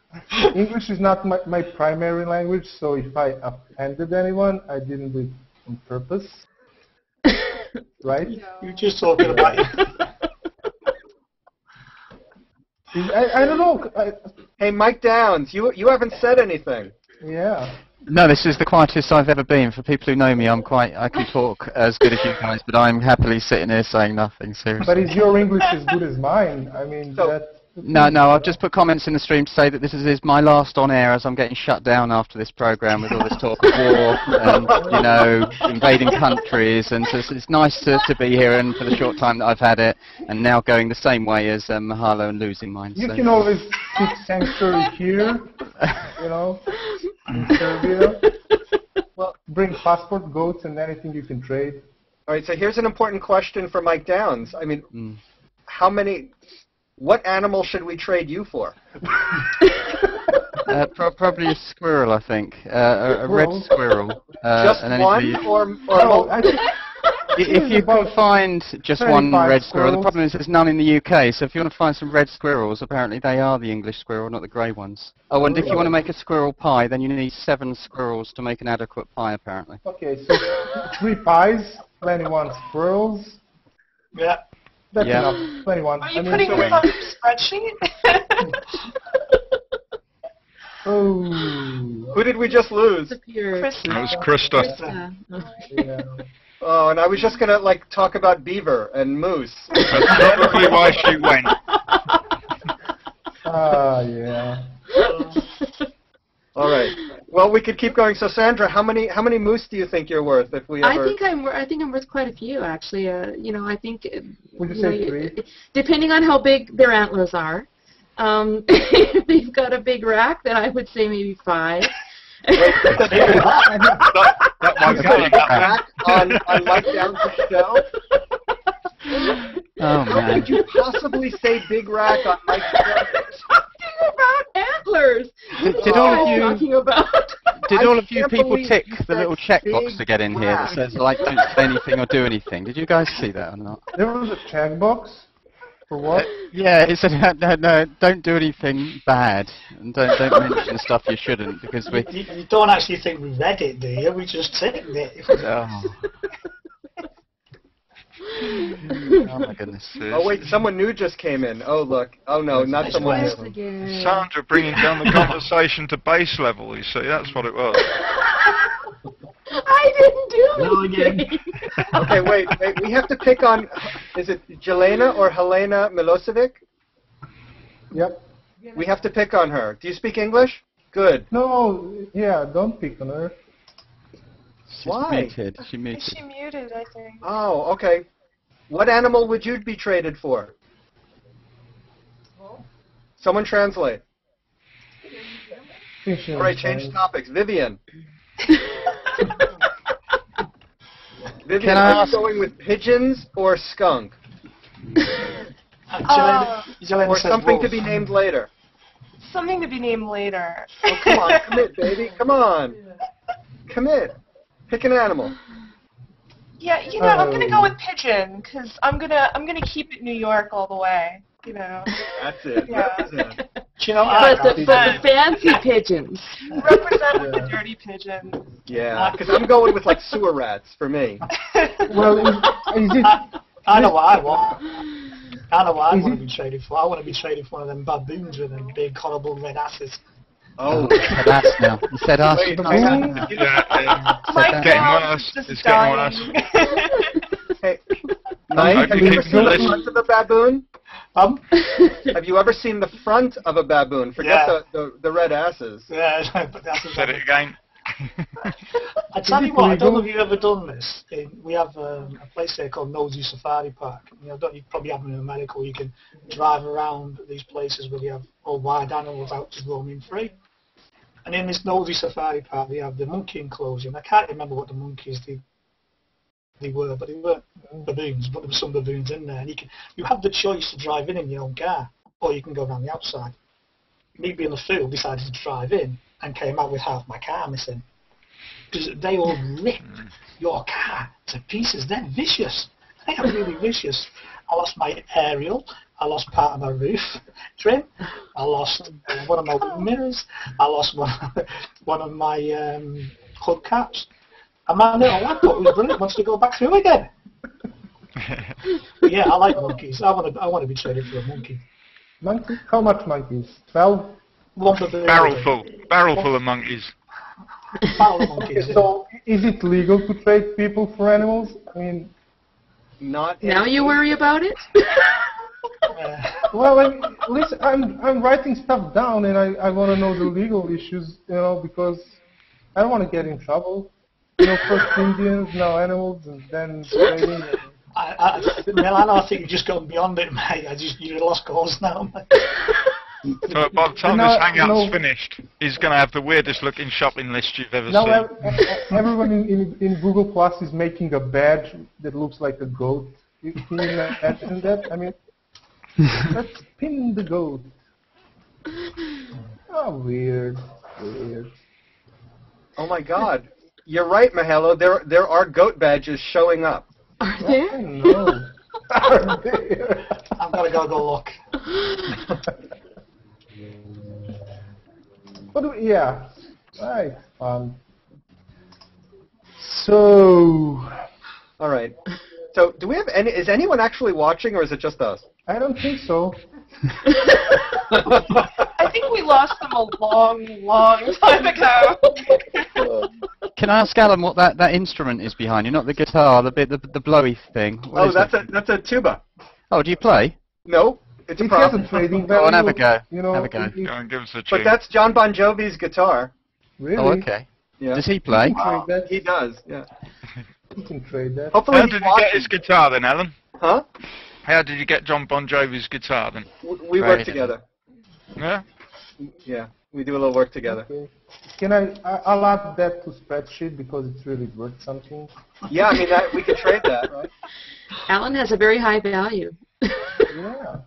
English is not my primary language, so if I offended anyone, I didn't do it on purpose. Right? You're just talking about it. I don't know. Hey, Mike Downs, you haven't said anything. Yeah. No, this is the quietest I've ever been. For people who know me, I can talk as good as you guys, but I'm happily sitting here saying nothing, seriously. But is your English as good as mine? I mean, No, I've just put comments in the stream to say that this is my last on air as I'm getting shut down after this program with all this talk of war and, you know, invading countries, and so it's nice to be here and for the short time that I've had it, and now going the same way as Mihailo and losing mine. You can always keep sanctuary here, you know, in Serbia. Well, bring passport, goats, and anything you can trade. All right, so here's an important question for Mike Downs. I mean, what animal should we trade you for? Probably a squirrel, I think. A red squirrel. Just one, if you can find just one red squirrel, the problem is there's none in the UK, so if you want to find some red squirrels, apparently they are the English squirrel, not the grey ones. Oh, and if you want to make a squirrel pie, then you need 7 squirrels to make an adequate pie, apparently. Okay, so 3 pies, 21 squirrels. Yeah. That's enough. 21. Are you putting this on your spreadsheet? Oh. Who did we just lose? That was Krista. Yeah. Oh, and I was just going to, talk about beaver and moose. That's probably why she went. Yeah. All right. Well, we could keep going. So, Sandra, how many moose do you think you're worth if we ever... I think I'm worth quite a few, actually. You know, I think... Would you say 3? Depending on how big their antlers are. If they've got a big rack, then I would say maybe 5. That might be back on Mike Downs' show. Oh, man. How could you possibly say big rack on Mike's show? Talking about antlers. Did all of you talking about? did all of you can't people believe tick you the little said checkbox big to get in here that laugh. says, like, don't say anything or do anything? Did you guys see that or not? There was a checkbox for what? Yeah, it said, no, don't do anything bad, and don't mention stuff you shouldn't, because we... You don't actually think we read it, do you? We just ticked it. Oh. Oh my goodness. Oh wait, someone new just came in. Oh look. Oh no, not someone new. Sandra bringing down the conversation to base level, you see, that's what it was. I didn't do anything. Okay, wait. We have to pick on. Is it Jelena or Helena Milosevic? Yep. We have to pick on her. Do you speak English? Good. No, yeah, don't pick on her. Why? Muted. She muted. She muted, I think. Oh, okay. What animal would you be traded for? Someone translate. All right, change topics. Vivian. Vivian, are you going with pigeons or skunk? Or something to be named later? Something to be named later. Oh, come on, commit, baby. Come on. Commit. Pick an animal. Yeah, you know, I'm gonna go with pigeon because I'm gonna keep it New York all the way. You know. That's it. Yeah. Represent. You know, but the fancy pigeons. Represent with the dirty pigeon. Yeah, because I'm going with like sewer rats for me. Well, is it? I know what I want. I know what I want to be traded for. I want to be traded for one of them baboons with them big, horrible red asses. Oh, said us now. You said us. Wait, hang on. It's getting worse. It's getting worse. Hey, Mike, have you ever seen the front of a baboon? Have you ever seen the front of a baboon? Forget the red asses. Yeah, but that's Said it again. I tell you what, I don't know if you've ever done this. We have a place there called Nosy Safari Park. You know, you probably have them in America where you can drive around these places where you have all wild animals out just roaming free. And in this Nosy Safari Park, they have the monkey enclosure. And I can't remember what the monkeys they were, but they weren't baboons, but there were some baboons in there. And you have the choice to drive in your own car, or you can go down the outside. Me being a fool decided to drive in and came out with half my car missing. Because they all rip your car to pieces. They're vicious. They are really vicious. I lost my aerial. I lost part of my roof trim. I lost one of my mirrors. I lost one of my hubcaps. And my little laptop was brilliant. Wants to go back through again. Yeah, I like monkeys. I want to be traded for a monkey. Monkey? How much monkeys? 12? Barrel full of monkeys. Okay, so is it legal to trade people for animals? I mean, not. Now you worry about it? Well, listen, I'm writing stuff down, and I want to know the legal issues, you know, because I don't want to get in trouble. You know, first Indians, now animals, and then trading. I think you've just gone beyond it, mate. You're lost cause now, mate. So by the time this hangout's finished, he's going to have the weirdest looking shopping list you've ever seen. Everyone in Google Plus is making a badge that looks like a goat. Can you imagine that? I mean, let's pin the goat. Oh, weird. Oh my God, you're right, Mihailo. There are goat badges showing up. Are there? No. Are there? I'm gonna go look. Yeah. Right. So. All right. So, do we have any? Is anyone actually watching, or is it just us? I don't think so. I think we lost them a long time ago. Can I ask Alan what that instrument is behind you? Not the guitar, the blowy thing. What that's a tuba. Oh, do you play? No. It's it has a trading value. Go on, have a go. You know, have a go. Go and give us a But that's John Bon Jovi's guitar. Really? Oh, okay. Yeah. Does he play? He does, yeah. You can trade that. Hopefully How did you get his guitar then, Alan? Huh? How did you get John Bon Jovi's guitar then? We work together. Yeah? Yeah, we do a little work together. Okay. Can I'll add that to spreadsheet because it's really worth something. Yeah, I mean, we could trade that, right? Alan has a very high value. Yeah.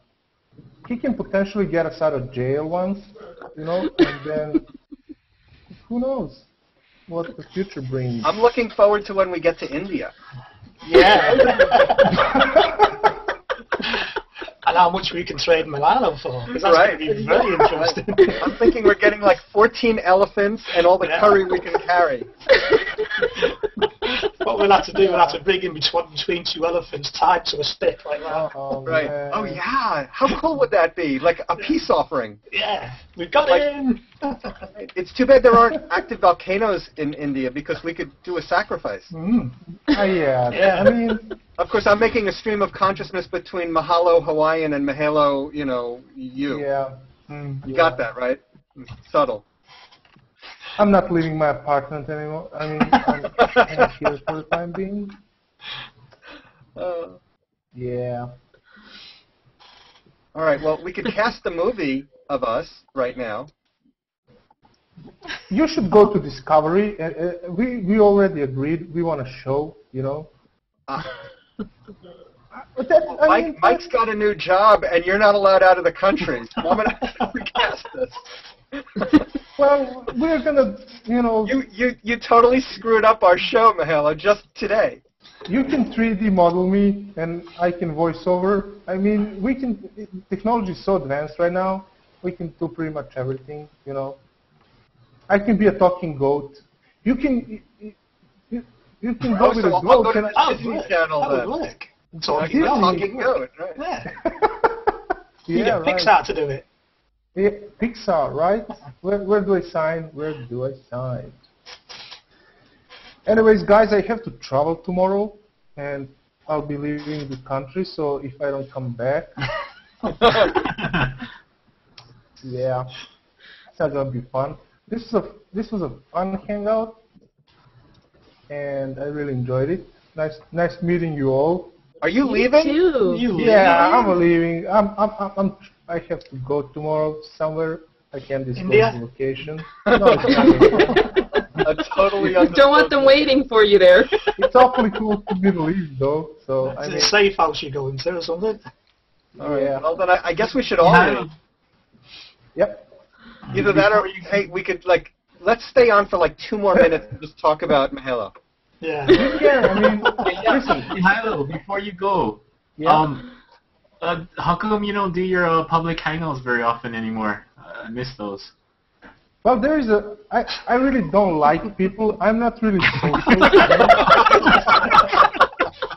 He can potentially get us out of jail once, you know, and then who knows? what the future brings. I'm looking forward to when we get to India. Yeah. And how much we can trade Milano for, because that's going to be very interesting. I'm thinking we're getting like 14 elephants and all the curry we can carry. What we'll have to do, we'll have to bring in between two elephants tied to a stick like that. Right. Man. Oh, yeah. How cool would that be? Like a peace offering. Yeah. We've got in. It's too bad there aren't active volcanoes in India because we could do a sacrifice. Yeah. I mean... Of course, I'm making a stream of consciousness between Mahalo Hawaiian and Mihailo, you. Yeah. You got that, right? Subtle. I'm not leaving my apartment anymore. I mean, I'm here for the time being. Yeah. All right, well, we could cast the movie of us right now. You should go to Discovery. We already agreed. We want a show, Mike's got a new job, and you're not allowed out of the country. So I'm going to recast this. Well, we're going to, You totally screwed up our show, Mihailo, just today. You can 3D model me, and I can voice over. I mean, technology is so advanced right now, we can do pretty much everything, I can be a talking goat. You can go with a goat. I'll go to the Disney Channel then. Look. Talking goat, right? You get Pixar to do it. Yeah, Pixar, right? Where do I sign? Where do I sign? Anyways, guys, I have to travel tomorrow, and I'll be leaving the country, so if I don't come back... yeah, it's not going to be fun. This was a fun hangout, and I really enjoyed it. Nice meeting you all. Are you leaving? Yeah, I'm leaving. I have to go tomorrow somewhere. I can't disclose the location. No, totally don't want them waiting for you there. It's awfully cool to Middle East, though. So it's a safe house you're going to or something. All right. Yeah. Well, then I guess we should all leave. Yep. Either that or hey, we could let's stay on for 2 more minutes and just talk about Mihailo. Yeah. I mean, listen, Mihailo, before you go, how come you don't do your public hangouts very often anymore? I miss those. Well, I really don't like people. I'm not really social.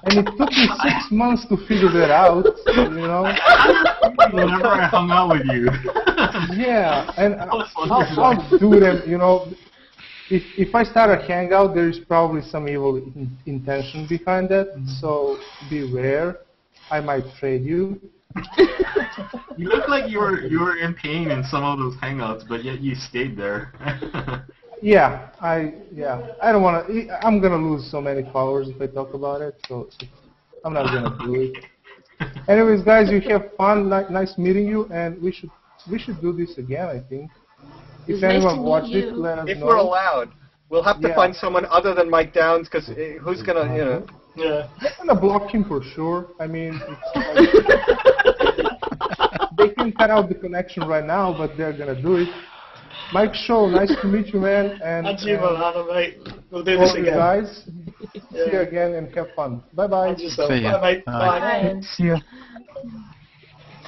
And it took me 6 months to figure that out, Whenever I hung out with you. Yeah, and I'll do them, If I start a hangout, there is probably some evil intention behind that, so beware. I might trade you. You look like you were in pain in some of those hangouts, but yet you stayed there. Yeah, I don't want to. I'm gonna lose so many followers if I talk about it, so I'm not gonna do it. Anyways, guys, you have fun. Nice meeting you, and we should do this again. I think. If anyone watched it, let us know. If we're allowed, we'll have to find someone other than Mike Downs, because who's gonna, Yeah. They're gonna block him for sure. I mean, they can cut out the connection right now, but they're gonna do it. Mike Show, nice to meet you, man. And mate. We'll do this again. Guys, see you again and have fun. Bye-bye. See ya. Bye, mate. Bye. See ya.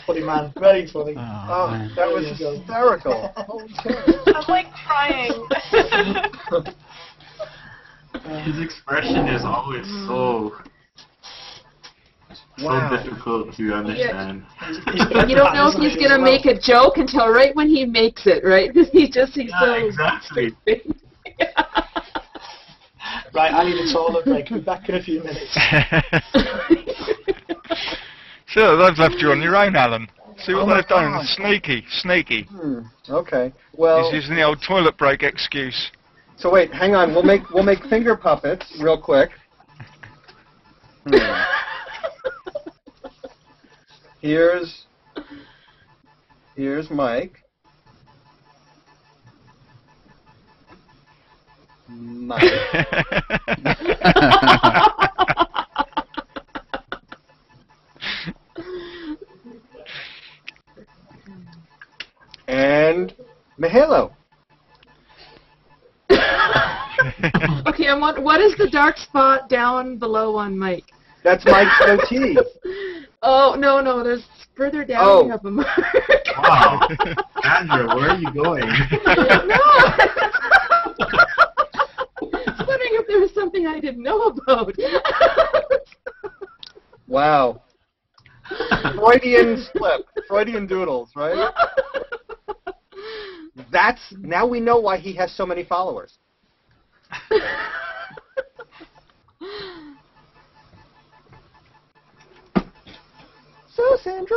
Funny man, very funny. Oh, that was hysterical. I'm crying. His expression is always so difficult to understand. You don't know if he's going to make a joke until right when he makes it, right? He's so exactly. Right, I need a toilet break. We'll be back in a few minutes. So they've left you on your own, Alan. See what they've done? Sneaky. Okay. Well, he's using the old toilet break excuse. So wait, hang on. We'll make finger puppets real quick. Here's Mike. And Mihailo. Okay, what is the dark spot down below on Mike? That's Mike's goatee. Oh, no, there's further down we have a mark. Wow. Andrew, where are you going? No! I was wondering if there was something I didn't know about. Wow. Freudian slip. Freudian doodles, right? Now we know why he has so many followers. So, Sandra?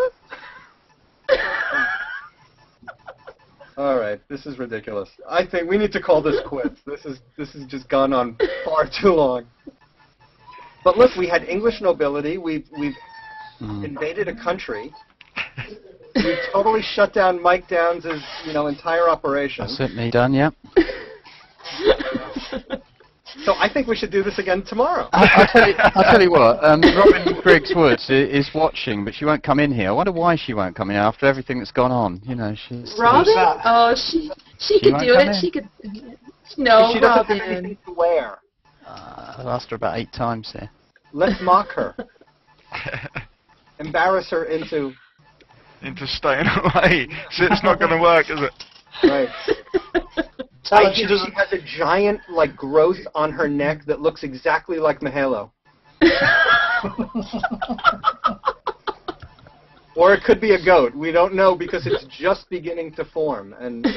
All right, this is ridiculous. I think we need to call this quits. This has just gone on far too long. But look, we had English nobility. We've invaded a country. We've totally shut down Mike Downs' entire operation. That's certainly done, yeah. So I think we should do this again tomorrow. I'll tell you what, Robin Briggs Woods is watching, but she won't come in here. I wonder why she won't come in after everything that's gone on. She's... Robin? Oh, she could do it. She could... No, she doesn't Robin. have anything to wear. I've asked her about 8 times here. Let's mock her. Embarrass her into staying away. So it's not going to work, is it? Right. She has a giant growth on her neck that looks exactly like Mihailo. Or it could be a goat. We don't know because it's just beginning to form. And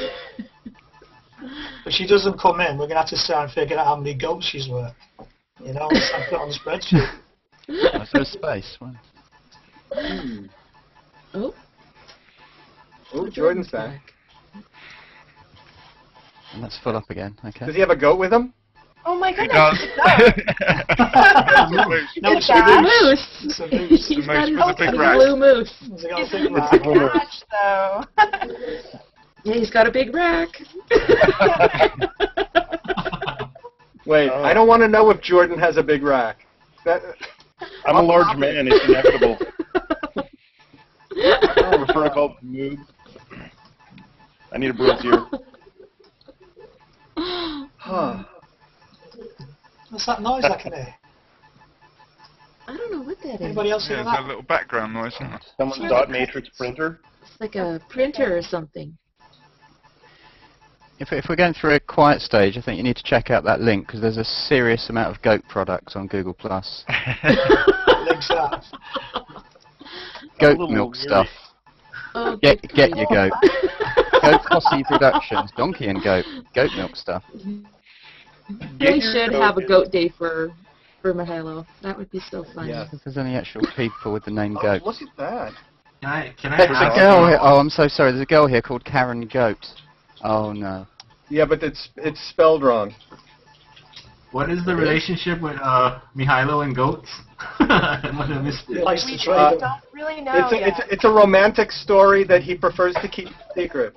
if she doesn't come in, we're going to have to sit and figure out how many goats she's worth. And put it on the spreadsheet. That's no space. Oh, Jordan's back. And that's full up again. Okay. Does he have a goat with him? Oh my goodness! No, it's a moose. He's got his blue moose. He's a match, though. Yeah, he's got a big rack. Wait, I don't want to know if Jordan has a big rack. I'm a large man. It's inevitable. I prefer a called move. I need a brazier. Huh. What's that noise I can hear? I don't know what that is. Anybody else hear There's that? a little background noise, isn't there? Someone's dot matrix printer. It's like a printer or something. If we're going through a quiet stage, I think you need to check out that link because there's a serious amount of goat products on Google+. Links that. Goat milk stuff. Oh, Get your goat. Goat Posse Productions, donkey and goat milk stuff. Really should have a goat day for Mihailo. That would be so fun. Yeah. If there's any actual people with the name Goat. Look at that. Can I There's a ask girl you- here. Oh, I'm so sorry. There's a girl here called Karen Goat. Oh no. Yeah, but it's spelled wrong. What is the relationship with Mihailo and goats? I might have missed it. Likes to We trade them. don't really know yet. It's a romantic story that he prefers to keep secret.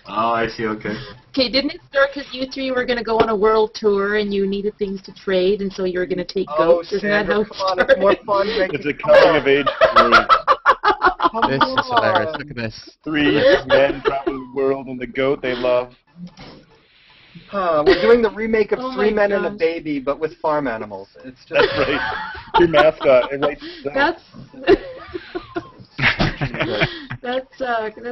Oh, I see. Okay. Okay, didn't it start because you three were going to go on a world tour and you needed things to trade, and so you were going to take goats? Isn't that how Sandra, come on, it's more fun. It's a coming of age story. This is hilarious. Look at this. 3 men travel the world and the goat they love. Huh, we're doing the remake of Oh Three my Men and a gosh. Baby, but with farm animals. It's just That's right. Your mascot. It writes That's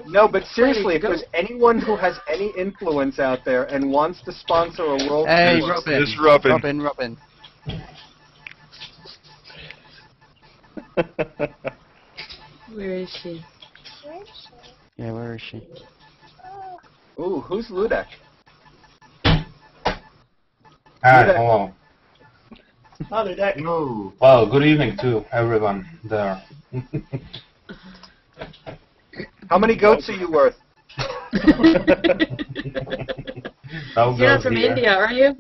No, but seriously, if Goat. there's anyone who has any influence out there and wants to sponsor a world Hey, tour, Robin. It's Robin. Robin. Where is she? Yeah, where is she? Ooh, who's Ludek? Hi, hello. Hello, Dick. No. Well, good evening to everyone there. How many goats are you worth? No You're not goes from here. India, are you?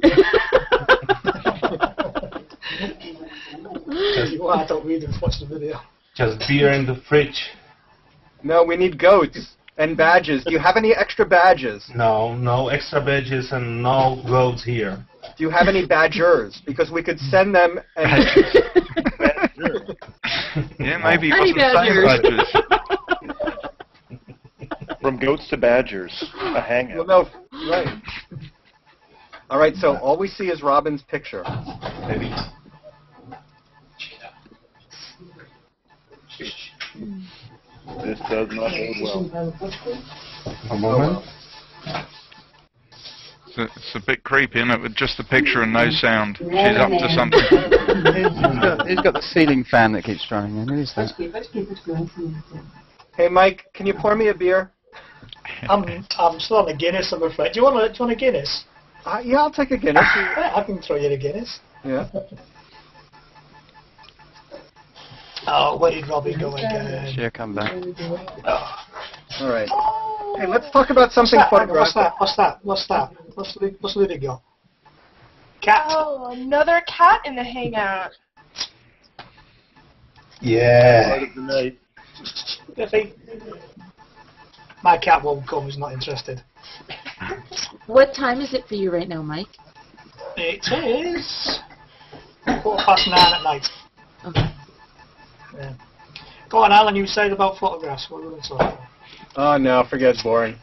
Well, I don't read and watch the video. Just beer in the fridge. No, we need goats and badges. Do you have any extra badges? No, no extra badges and no goats here. Do you have any badgers? Because we could send them and... Yeah, maybe you Honey got some same badgers. badges. From goats to badgers. A hangout. Well, no, right. All right, so all we see is Robin's picture. Maybe. This does not bode well. A moment. It's a bit creepy, isn't it? With just the picture and no sound. She's up to something. He's got the ceiling fan that keeps running in. Who's that? Hey, Mike, can you pour me a beer? I'm still on a Guinness, I'm afraid. Do you want a Guinness? Yeah, I'll take a Guinness. I can throw you a Guinness. Yeah. Oh, where did Robbie go again? She'll come back. Oh. All right. Hey, let's talk about something photographic. What's that? What's Ludwig got? Cat. Oh, another cat in the hangout. Yeah. My cat won't come, he's not interested. What time is it for you right now, Mike? It is 9:15 at night. Okay. Yeah. Go on, Alan, you said about photographs. What are we going to talk about? Oh, no, forget it's boring.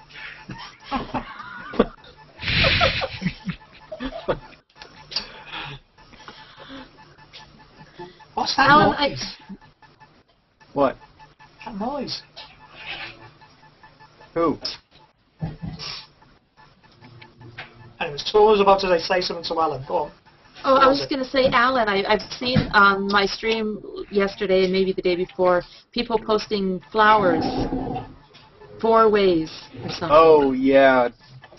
What's that Alan, noise? What? That noise. Who? Anyway, so I was about to say something to Alan. Go on. Oh, I was just going to say, Alan, I've seen on my stream yesterday and maybe the day before, people posting flowers 4 ways or something. Oh, yeah.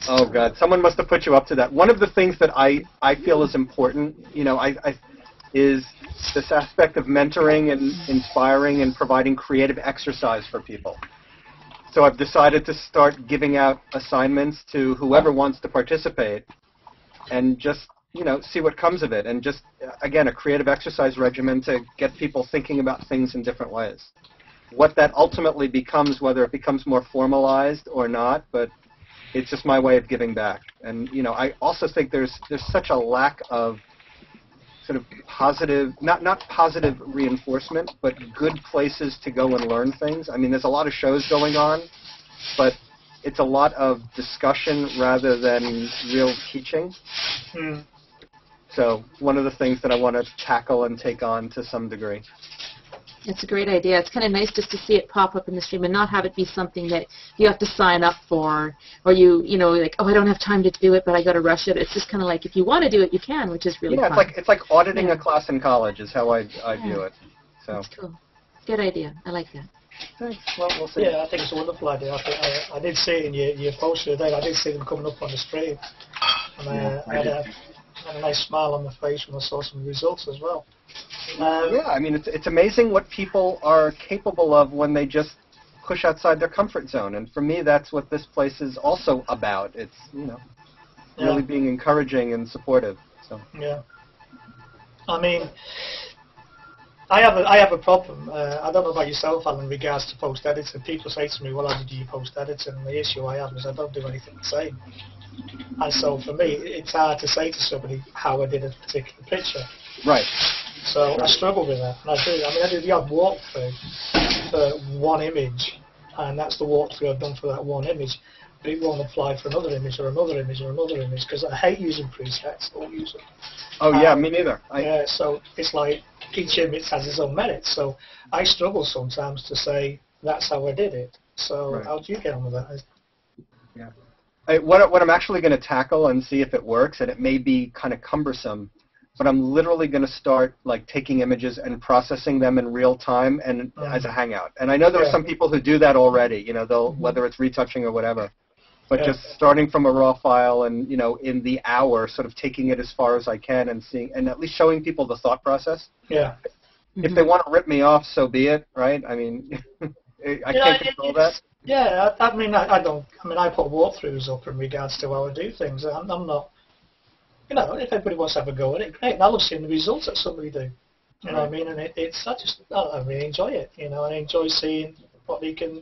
Oh, God. Someone must have put you up to that. One of the things that I feel is important, is this aspect of mentoring and inspiring and providing creative exercise for people. So I've decided to start giving out assignments to whoever wants to participate and just, see what comes of it. And just, again, a creative exercise regimen to get people thinking about things in different ways. What that ultimately becomes, whether it becomes more formalized or not, but it's just my way of giving back. And, I also think there's such a lack of sort of positive, not positive reinforcement, but good places to go and learn things. I mean, there's a lot of shows going on, but it's a lot of discussion rather than real teaching. Mm. So one of the things that I want to tackle and take on to some degree. It's a great idea. It's kind of nice just to see it pop up in the stream and not have it be something that you have to sign up for, or like, oh, I don't have time to do it, but I got to rush it. It's just kind of like, if you want to do it, you can, which is really fun. It's like auditing a class in college is how I view it. So. That's cool. Good idea. I like that. Thanks. Well, we'll see. Yeah, I think it's a wonderful idea. I did see it in your post today. I did see them coming up on the stream. And I had a nice smile on my face when I saw some results as well. Yeah, I mean, it's amazing what people are capable of when they just push outside their comfort zone. And for me, that's what this place is also about. It's, really being encouraging and supportive. So. Yeah. I mean, I have a problem. I don't know about yourself, Alan, in regards to post editing. People say to me, well, how do you post editing? And the issue I have is I don't do anything the same. And so for me, it's hard to say to somebody how I did a particular picture. Right. So I struggle with that. And I do the odd walkthrough for one image, and that's the walkthrough I've done for that one image. But it won't apply for another image or another image or another image because I hate using presets. Don't use them. Oh yeah, me neither. Yeah, so it's like each image has its own merits. So I struggle sometimes to say that's how I did it. So how do you get on with that? Yeah. What I'm actually going to tackle and see if it works, and it may be kind of cumbersome, but I'm literally going to start like taking images and processing them in real time and as a hangout. And I know there are some people who do that already. They'll whether it's retouching or whatever. But just starting from a raw file and, in the hour, sort of taking it as far as I can and seeing, and at least showing people the thought process. Yeah. If they want to rip me off, so be it, right? I mean, I can't control that. Yeah, I put walkthroughs up in regards to how I do things. I'm not, if everybody wants to have a go at it, great. And I love seeing the results that somebody do. You know what I mean? And I really enjoy it, and I enjoy seeing what they can do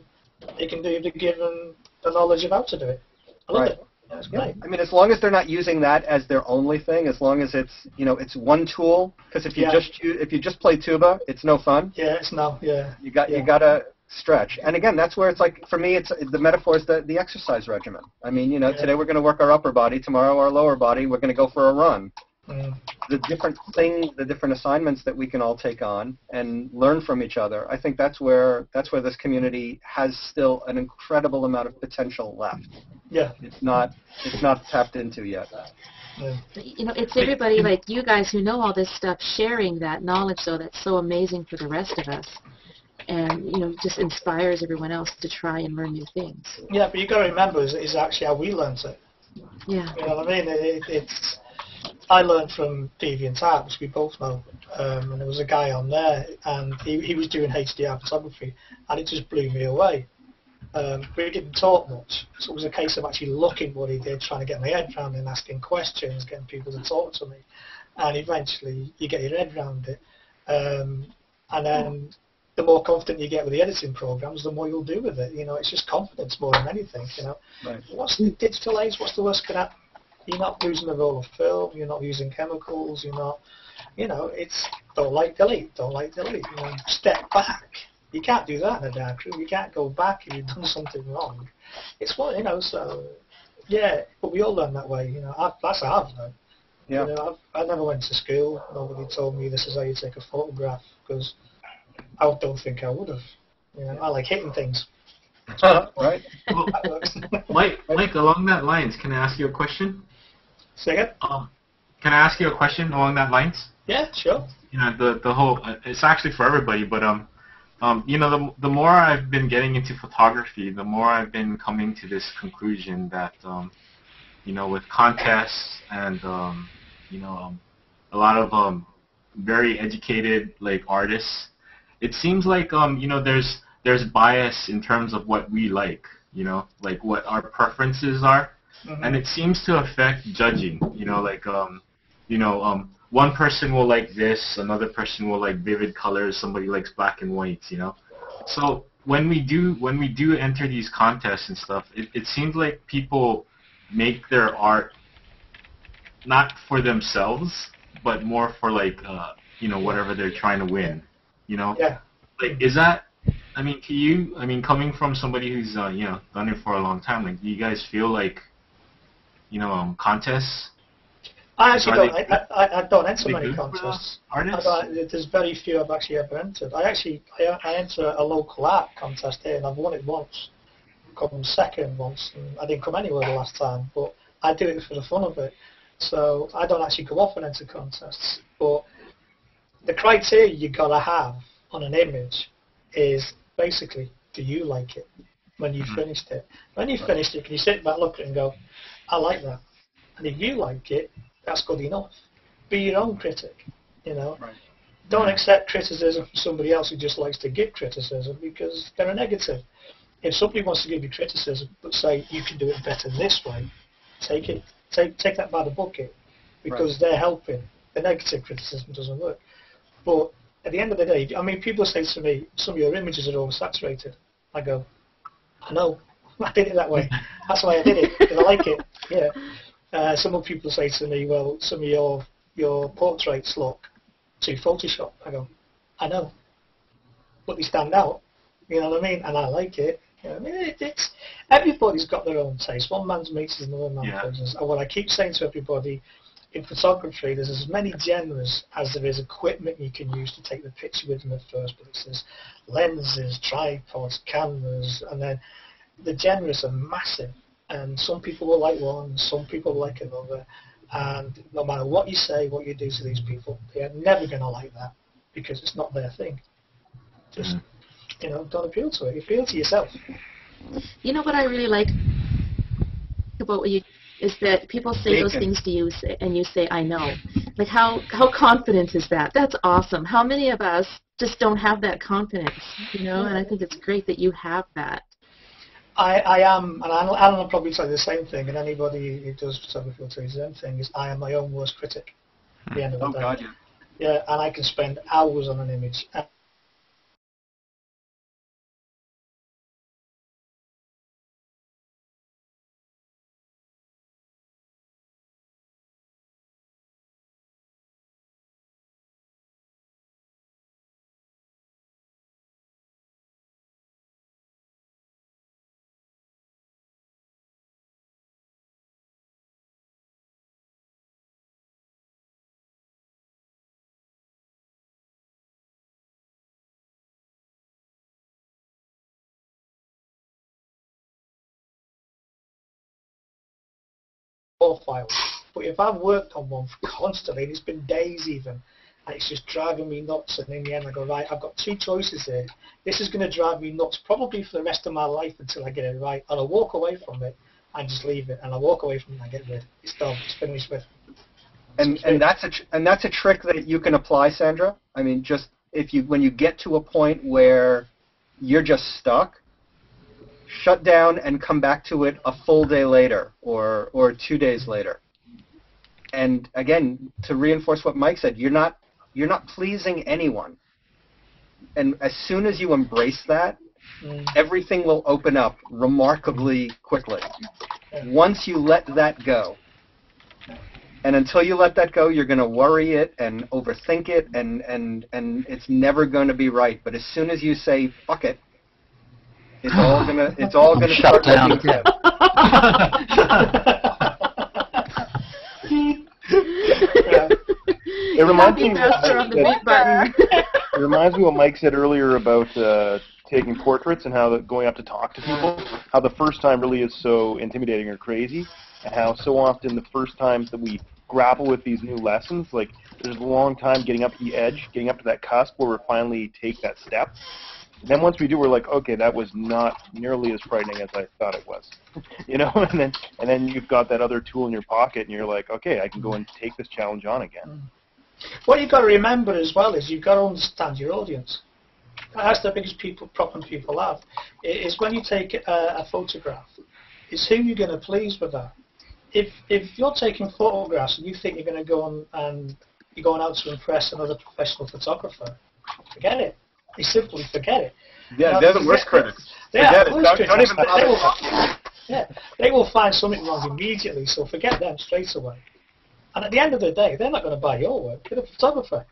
if they're given the knowledge of how to do it. I love it. That's great. I mean, as long as they're not using that as their only thing, as long as it's, it's one tool, because if you just play tuba, it's no fun. Yeah, it's no, yeah. You gotta stretch. And again, that's where it's like, for me, it's the metaphor is the exercise regimen. I mean, you know, today we're going to work our upper body, tomorrow our lower body, we're going to go for a run. The different things, the different assignments that we can all take on and learn from each other. I think that's where this community has still an incredible amount of potential left. Yeah. It's not tapped into yet. Yeah. You know, it's everybody like you guys who know all this stuff sharing that knowledge, so that's so amazing for the rest of us. And, you know, just inspires everyone else to try and learn new things. Yeah, but you got to remember, is actually how we learned it. Yeah. You know what I mean? I learned from DeviantArt, which we both know, and there was a guy on there, and he was doing HDR photography, and it just blew me away. But he didn't talk much, so it was a case of actually looking what he did, trying to get my head around it, and asking questions, getting people to talk to me, and eventually you get your head around it. And then the more confident you get with the editing programs, the more you'll do with it. You know, it's just confidence more than anything. You know, right. What's the digital age? What's the worst can happen? You're not losing a roll of film. You're not using chemicals. You're not, you know, it's don't like delete. You know, step back. You can't do that in a darkroom. You can't go back if you've done something wrong. It's what, you know. So yeah, but we all learn that way. You know, that's how I've learned. Yeah. You know, I never went to school. Nobody told me this is how you take a photograph, because I don't think I would have. You know, I like hitting things. Right. Mike, along that lines, can I ask you a question? Say again? Can I ask you a question along that lines? Yeah, sure. You know, the whole, it's actually for everybody, but you know, the more I've been getting into photography, the more I've been coming to this conclusion that, you know, with contests and, you know, a lot of very educated like artists, it seems like you know, there's bias in terms of what we like, you know, like what our preferences are, and it seems to affect judging. You know, like you know, one person will like this, another person will like vivid colors, somebody likes black and white, you know. So when we do enter these contests and stuff, it seems like people make their art not for themselves, but more for like you know, whatever they're trying to win, you know. Yeah. Like, is that? I mean, to you, I mean, coming from somebody who's you know, done it for a long time, like, do you guys feel like, you know, contests? I actually don't. I don't enter many contests. Artists? There's very few I've actually ever entered. I enter a local art contest here, and I've won it once. Come second once, and I didn't come anywhere the last time. But I do it for the fun of it. So I don't actually go off and enter contests. But the criteria you gotta have on an image is basically, do you like it when you finished it? When you finished it, can you sit back, look at it and go, I like that. And if you like it, that's good enough. Be your own critic, you know. Right. Don't accept criticism from somebody else who just likes to give criticism, because they're a negative. If somebody wants to give you criticism but say you can do it better this way, take it. Take that by the bucket, because they're helping. The negative criticism doesn't work. But at the end of the day, I mean, people say to me, some of your images are oversaturated. I go, I know. I did it that way. That's why I did it, because I like it. Yeah. Some of people say to me, well, some of your portraits look too Photoshop. I go, I know. But they stand out. You know what I mean? And I like it. You know, I mean, it's everybody's got their own taste. One man's meat is another man's business. And what I keep saying to everybody, in photography, there's as many genres as there is equipment you can use to take the picture with in the first place. There's lenses, tripods, cameras, and then the genres are massive. And some people will like one, some people will like another. And no matter what you say, what you do to these people, they are never going to like that, because it's not their thing. Just, you know, don't appeal to it. Appeal to yourself. You know what I really like about what you is that people say those things to you, and you say, I know. Like, how confident is that? That's awesome. How many of us just don't have that confidence, you know? And I think it's great that you have that. I am, and Alan will probably say the same thing, and anybody who does photography will tell you the same thing, is I am my own worst critic at the end of the day. God, yeah. Yeah, and I can spend hours on an image, raw files. But if I've worked on one constantly, and it's been days even, and it's just driving me nuts, and in the end I go, right, I've got two choices here. This is going to drive me nuts probably for the rest of my life until I get it right. And I'll walk away from it and just leave it, and I'll walk away from it and I get rid. It's done. It's finished with. And that's a trick that you can apply, Sandra. I mean, just when you get to a point where you're just stuck, shut down and come back to it a full day later or 2 days later. And again, to reinforce what Mike said, you're not pleasing anyone. And as soon as you embrace that, everything will open up remarkably quickly. Once you let that go. And until you let that go, you're going to worry it and overthink it, and it's never going to be right. But as soon as you say "fuck it," it's all gonna shut down. It reminds me what Mike said earlier about taking portraits and how going up to talk to people, how the first time really is so intimidating or crazy, and how so often the first times that we grapple with these new lessons, like there's a long time getting up to the edge, getting up to that cusp where we finally take that step. And then once we do, we're like, okay, that was not nearly as frightening as I thought it was, you know. And then you've got that other tool in your pocket, and you're like, okay, I can go and take this challenge on again. What you've got to remember as well is you've got to understand your audience. That's the biggest problem people have. Is when you take a photograph, it's who you're going to please with that. If you're taking photographs and you think you're going to go on and you're going out to impress another professional photographer, forget it. You simply forget it. Yeah, they're the worst critics. Forget it. Don't even bother. Yeah, they will find something wrong immediately, so forget them straight away. And at the end of the day, they're not going to buy your work. They're a photographer.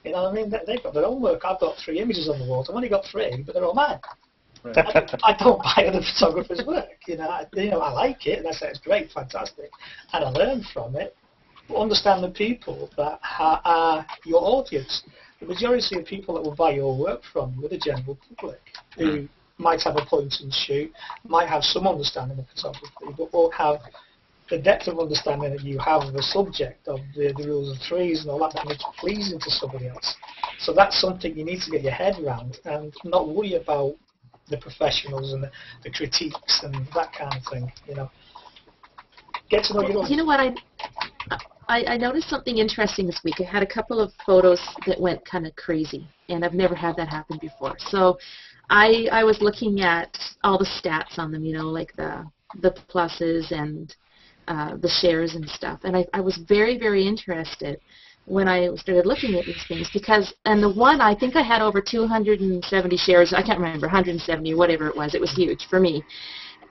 You know what I mean? They've got their own work. I've got 3 images on the wall. I've only got 3, but they're all mine. Right. I don't buy other photographers' work. I like it, and I say it's great, fantastic, and I learn from it. But understand the people that are your audience. The majority of people that will buy your work from are the general public, who might have a point and shoot, might have some understanding of photography, but won't have the depth of understanding that you have of the subject, of the rules of threes and all that makes it pleasing to somebody else. So that's something you need to get your head around and not worry about the professionals and the critiques and that kind of thing, Get to know your audience. You know what, I noticed something interesting this week. I had a couple of photos that went kind of crazy, and I've never had that happen before. So I was looking at all the stats on them, like the pluses and the shares and stuff, and I was very, very interested when I started looking at these things and the one, I think I had over 270 shares, I can't remember, 170 or whatever it was huge for me,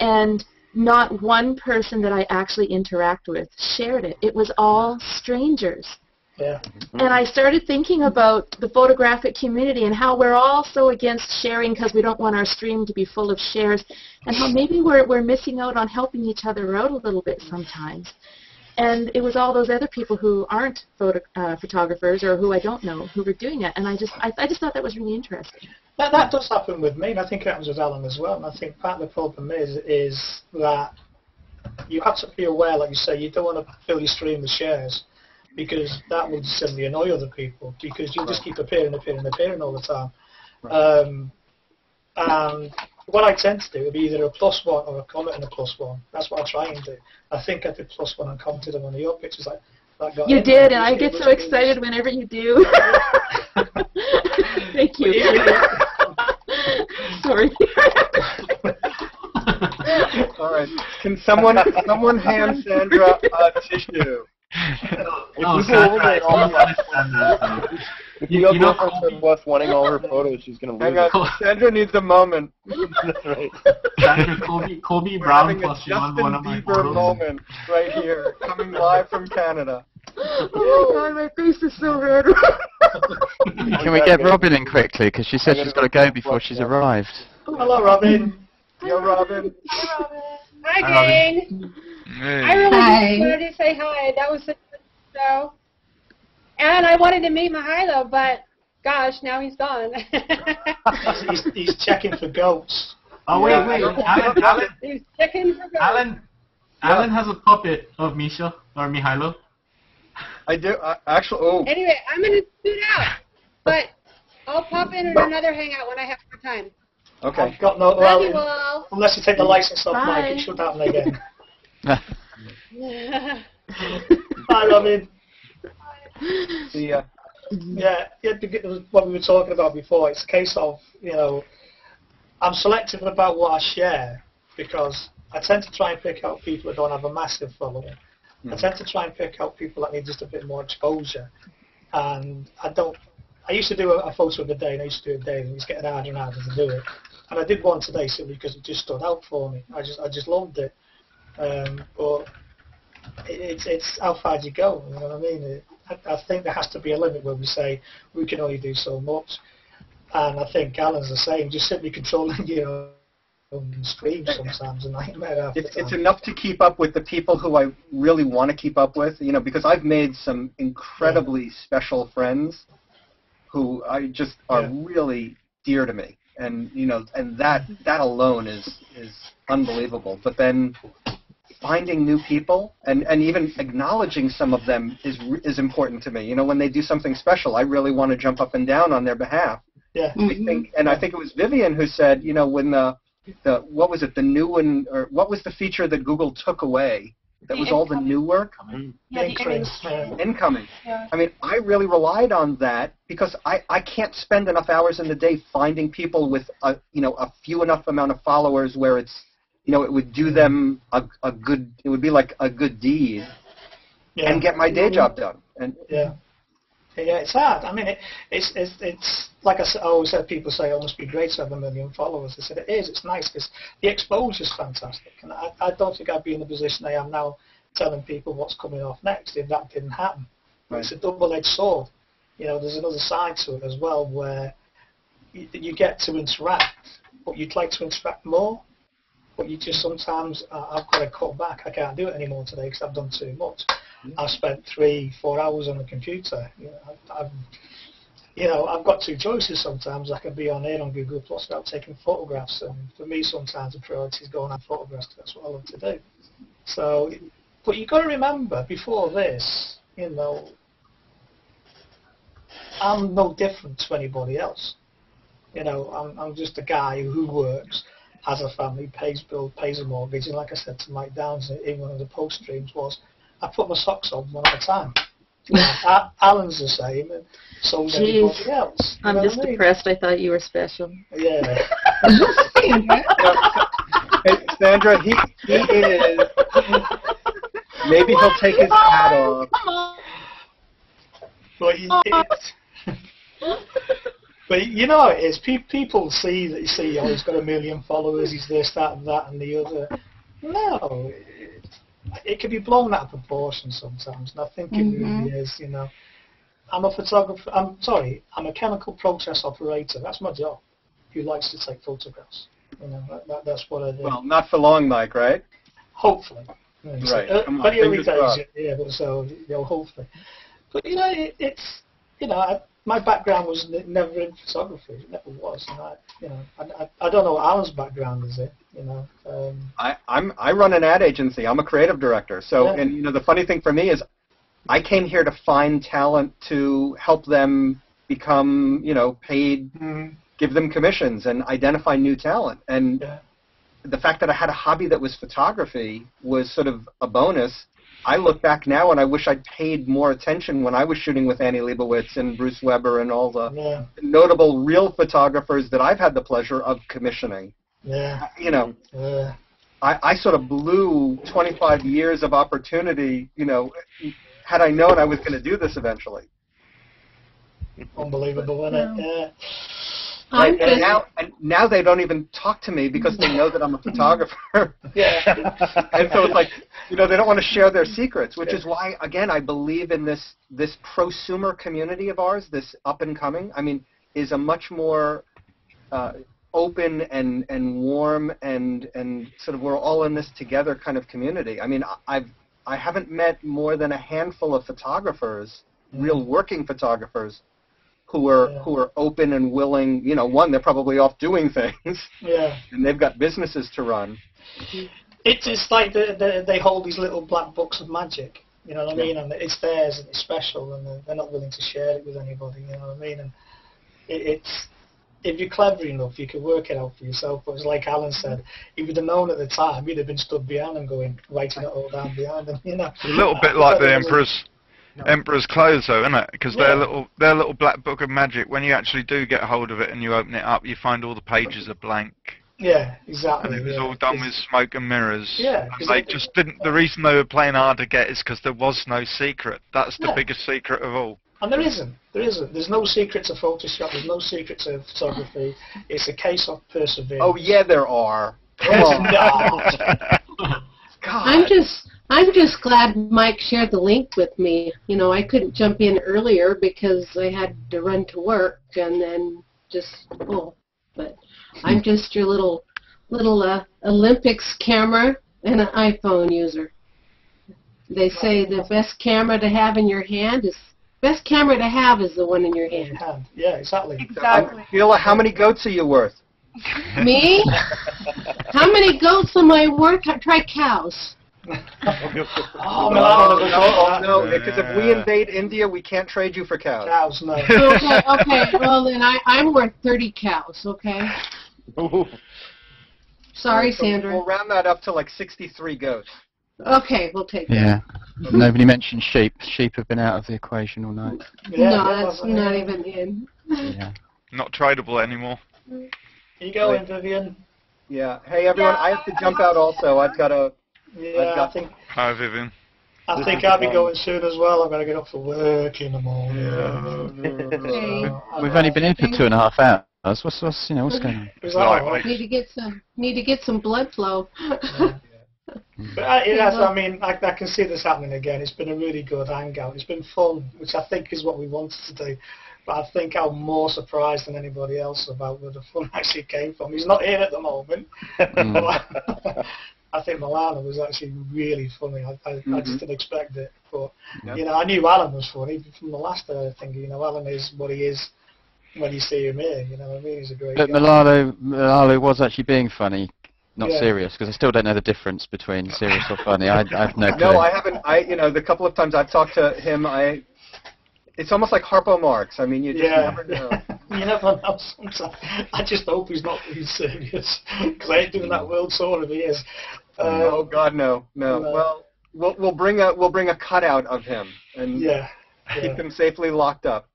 and not one person that I actually interact with shared it. It was all strangers. Yeah. And I started thinking about the photographic community and how we're all so against sharing because we don't want our stream to be full of shares, and how maybe we're missing out on helping each other out a little bit sometimes. And it was all those other people who aren't photographers or who I don't know who were doing it, and I just thought that was really interesting. That does happen with me, and I think it happens with Alan as well. And I think part of the problem is that you have to be aware, like you say, you don't want to fill your stream with shares, because that will simply annoy other people, because you'll just keep appearing all the time. Right. And what I tend to do would be either a +1 or a comment and a +1. That's what I try and do. I think I did +1 and commented on one of your pictures. That got you did, and I get so excited whenever you do. Thank you. Sorry. All right. Can someone hand Sandra a tissue? If you go for plus wanting all her photos, she's going to lose it. Sandra needs a moment. That's right. Sandra, Kobe Brown +1, one of my photos. Moment right here, coming live from Canada. Oh my God, my face is so red. Can we get Robin in quickly? Because she said she's got to go before she's arrived. Hello, Robin. Yo, Robin. Hi, Robin. Hi, gang. Hey. I really just wanted to say hi. That was such a good show. And I wanted to meet Mihailo, but gosh, now he's gone. he's checking for goats. Oh, wait. He's checking for goats. Alan has a puppet of Misha or Mihailo. I do. Actually, oh. Anyway, I'm going to scoot out, but I'll pop in another hangout when I have more time. Okay. I've got no. Love you all. Unless you take the license off Mike, it should happen again. Bye, Robin. See ya. Yeah, what we were talking about before. It's a case of, I'm selective about what I share because I tend to try and pick out people who don't have a massive following. I tend to try and pick out people that need just a bit more exposure. And I used to do a photo of the day, and I used to do it daily, and it's getting harder and harder to do it. And I did one today simply because it just stood out for me. I just loved it. But it's how far do you go? You know what I mean? I think there has to be a limit where we say we can only do so much. And I think Alan's the same. Just simply controlling your own stream sometimes a nightmare. It's enough to keep up with the people who I really want to keep up with. Because I've made some incredibly special friends who I just are really dear to me. And and that alone is unbelievable. But then finding new people and even acknowledging some of them is important to me. When they do something special, I really want to jump up and down on their behalf. Yeah. I think it was Vivian who said, when the what was it, the new one, or what was the feature that Google took away? That was all the new work? Yeah, the Incoming. Yeah. I mean, I really relied on that because I can't spend enough hours in the day finding people with a few enough amount of followers where it's it would do them a good, it would be like a good deed, and get my day job done. And yeah, it's hard. I mean, it's like I always said. People say, "Oh, it must be great to have 1 million followers." I said, "It is. It's nice because the exposure is fantastic." And I don't think I'd be in the position I am now, telling people what's coming off next if that didn't happen. Right. It's a double-edged sword. There's another side to it as well where you get to interact, but you'd like to interact more. But you just sometimes, I've got to cut back. I can't do it anymore today because I've done too much. I've spent 3-4 hours on the computer. I've got two choices sometimes. I can be on air on Google Plus without taking photographs. And for me, sometimes the priority is going on photographs because that's what I love to do. So, but you've got to remember, before this, I'm no different to anybody else. I'm just a guy who works, has a family, pays bills, pays a mortgage, and like I said to Mike Downs in one of the post streams was, I put my socks on one at a time. Alan's the same, and so's everybody else. I'm just depressed. I thought you were special. Yeah. Sandra, he is. Maybe he'll take his hat off. But you know how it is. People see that he's got 1 million followers, he's this, that, and that, and the other. No, it can be blown out of proportion sometimes, and I think it really is. I'm a photographer. I'm a chemical process operator. That's my job. Who likes to take photographs? That's what I do. Well, not for long, Mike, right? Hopefully. Right. But early days, but so hopefully. But it's my background was never in photography. It never was. And I don't know what Alan's background is in. I run an ad agency. I'm a creative director. So and the funny thing for me is, I came here to find talent to help them become paid, give them commissions, and identify new talent. And the fact that I had a hobby that was photography was sort of a bonus. I look back now and I wish I'd paid more attention when I was shooting with Annie Leibovitz and Bruce Weber and all the notable real photographers that I've had the pleasure of commissioning. Yeah. I sort of blew 25 years of opportunity, had I known I was going to do this eventually. Unbelievable, isn't it? Yeah. Right, and now they don't even talk to me because they know that I'm a photographer. Yeah. And so it's like, they don't want to share their secrets, which is why, again, I believe in this prosumer community of ours, this up and coming. I mean, is a much more open and warm and sort of we're all in this together kind of community. I mean, I haven't met more than a handful of photographers, real working photographers, who are open and willing. One, they're probably off doing things, and they've got businesses to run. It's like they hold these little black books of magic. You know what I mean? And it's theirs and it's special, and they're not willing to share it with anybody. You know what I mean? And it's if you're clever enough, you can work it out for yourself. But it's like Alan said, if you'd have known at the time, you'd have been stood behind them, writing it all down behind them. You know, a little bit like the Emperor's clothes, though, isn't it? Because their little black book of magic. When you actually do get hold of it and you open it up, you find all the pages are blank. Yeah, exactly. And it was all done with smoke and mirrors. Yeah. And they just didn't. The reason they were playing hard to get is because there was no secret. That's the biggest secret of all. And there isn't. There's no secret to Photoshop. There's no secret to photography. It's a case of perseverance. Oh yeah, there are. God. I'm just glad Mike shared the link with me. You know, I couldn't jump in earlier because I had to run to work and then but I'm just your little Olympics camera and an iPhone user. They say the best camera to have in your hand is the one in your hand. Yeah, exactly. Sheila, how many goats are you worth? Me? How many goats am I worth? Try cows. No, because if we invade India, we can't trade you for cows. Cows, no. Okay, well then I'm worth 30 cows, okay? Sorry, Sandra. We'll round that up to like 63 goats. Okay, we'll take that. Yeah. Nobody mentioned sheep. Sheep have been out of the equation all night. No, that's not even in. Yeah. Not tradable anymore. You go in, Vivian. Yeah. Hey, everyone, I have to jump out also. I've got to... I think... Hi, Vivian. I think I'll be going soon as well. I'm going to get up for work in the morning. We've only been in for 2.5 hours. What's going on? Need to get some blood flow. But yes, I mean, I can see this happening again. It's been a really good hangout. It's been fun, which I think is what we wanted to do. But I think I'm more surprised than anybody else about where the fun actually came from. He's not here at the moment. I think Milana was actually really funny. I just didn't expect it. But, you know, I knew Alan was funny from the last thing. You know, Alan is what he is when you see him here. You know what I mean? He's a great guy. But Milano was actually being funny. Not serious, because I still don't know the difference between serious or funny. I have no clue. No, I haven't. The couple of times I've talked to him, it's almost like Harpo Marx. I mean, you just never know. You never know sometimes. I just hope he's not being serious, because I ain't doing that world tour if he is. Oh God, no. Well, we'll bring a cutout of him and keep him safely locked up.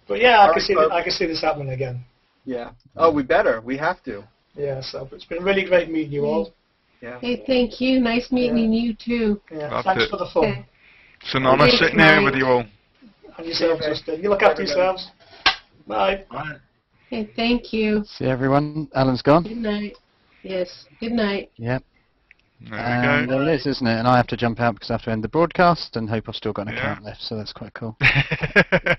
But yeah, I can see this happening again. Yeah. Oh, we better. We have to. Yeah, so it's been really great meeting you all. Yeah. Hey, thank you. Nice meeting you too. Yeah, thanks for the fun. It's an honour sitting here with you all. And yourself, Justin. You look after yourselves. Bye. Bye. Hey, thank you. See everyone. Alan's gone. Good night. Yes. Good night. Yep. There we go. There it is, isn't it? And I have to jump out because I have to end the broadcast and hope I've still got an account left, so that's quite cool.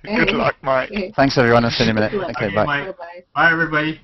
Good luck, Mike. Thanks everyone. I'll see you in a minute. Okay, bye. Bye, everybody.